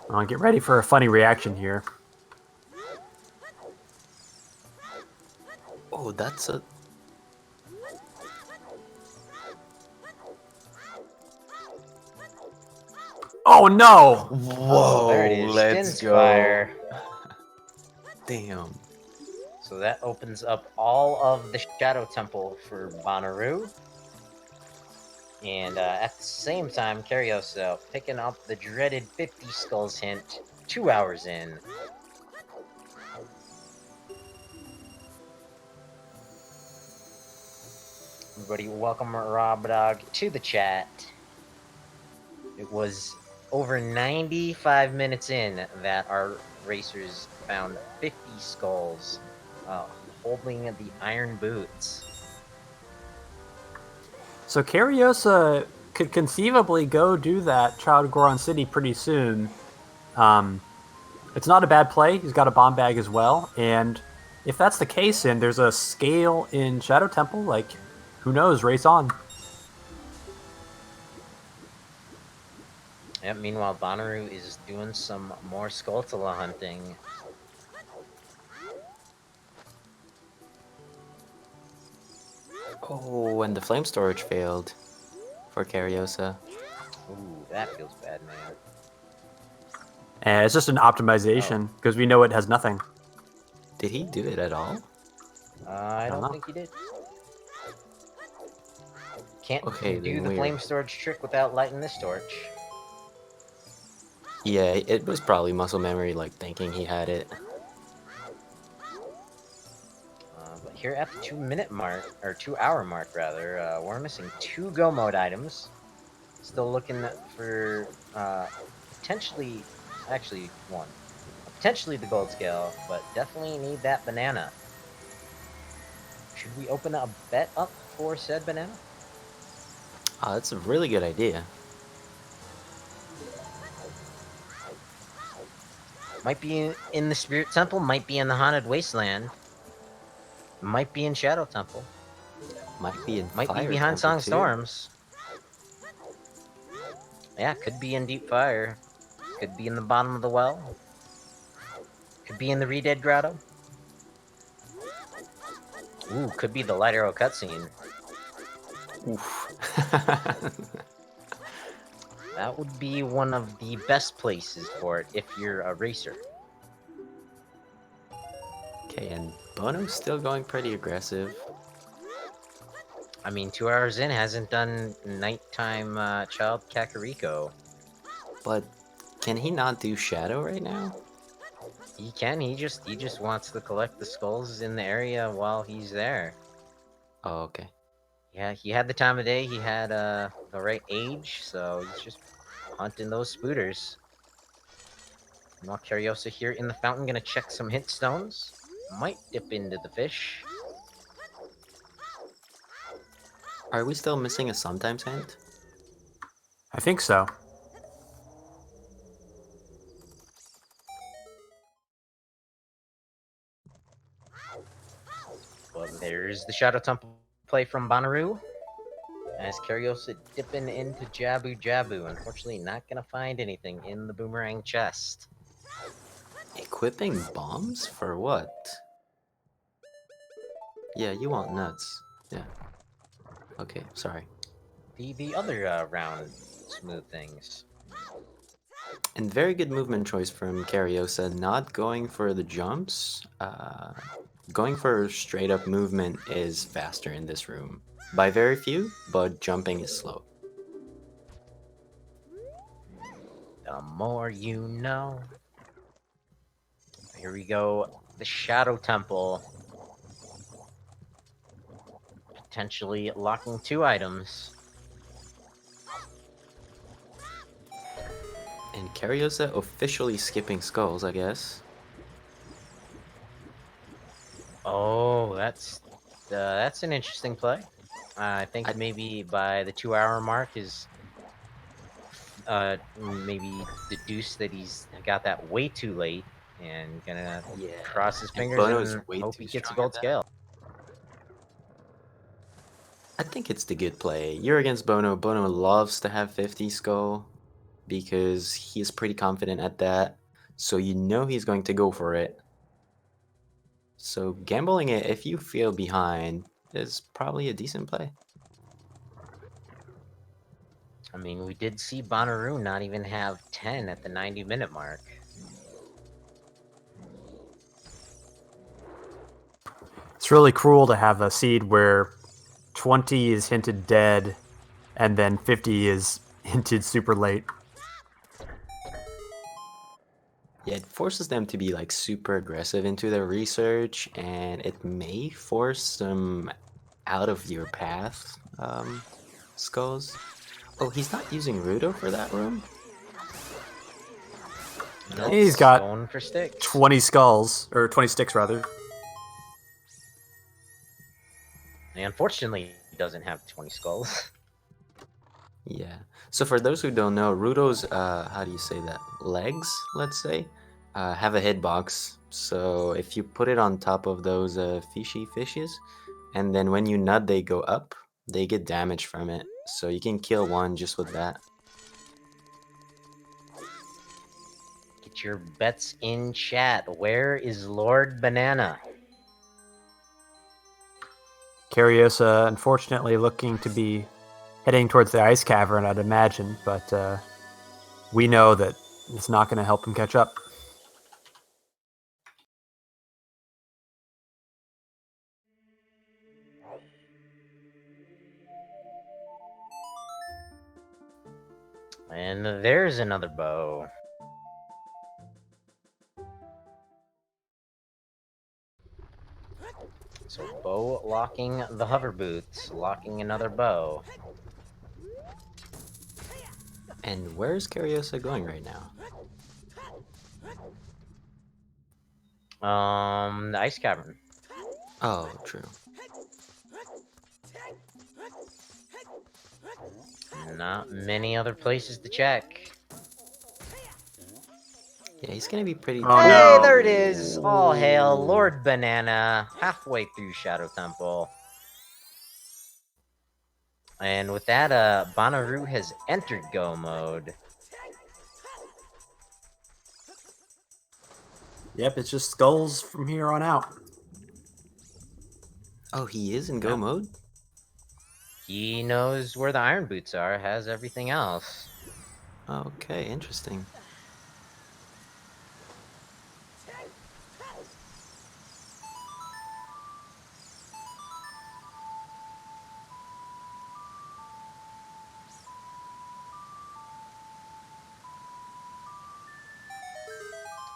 I'll get ready for a funny reaction here. Oh, that's a... Oh no! Whoa, There it is. let's Dinspire. go. Damn. So that opens up all of the Shadow Temple for Bonnaroo. And at the same time, Kariossa picking up the dreaded 50 skulls hint 2 hours in. Everybody, welcome Rob Dog to the chat. It was over 95 minutes in that our racers found 50 skulls, holding the iron boots. So Kariossa could conceivably go do that Child Goron City pretty soon. It's not a bad play. He's got a bomb bag as well. And if that's the case, and there's a scale in Shadow Temple, like, who knows, race on. Yep, meanwhile, Bonnaroo is doing some more Skulltula hunting. Oh, and the flame storage failed for Kariossa. Ooh, that feels bad, man. And it's just an optimization, because we know it has nothing. Did he do it at all? I don't don't know. think he did. Can't Okay, do then the weird. flame storage trick without lighting this torch. Yeah, it was probably muscle memory, like thinking he had it. But here at the 2-minute mark, or 2-hour mark rather, we're missing 2 go mode items. Still looking for potentially, actually 1. Potentially the gold scale, but definitely need that banana. Should we open a bet up for said banana? Oh, that's a really good idea. Might be in the Spirit Temple, might be in the Haunted Wasteland, might be in Shadow Temple, Might be in might be Fire behind Temple Song too. Storms. Yeah, could be in Deep Fire, could be in the bottom of the well, could be in the Redead Grotto. Ooh, could be the Light Arrow cutscene. Oof. That would be one of the best places for it if you're a racer. Okay, and Bono's still going pretty aggressive. I mean, 2 hours in, hasn't done nighttime child Kakariko. But can he not do Shadow right now? He can, he just wants to collect the skulls in the area while he's there. Oh, okay. Yeah, he had the time of day, he had the right age, so he's just hunting those spooters. Now Curiosa here in the fountain, gonna check some hit stones. Might dip into the fish. Are we still missing a sometimes hint? I think so. Well, there's the Shadow Temple play from Bonnaroo. As Kariossa dipping into Jabu Jabu. Unfortunately, not gonna find anything in the boomerang chest. Equipping bombs? For what? Yeah, you want nuts. Yeah. Okay, sorry. The other round smooth things. And very good movement choice from Kariosa, not going for the jumps. Going for straight up movement is faster in this room. By very few, but jumping is slow. The more you know. Here we go. The Shadow Temple. Potentially locking 2 items. And Kariosa officially skipping skulls, I guess. Oh, that's an interesting play. I think maybe by the 2-hour mark is maybe deduce that he's got that way too late and gonna cross his And fingers Bono's and way hope too he gets a strong gold at that. scale. I think it's the good play. You're against Bono. Bono loves to have 50 skull because he is pretty confident at that. So you know he's going to go for it. So gambling it if you feel behind is probably a decent play. I mean, we did see Bonnaroo not even have 10 at the 90-minute mark. It's really cruel to have a seed where 20 is hinted dead and then 50 is hinted super late. Yeah, it forces them to be like super aggressive into their research, and it may force some out of your path skulls. Oh, he's not using Rudo for that room? Nope, He's got going for sticks. 20 skulls, or 20 sticks rather. And unfortunately, he doesn't have 20 skulls. Yeah. So for those who don't know, Rudo's, how do you say that? Legs, let's say, have a hitbox. So if you put it on top of those fishes, and then when you nut, they go up, they get damage from it. So you can kill one just with that. Get your bets in chat. Where is Lord Banana? Kariossa, unfortunately, looking to be heading towards the ice cavern, I'd imagine, but we know that it's not going to help him catch up. And there's another bow. So bow locking the hover boots, locking another bow. And where's Kariossa going right now? The ice cavern. Oh, true. Not many other places to check. Yeah, he's gonna be pretty. Oh, Hey, no. there it is! All hail Lord Banana, halfway through Shadow Temple. And with that, Bonnaroo has entered Go mode. Yep, it's just skulls from here on out. Oh, he is in Go Yeah. mode? He knows where the iron boots are, has everything else. Okay, interesting.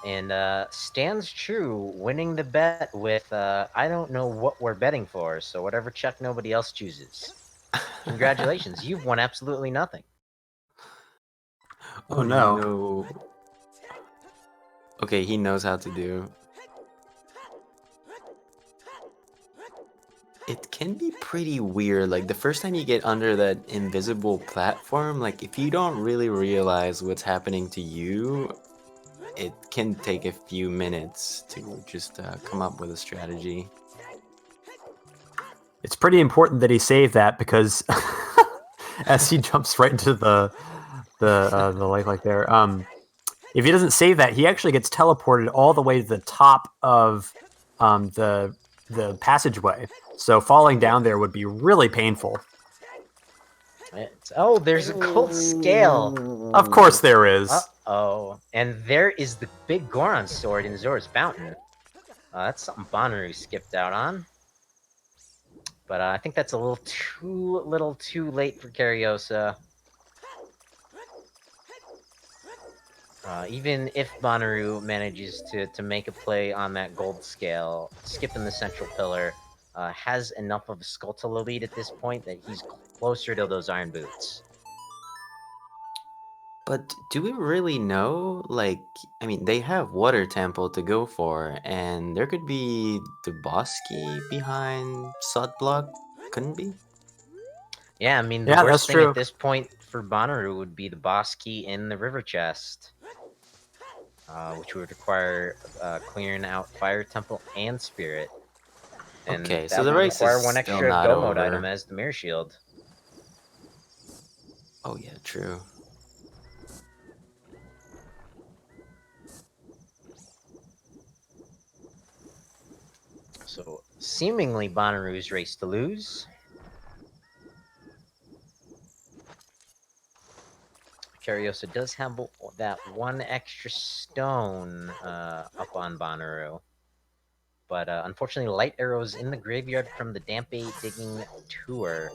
And stands true, winning the bet with I don't know what we're betting for, so whatever check nobody else chooses. Congratulations, you've won absolutely nothing. Oh, no. No. Okay, he knows how to do. It can be pretty weird. Like, the first time you get under that invisible platform, like, if you don't really realize what's happening to you, it can take a few minutes to just come up with a strategy. It's pretty important that he save that because as he jumps right into the lake like there, if he doesn't save that, he actually gets teleported all the way to the top of the passageway. So falling down there would be really painful. Oh, there's a gold scale. Of course there is. Uh-oh. And there is the big Goron sword in Zora's Fountain. That's something Bonnaroo skipped out on. But I think that's a little too late for Kariossa. Even if Bonnaroo manages to make a play on that gold scale, skipping the central pillar, has enough of a skull to lead at this point that he's closer to those iron boots. But do we really know? Like, I mean, they have Water Temple to go for, and there could be the boss key behind Sod Block, couldn't be? Yeah, I mean, the Yeah, worst that's thing true. at this point for Bonnaroo would be the boss key in the river chest, which would require clearing out Fire Temple and Spirit. And Okay, that so the would race require is one still extra not Go mode over. item as the Mirror Shield. Oh yeah, true. So, seemingly Bonnaroo's race to lose. Curiosa does have that one extra stone up on Bonnaroo. But unfortunately, light arrows in the graveyard from the Dampe digging tour.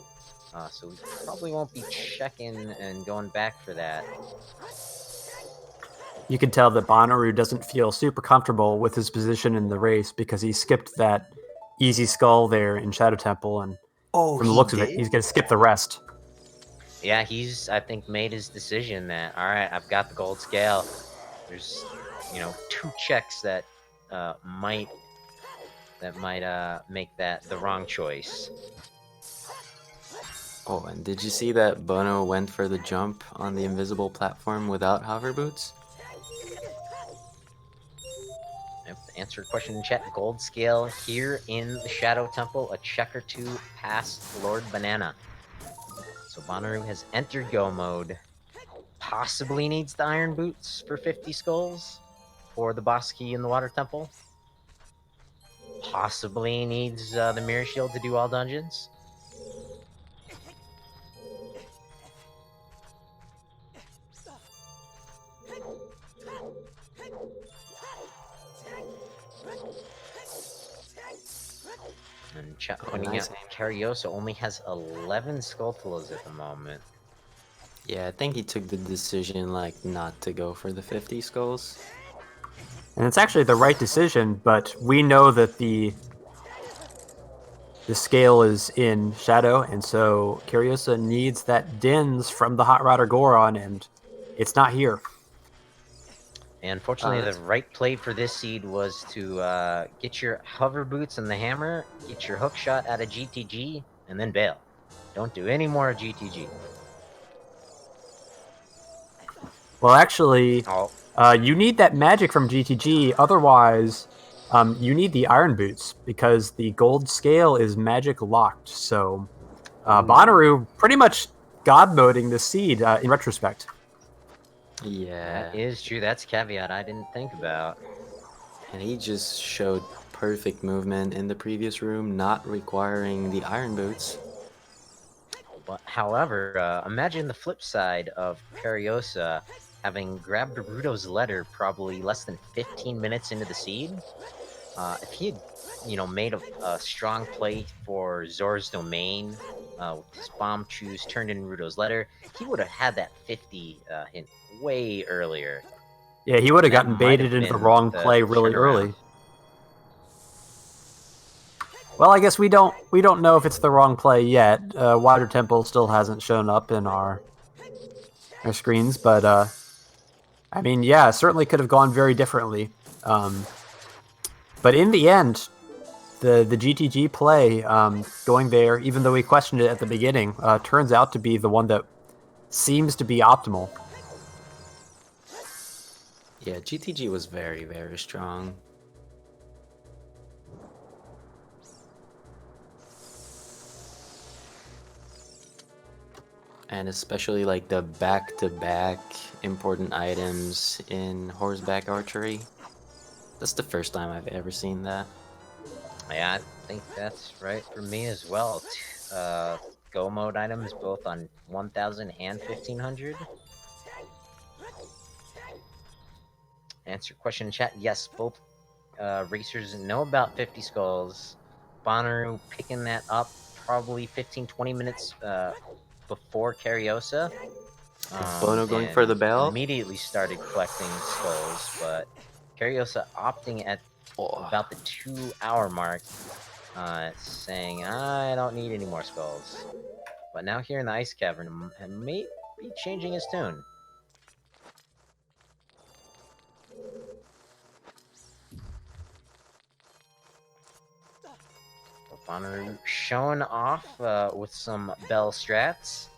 So we probably won't be checking and going back for that. You can tell that Bonnaroo doesn't feel super comfortable with his position in the race because he skipped that easy skull there in Shadow Temple, and Oh, from the he looks of it, did? he's going to skip the rest. Yeah, he's, I think, made his decision that, alright, I've got the gold scale. There's, two checks that might make that the wrong choice. Oh, and did you see that Bono went for the jump on the invisible platform without hover boots? To answer a question in chat, gold scale here in the Shadow Temple, a check or two past Lord Banana. So Bonnaroo has entered Go mode. Possibly needs the iron boots for 50 skulls for the boss key in the Water Temple. Possibly needs the Mirror Shield to do all dungeons. And chat pointing nice out, aim. Kariossa only has 11 Skulltulas at the moment. Yeah, I think he took the decision like not to go for the 50 skulls. And it's actually the right decision, but we know that the scale is in Shadow, and so Curiosa needs that Dins from the Hot Rodder Goron, and it's not here. And unfortunately, the that's- right play for this seed was to get your hover boots and the hammer, get your hook shot out of GTG, and then bail. Don't do any more GTG. Well, actually, Oh, you need that magic from GTG, otherwise, you need the Iron Boots, because the gold scale is magic locked, so Bonnaroo pretty much god moding the seed in retrospect. Yeah, that is true. That's a caveat I didn't think about. and he just showed perfect movement in the previous room, not requiring the iron boots. But however, imagine the flip side of Kariossa having grabbed Ruto's letter probably less than 15 minutes into the seed. If he had, made a strong play for Zor's domain with his bomb choose turned in Ruto's letter, he would have had that 50 hint way earlier. Yeah, he would have That gotten might have baited into the been wrong the play really turnaround. early. Well, I guess we don't know if it's the wrong play yet. Water Temple still hasn't shown up in our screens, but I mean, yeah, certainly could have gone very differently. But in the end, the GTG play going there, even though we questioned it at the beginning, turns out to be the one that seems to be optimal. Yeah, GTG was very, very strong. And especially like the back-to-back important items in horseback archery. That's the first time I've ever seen that. Yeah, I think that's right for me as well. Go mode items both on 1000 and 1500. Answer question in chat. Yes, both racers know about 50 skulls. Bonnaroo picking that up probably 15-20 minutes before Kariossa. Bono going for the And bell? immediately started collecting skulls, but Kariossa opting at Oh, about the 2-hour mark, saying, I don't need any more skulls. But now here in the Ice Cavern, he may be changing his tune. Bonnaroo showing off with some bell strats,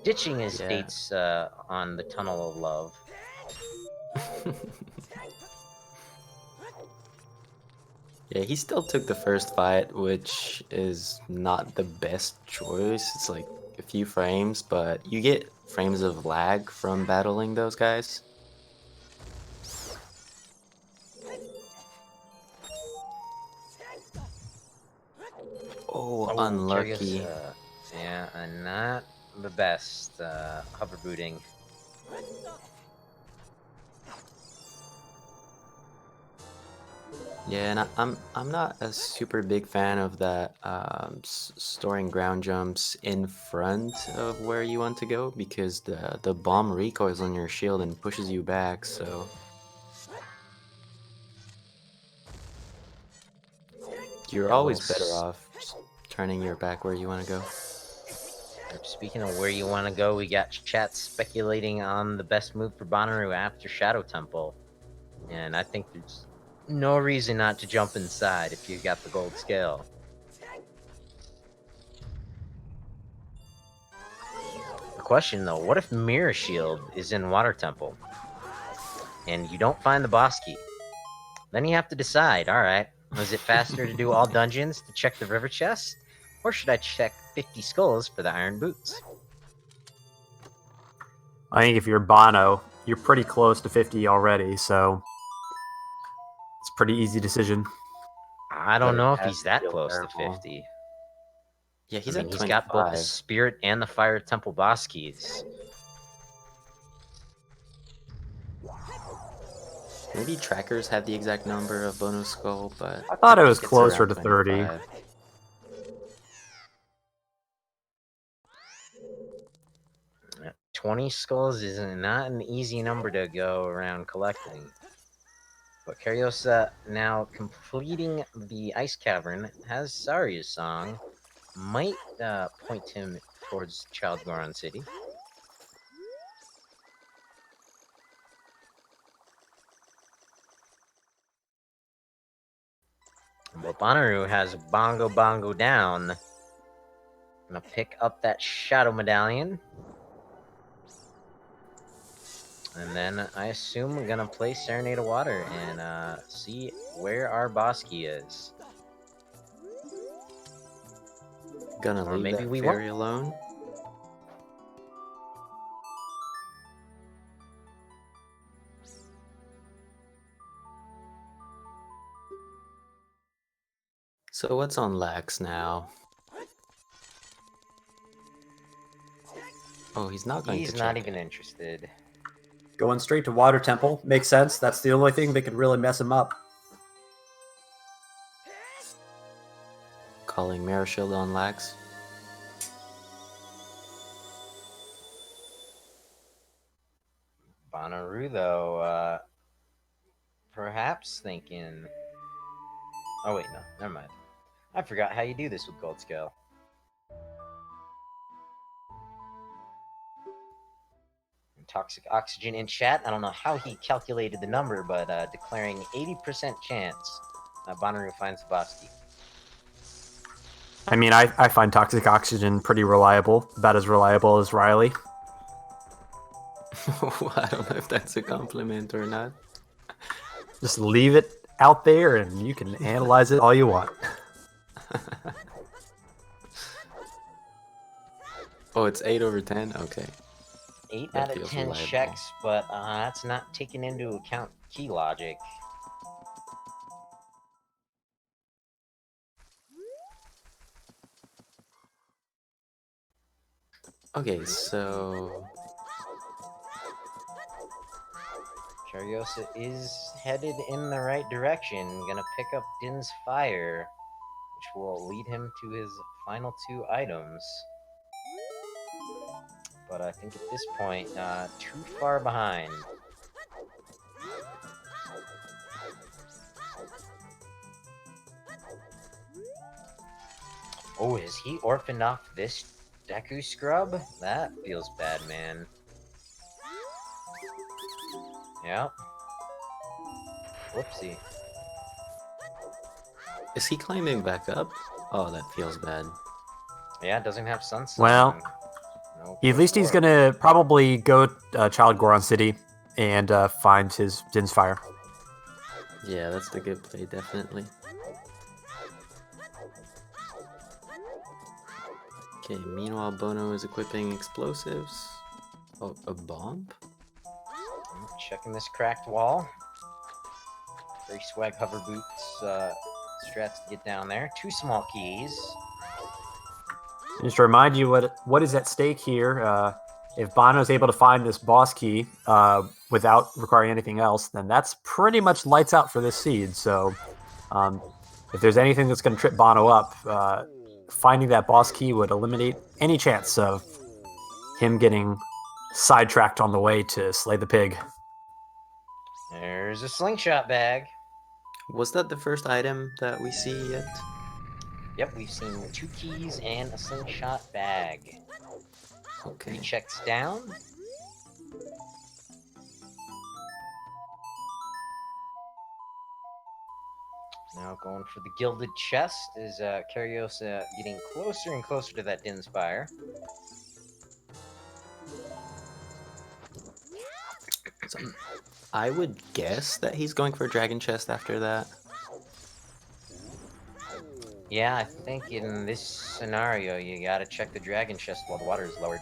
ditching his yeah. dates on the Tunnel of Love. Yeah, he still took the first fight, which is not the best choice. It's like a few frames, but you get frames of lag from battling those guys. Oh, unlucky. Curiosa. Yeah, and not the best hover booting. Yeah, and I'm not a super big fan of that storing ground jumps in front of where you want to go because the bomb recoils on your shield and pushes you back. So you're always better off just turning your back where you want to go. Speaking of where you want to go, we got chat speculating on the best move for Bonnaroo after Shadow Temple. And I think there's no reason not to jump inside if you got the gold scale. The question though, what if Mirror Shield is in Water Temple and you don't find the boss key? Then you have to decide, alright, is it faster to do all dungeons to check the river chest? Or should I check 50 skulls for the iron boots? I think if you're Bono, you're pretty close to 50 already, so it's a pretty easy decision. I don't But know it if has he's to that feel close to terrible. 50. Yeah, he's I mean, at he's got both the 25. Spirit and the Fire Temple boss keys. Maybe trackers have the exact number of Bono's skull, but I thought it think was it's closer around to 30. 25. 20 skulls is not an easy number to go around collecting. But Kariossa, now completing the ice cavern, has Saria's song, might point him towards Child Goron City. But Bonnaroo has Bongo Bongo down. Gonna pick up that Shadow Medallion. And then I assume we're gonna play Serenade of Water and see where our boss key is. Gonna Or leave maybe that we fairy alone. So what's on Lax now? Oh, he's not going to He's check. not even interested. Going straight to Water Temple makes sense. That's the only thing that could really mess him up. Calling Mirror Shield on Lax. Bonnaroo, though, perhaps thinking... Oh, wait, no, never mind. I forgot how you do this with Gold Scale. Toxic Oxygen in chat. I don't know how he calculated the number, but declaring 80% chance Bonnaroo finds the boss key. I mean, I find Toxic Oxygen pretty reliable. About as reliable as Riley. I don't know if that's a compliment or not. Just leave it out there and you can analyze it all you want. Oh, it's 8/10? Okay. 8 That out of feels 10 reliable. checks, but that's not taking into account key logic. Okay, so... Curiosa is headed in the right direction. Gonna pick up Din's Fire, which will lead him to his final 2 items. But I think at this point, too far behind. Oh, is he orphaned off this Deku Scrub? That feels bad, man. Yep. Whoopsie. Is he climbing back up? Oh, that feels bad. Yeah, doesn't have Sunsun. Well, no, at least he's gonna probably go Child Goron City and find his Din's Fire. Yeah, that's the good play, definitely. Okay, meanwhile Bono is equipping explosives. Oh, a bomb? Checking this cracked wall. Very swag hover boots, strats to get down there. 2 small keys. Just to remind you what is at stake here. If Bono is able to find this boss key without requiring anything else, then that's pretty much lights out for this seed. So if there's anything that's going to trip Bono up, finding that boss key would eliminate any chance of him getting sidetracked on the way to slay the pig. There's a slingshot bag. Was that the first item that we see yet? Yep, we've seen 2 keys and a slingshot bag. Okay. 3 checks down. Now going for the gilded chest is Kariossa getting closer and closer to that Din's Fire. So, I would guess that he's going for Dragon Chest after that. Yeah, I think in this scenario, you gotta check the dragon chest while the water is lowered.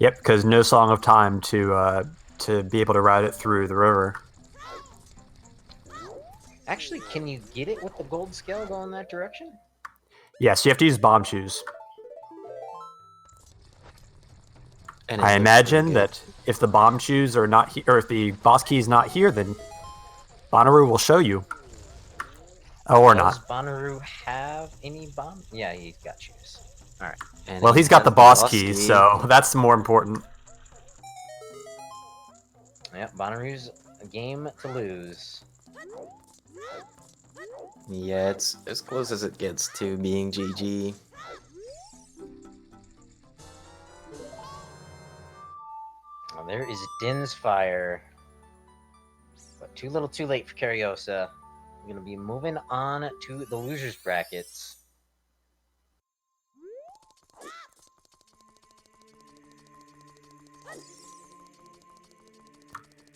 Yep, because no Song of Time to be able to ride it through the river. Actually, can you get it with the gold scale going that direction? Yes, you have to use bomb shoes. And I it looks imagine pretty good. that if the bomb shoes are not here, or if the boss key is not here, then Bonnaroo will show you. Oh, or Does not. Bonooru have any bomb? Yeah, he's got shoes. All right. And Well, he he's got has the boss key, so that's more important. Yep, Bonnaroo's a game to lose. Yeah, it's as close as it gets to being GG. Well, there is Din's Fire. But too little too late for Kariossa. We're going to be moving on to the losers brackets.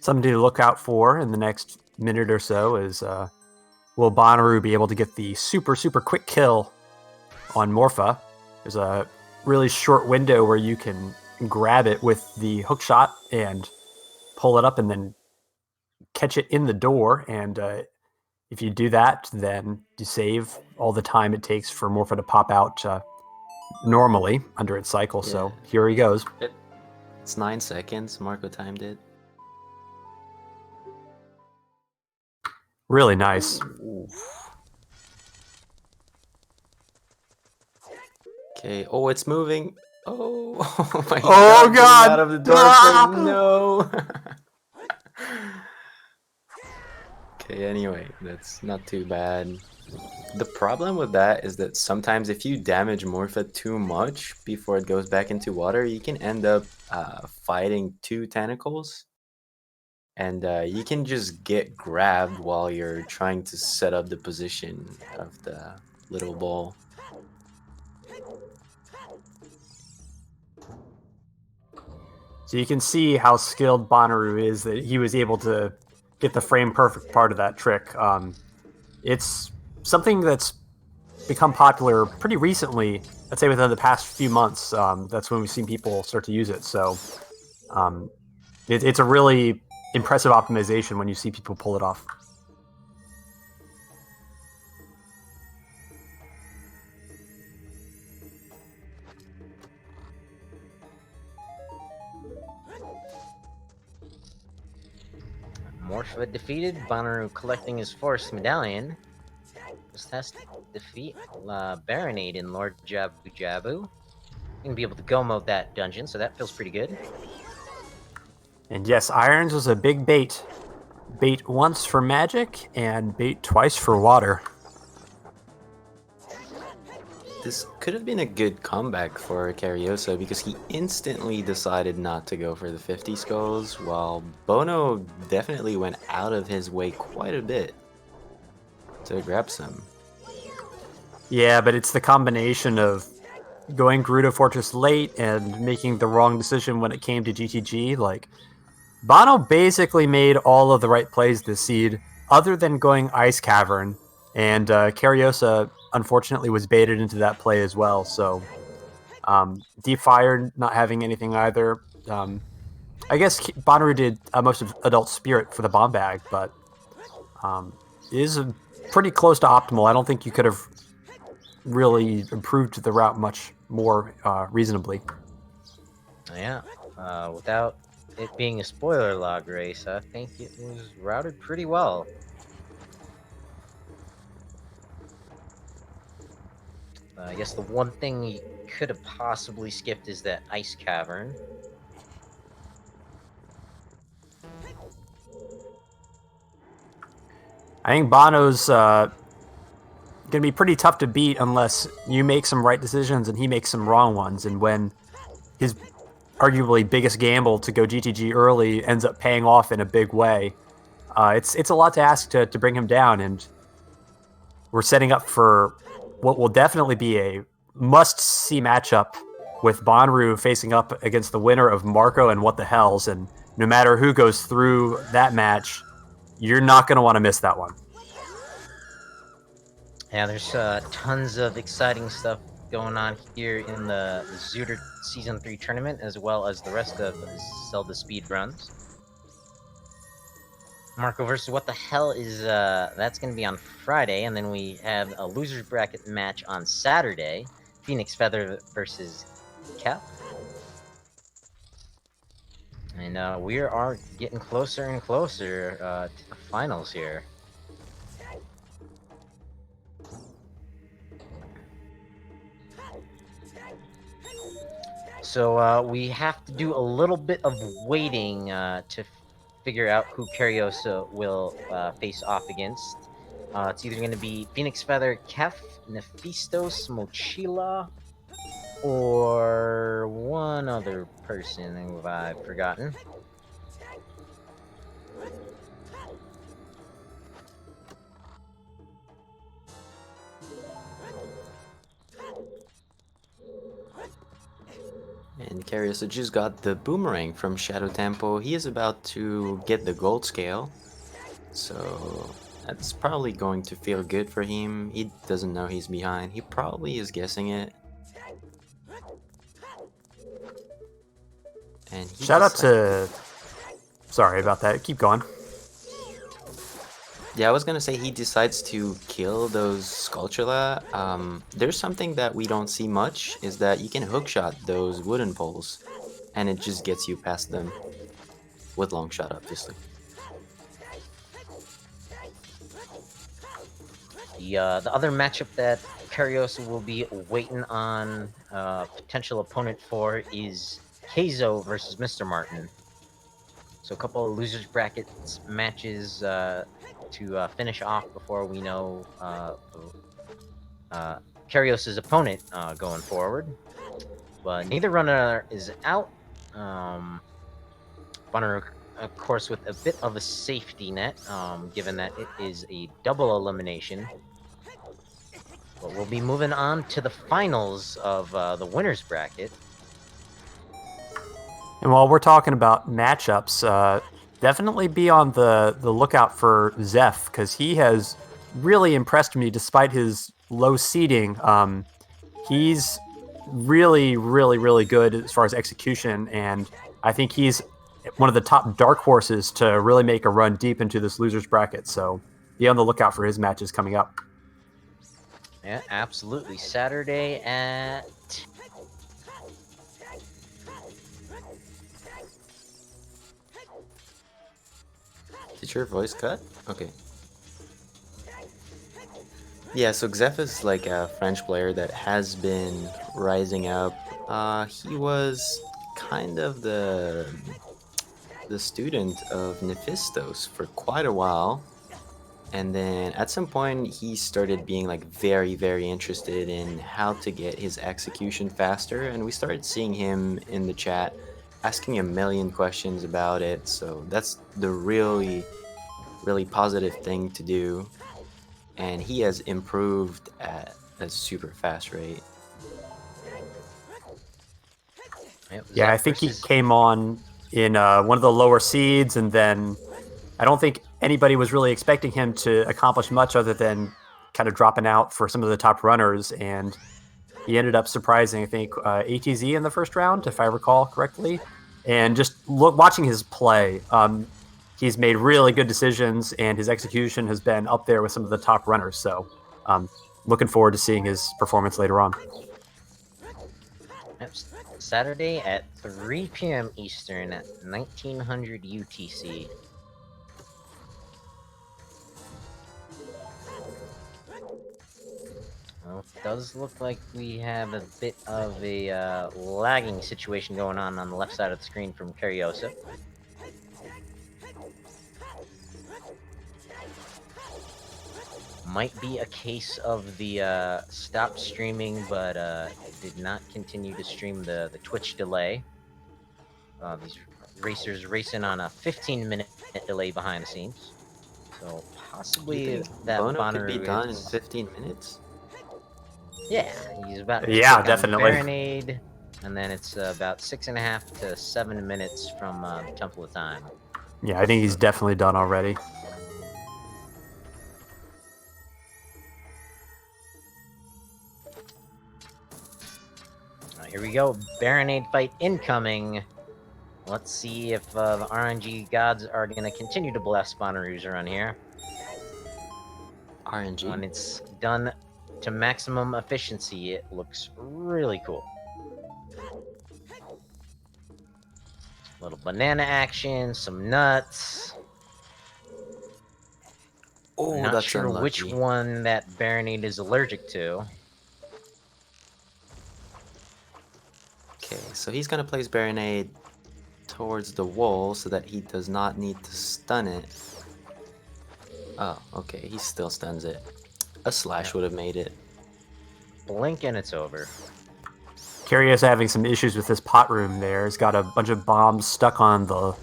Something to look out for in the next minute or so is will Bonnaroo be able to get the super quick kill on Morpha? There's a really short window where you can grab it with the hook shot and pull it up and then catch it in the door. And if you do that, then you save all the time it takes for Morpha to pop out normally under its cycle. Yeah. So here he goes. It's 9 seconds. Marco timed it. Really nice. Okay. Oh, it's moving. Oh, oh my Oh, God! God. Getting out of the door. Ah! No. Okay. Anyway, that's not too bad. The problem with that is that sometimes if you damage Morpha too much before it goes back into water, you can end up fighting 2 tentacles. And you can just get grabbed while you're trying to set up the position of the little ball. So you can see how skilled Bonnaroo is that he was able to get the frame perfect part of that trick. It's something that's become popular pretty recently. I'd say within the past few months. That's when we've seen people start to use it. So it's a really impressive optimization when you see people pull it off. Morpha defeated. Bonnaroo collecting his forest medallion. Just has to defeat Baronade in Lord Jabu Jabu. Gonna be able to go mode that dungeon, so that feels pretty good. And yes, Irons was a big bait. Bait once for magic and bait twice for water. This could have been a good comeback for Kariossa because he instantly decided not to go for the 50 skulls, while Bono definitely went out of his way quite a bit to grab some. Yeah, but it's the combination of going Gerudo Fortress late and making the wrong decision when it came to GTG. Like, Bono basically made all of the right plays this seed, other than going Ice Cavern, and Kariossa unfortunately was baited into that play as well. So Deep Fire not having anything either. I guess Bonnaroo did most of Adult Spirit for the bomb bag, but is pretty close to optimal. I don't think you could have really improved the route much more reasonably. Yeah, without it being a spoiler log race, I think it was routed pretty well. I guess the one thing you could have possibly skipped is that Ice Cavern. I think Bono's going to be pretty tough to beat unless you make some right decisions and he makes some wrong ones. And when his arguably biggest gamble to go GTG early ends up paying off in a big way, it's a lot to ask to bring him down. And we're setting up for what will definitely be a must-see matchup with Bonnaroo facing up against the winner of Marco and What the Hells. And no matter who goes through that match, you're not going to want to miss that one. Yeah, there's tons of exciting stuff going on here in the Zooter Season 3 tournament, as well as the rest of Zelda Speedruns. Marco versus What the Hell is, that's going to be on Friday, and then we have a loser's bracket match on Saturday. Phoenix Feather versus Cap. And we are getting closer and closer to the finals here. So we have to do a little bit of waiting to figure out who Kariossa will face off against. It's either going to be Phoenix Feather, Kef, Nephistos, Mochila, or one other person who I've forgotten. And Kariossa just got the boomerang from Shadow Temple. He is about to get the gold scale, so that's probably going to feel good for him. He doesn't know he's behind. He probably is guessing it. And he Shout out decides- to. Sorry about that. Keep going. Yeah, I was gonna say he decides to kill those Skulltula. There's something that we don't see much, is that you can hookshot those wooden poles, and it just gets you past them. With long shot, obviously. The other matchup that Curiosa will be waiting on potential opponent for is Keizo versus Mr. Martin. So a couple of losers brackets matches to finish off before we know Curiosa's opponent going forward. But neither runner is out. Bonnaroo, of course, with a bit of a safety net, given that it is a double elimination. But we'll be moving on to the finals of the winner's bracket. And while we're talking about matchups, definitely be on the lookout for Zeph, because he has really impressed me despite his low seeding. He's really, really, really good as far as execution, and I think he's one of the top dark horses to really make a run deep into this loser's bracket. So be on the lookout for his matches coming up. Yeah, absolutely. Saturday at... Did your voice cut? Okay. Yeah, so Xeph is like a French player that has been rising up. He was kind of the student of Nephistos for quite a while. And then at some point he started being like very, very interested in how to get his execution faster, and we started seeing him in the chat asking a million questions about it. So that's the really, really positive thing to do. And he has improved at a super fast rate. Yeah, I think he came on in one of the lower seeds, and then I don't think anybody was really expecting him to accomplish much other than kind of dropping out for some of the top runners, and he ended up surprising, I think, ATZ in the first round, if I recall correctly. And just watching his play, he's made really good decisions, and his execution has been up there with some of the top runners. So looking forward to seeing his performance later on. Saturday at 3 p.m. Eastern at 1900 UTC. Well, it does look like we have a bit of a lagging situation going on the left side of the screen from Kariossa. Might be a case of the stopped streaming, but did not continue to stream the Twitch delay. These racers racing on a 15-minute delay behind the scenes. So possibly that Bono could be Bonnaroo done in is... 15 minutes? Yeah, he's about to Yeah, click on definitely. Baronade, and then it's about 6.5 to 7 minutes from the Temple of Time. Yeah, I think he's definitely done already. Here we go, Baronade fight incoming. Let's see if the RNG gods are going to continue to bless Bonooru's run here. RNG? When it's done to maximum efficiency, it looks really cool. Little banana action, some nuts. Oh, Not that's sure which unlucky. one that Baronade is allergic to. Okay, so he's gonna place Baronade towards the wall so that he does not need to stun it. Oh, okay, he still stuns it. A slash would have made it. Blink and it's over. Curiosa having some issues with this pot room there. He's got a bunch of bombs stuck on the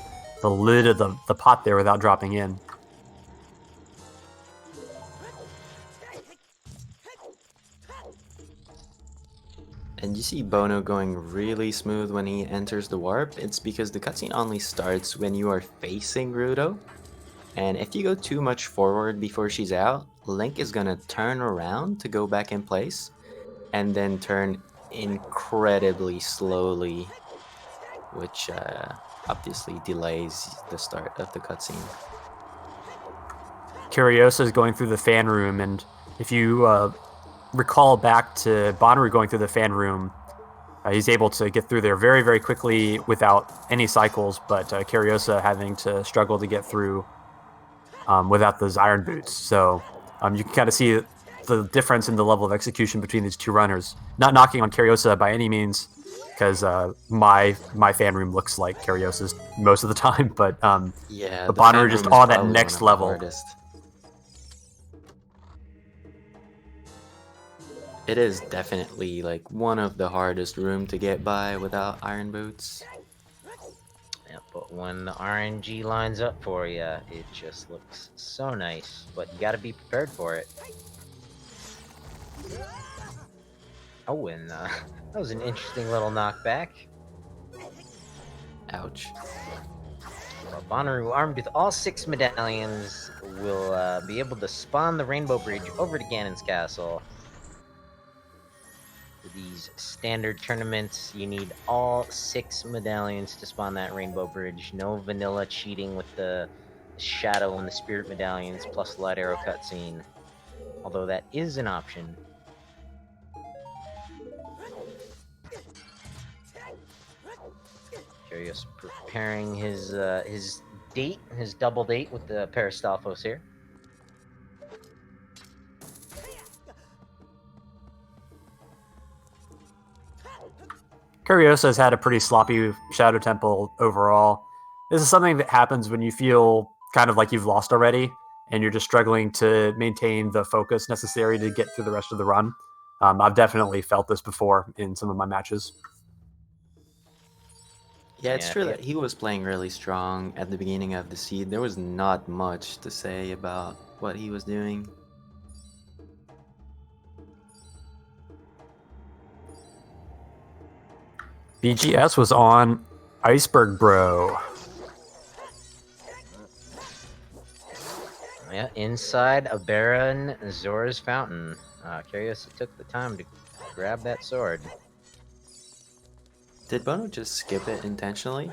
lid of the pot there without dropping in. And you see Bono going really smooth when he enters the warp. It's because the cutscene only starts when you are facing Grotto. And if you go too much forward before she's out, Link is gonna turn around to go back in place and then turn incredibly slowly, which obviously delays the start of the cutscene. Curiosa is going through the fan room, and if you recall back to Bonnaroo going through the fan room, he's able to get through there very, very quickly without any cycles, but Kariossa having to struggle to get through without those iron boots. So you can kind of see the difference in the level of execution between these two runners. Not knocking on Kariossa by any means, because my fan room looks like Kariossa's most of the time, but yeah, the the fan Bonnaroo just room is on that probably next one of the level. hardest. It is definitely like one of the hardest room to get by without iron boots. Yeah, but when the RNG lines up for you, it just looks so nice. But you gotta be prepared for it. Oh, and that was an interesting little knockback. Ouch. Well, Bonnaroo, armed with all 6 medallions, will be able to spawn the Rainbow Bridge over to Ganon's castle. For these standard tournaments, you need all 6 medallions to spawn that Rainbow Bridge. No vanilla cheating with the Shadow and the Spirit medallions plus Light Arrow cutscene. Although that is an option. Curious preparing his double date with the Peristalphos here. Curiosa has had a pretty sloppy Shadow Temple overall. This is something that happens when you feel kind of like you've lost already, and you're just struggling to maintain the focus necessary to get through the rest of the run. I've definitely felt this before in some of my matches. Yeah, it's true that he was playing really strong at the beginning of the seed. There was not much to say about what he was doing. BGS was on Iceberg Bro. Yeah, inside a Baron Zora's Fountain. Curiosa took the time to grab that sword. Did Bono just skip it intentionally?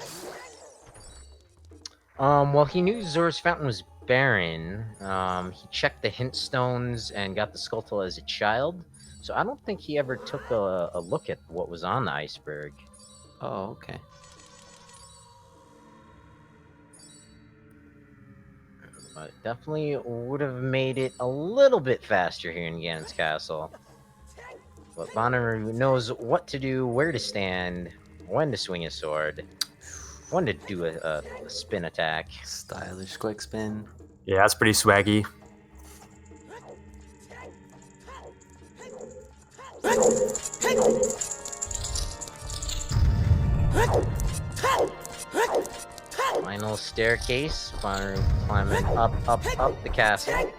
Well, he knew Zora's Fountain was barren. He checked the hint stones and got the Skulltula as a child. So I don't think he ever took a look at what was on the iceberg. Oh, okay. But definitely would have made it a little bit faster here in Ganon's castle. But Bonnaroo knows what to do, where to stand, when to swing his sword, when to do a spin attack. Stylish quick spin. Yeah, that's pretty swaggy. Final staircase, Bonnaroo climbing up the castle.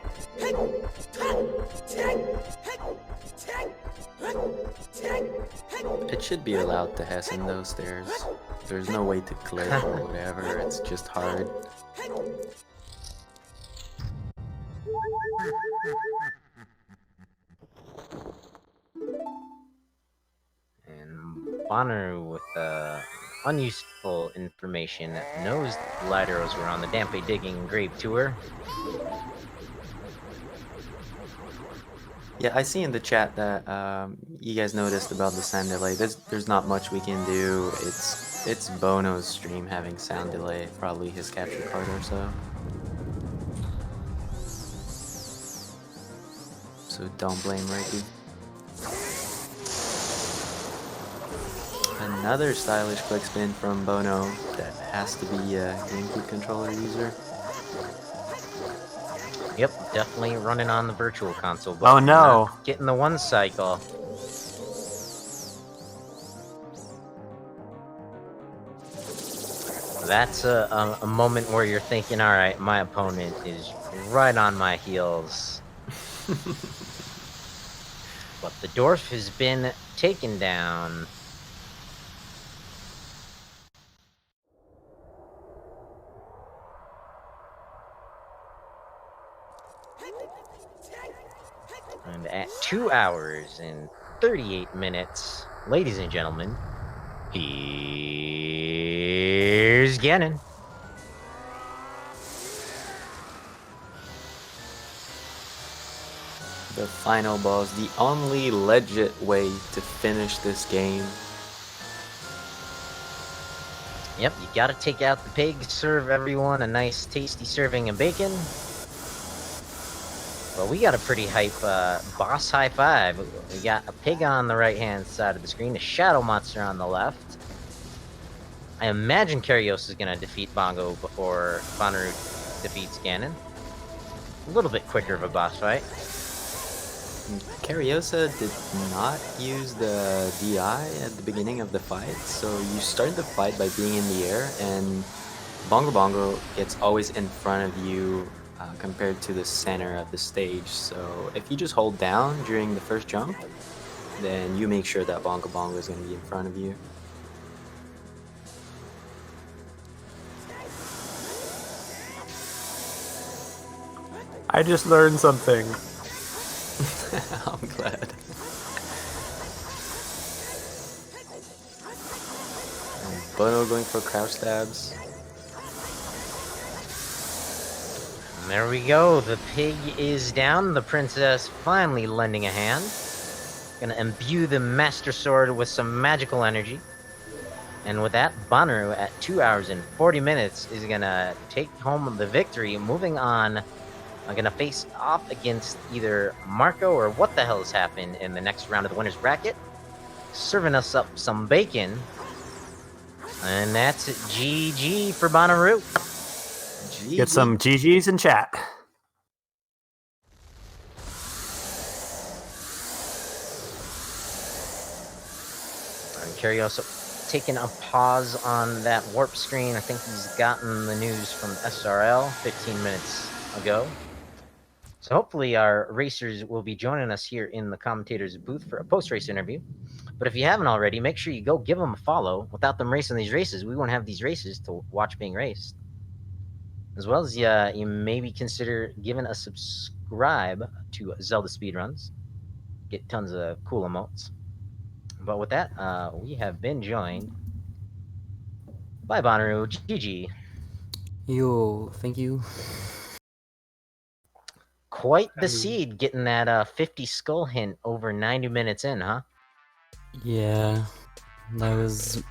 It should be allowed to hasten those stairs. There's no way to clip or whatever, it's just hard. And Bonnaroo with unuseful information knows the light arrows were on the Dampe Digging Grave Tour. Yeah, I see in the chat that you guys noticed about the sound delay. There's not much we can do. It's Bono's stream having sound delay, probably his capture card or so. So don't blame Ricky. A another stylish quick spin from Bono that has to be a GameCube controller user. Yep, definitely running on the virtual console. Oh, But no. not getting the one cycle. That's a moment where you're thinking, all right, my opponent is right on my heels. But the dwarf has been taken down. And at 2 hours and 38 minutes, ladies and gentlemen, here's Ganon. The final boss, the only legit way to finish this game. Yep, you gotta take out the pig, serve everyone a nice tasty serving of bacon. Well, we got a pretty hype boss high five. We got a pig on the right hand side of the screen, a shadow monster on the left. I imagine Kariossa is gonna defeat Bongo before Bonnaroo defeats Ganon. A little bit quicker of a boss fight. Kariossa did not use the DI at the beginning of the fight, so you start the fight by being in the air, and Bongo Bongo gets always in front of you compared to the center of the stage. So if you just hold down during the first jump, then you make sure that Bongo Bongo is going to be in front of you. I just learned something. I'm glad. Bono going for crouch stabs. And there we go. The pig is down. The princess finally lending a hand. Gonna imbue the Master Sword with some magical energy. And with that, Bonnaroo at 2 hours and 40 minutes is gonna take home the victory. Moving on, I'm gonna face off against either Marco or what the hell has happened in the next round of the winner's bracket. Serving us up some bacon. And that's GG for Bonnaroo. Get some GGs in chat. And Curiosa taking a pause on that warp screen. I think he's gotten the news from SRL 15 minutes ago. So hopefully our racers will be joining us here in the commentators booth for a post-race interview. But if you haven't already, make sure you go give them a follow. Without them racing these races, we won't have these races to watch being raced. As well as you maybe consider giving a subscribe to Zelda Speedruns. Get tons of cool emotes. But with that, we have been joined by Bonnaroo. GG. Yo, thank you. Quite the seed getting that 50 skull hint over 90 minutes in, huh? Yeah, that was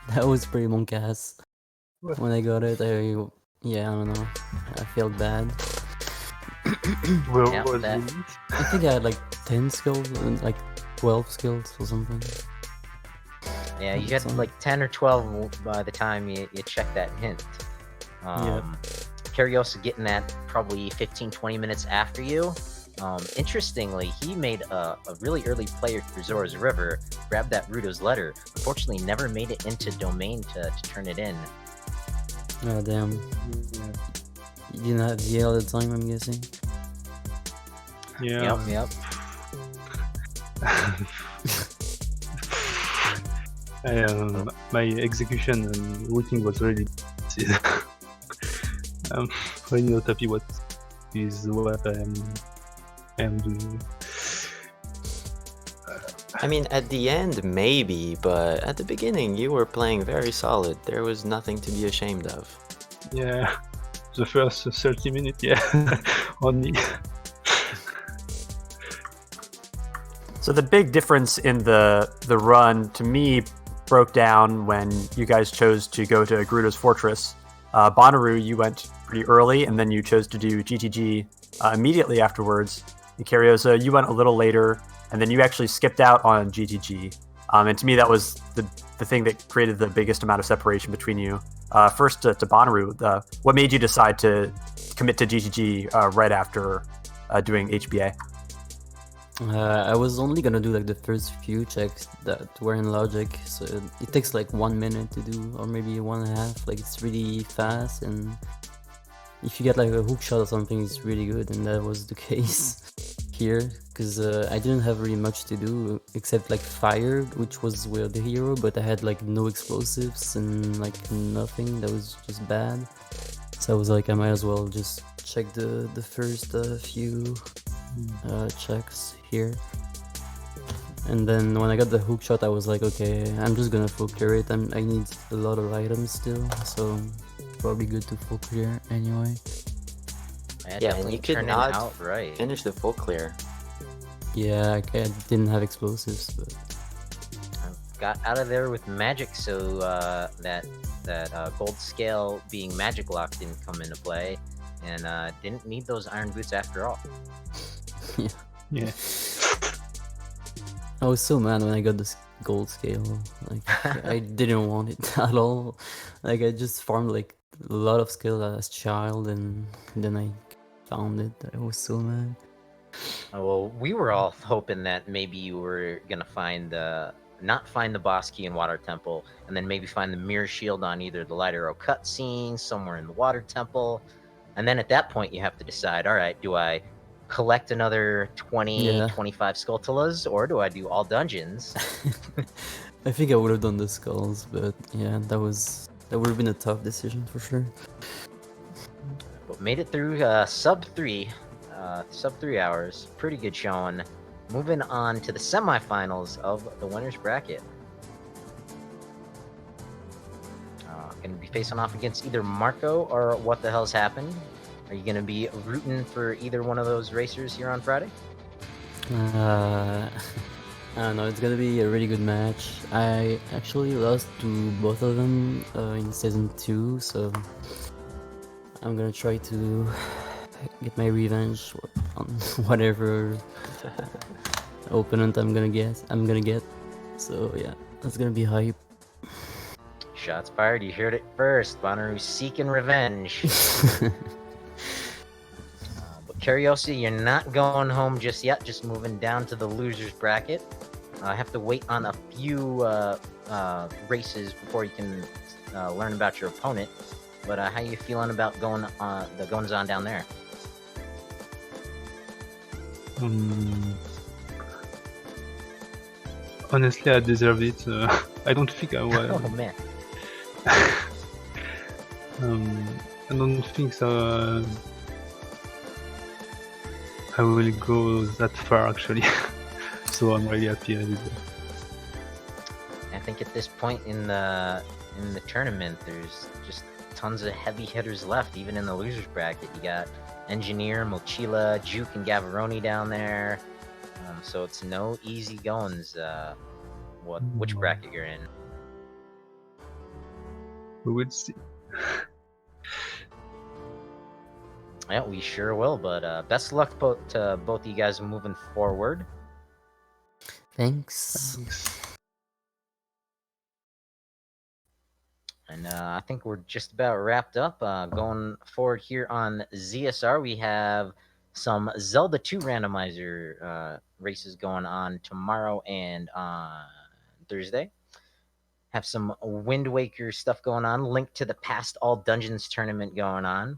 that was pretty monk ass. When I got it, I don't know. I felt bad. Well, Yeah, was that- it? I think I had like 10 skills and like 12 skills or something. Yeah, you had like 10 or 12 by the time you checked that hint. Kariossa getting that probably 15-20 minutes after you. Interestingly, he made a really early player through Zora's River, grabbed that Ruto's letter. Unfortunately, never made it into domain to turn it in. Oh damn. You didn't have Yale at the time, I'm guessing. Yeah. Yep. My execution and routing was really I'm really not happy what I am doing. I mean, at the end, maybe, but at the beginning, you were playing very solid. There was nothing to be ashamed of. Yeah, the first 30 minutes, yeah, only. So the big difference in the run, to me, broke down when you guys chose to go to Grotto's Fortress. Bonnaroo, you went pretty early, and then you chose to do GTG immediately afterwards. And Kariossa, you went a little later, and then you actually skipped out on GTG. And to me, that was the thing that created the biggest amount of separation between you. First to Bonnaroo, what made you decide to commit to GGG right after doing HBA? I was only gonna do like the first few checks that were in logic, so it takes like 1 minute to do, or maybe 1.5. Like it's really fast, and if you get like a hook shot or something, it's really good, and that was the case here, because I didn't have really much to do except like fire, which was with the hero, but I had like no explosives and like nothing. That was just bad. So I was like, I might as well just check the first few checks here. And then when I got the hook shot, I was like, okay, I'm just gonna full clear it. I need a lot of items still, so probably good to full clear anyway. Yeah, and you could turn it not out right. finish the full clear. Yeah, I didn't have explosives, but Got out of there with magic, so that gold scale being magic lock didn't come into play, and didn't need those iron boots after all. Yeah. I was so mad when I got this gold scale. Like I didn't want it at all. Like I just farmed like a lot of skill as child, and then I found it. I was so mad. Well, we were all hoping that maybe you were gonna not find the boss key in Water Temple, and then maybe find the mirror shield on either the Light Arrow cutscene, somewhere in the Water Temple, and then at that point you have to decide, all right, do I collect another 20, Yeah. 25 Skulltulas, or do I do all dungeons? I think I would have done the skulls, but yeah, that would have been a tough decision for sure. But made it through sub 3 hours. Pretty good showing. Moving on to the semifinals of the winners bracket. Gonna be facing off against either Marco or What the Hell's Happened. Are you gonna be rooting for either one of those racers here on Friday? I don't know, it's gonna be a really good match. I actually lost to both of them in season 2, so I'm gonna try to get my revenge on whatever opponent I'm gonna get. So yeah, that's gonna be hype. Shots fired, you heard it first. Bonnaroo seeking revenge. But Kariossa, you're not going home just yet, just moving down to the losers bracket. I have to wait on a few races before you can learn about your opponent. But how you feeling about the goings on down there? Honestly, I deserve it. I don't think I will. Oh man. I don't think so. I will go that far actually. So I'm really happy I did that. I think at this point in the tournament, there's just tons of heavy hitters left, even in the losers bracket. You got Engineer, Mochila, Juke, and Gavaroni down there. So it's no easy goings. Which bracket you're in? We will see. Yeah, we sure will. But best of luck to both of you guys moving forward. Thanks. And I think we're just about wrapped up. Going forward here on ZSR, we have some Zelda 2 randomizer races going on tomorrow and on Thursday. Have some Wind Waker stuff going on. Link to the Past All Dungeons tournament going on,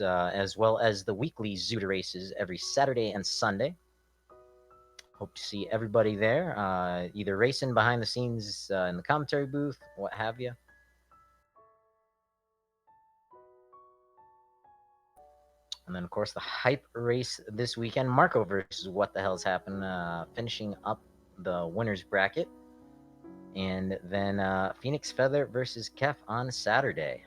as well as the weekly Zuda races every Saturday and Sunday. Hope to see everybody there, either racing behind the scenes in the commentary booth, what have you. And then, of course, the hype race this weekend, Marco versus What the Hell's Happened, finishing up the winners bracket. And then Phoenix Feather versus Kef on Saturday.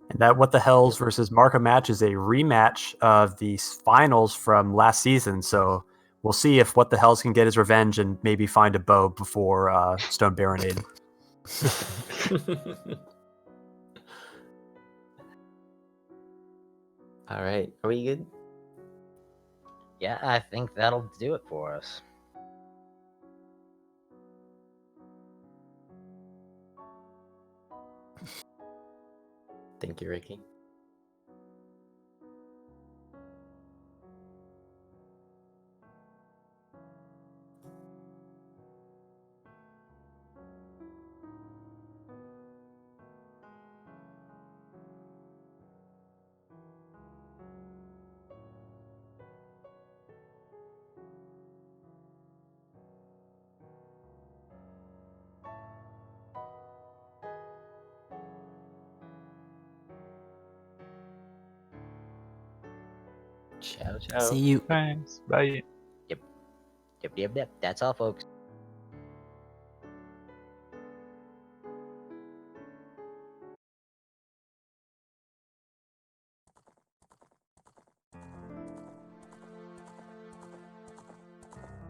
And that What the Hells versus Marco match is a rematch of the finals from last season. So we'll see if What the Hells can get his revenge and maybe find a bow before Stone Baronade. All right, are we good? Yeah, I think that'll do it for us. Thank you, Ricky. Ciao, ciao. See you. Thanks. Bye. Yep. That's all, folks.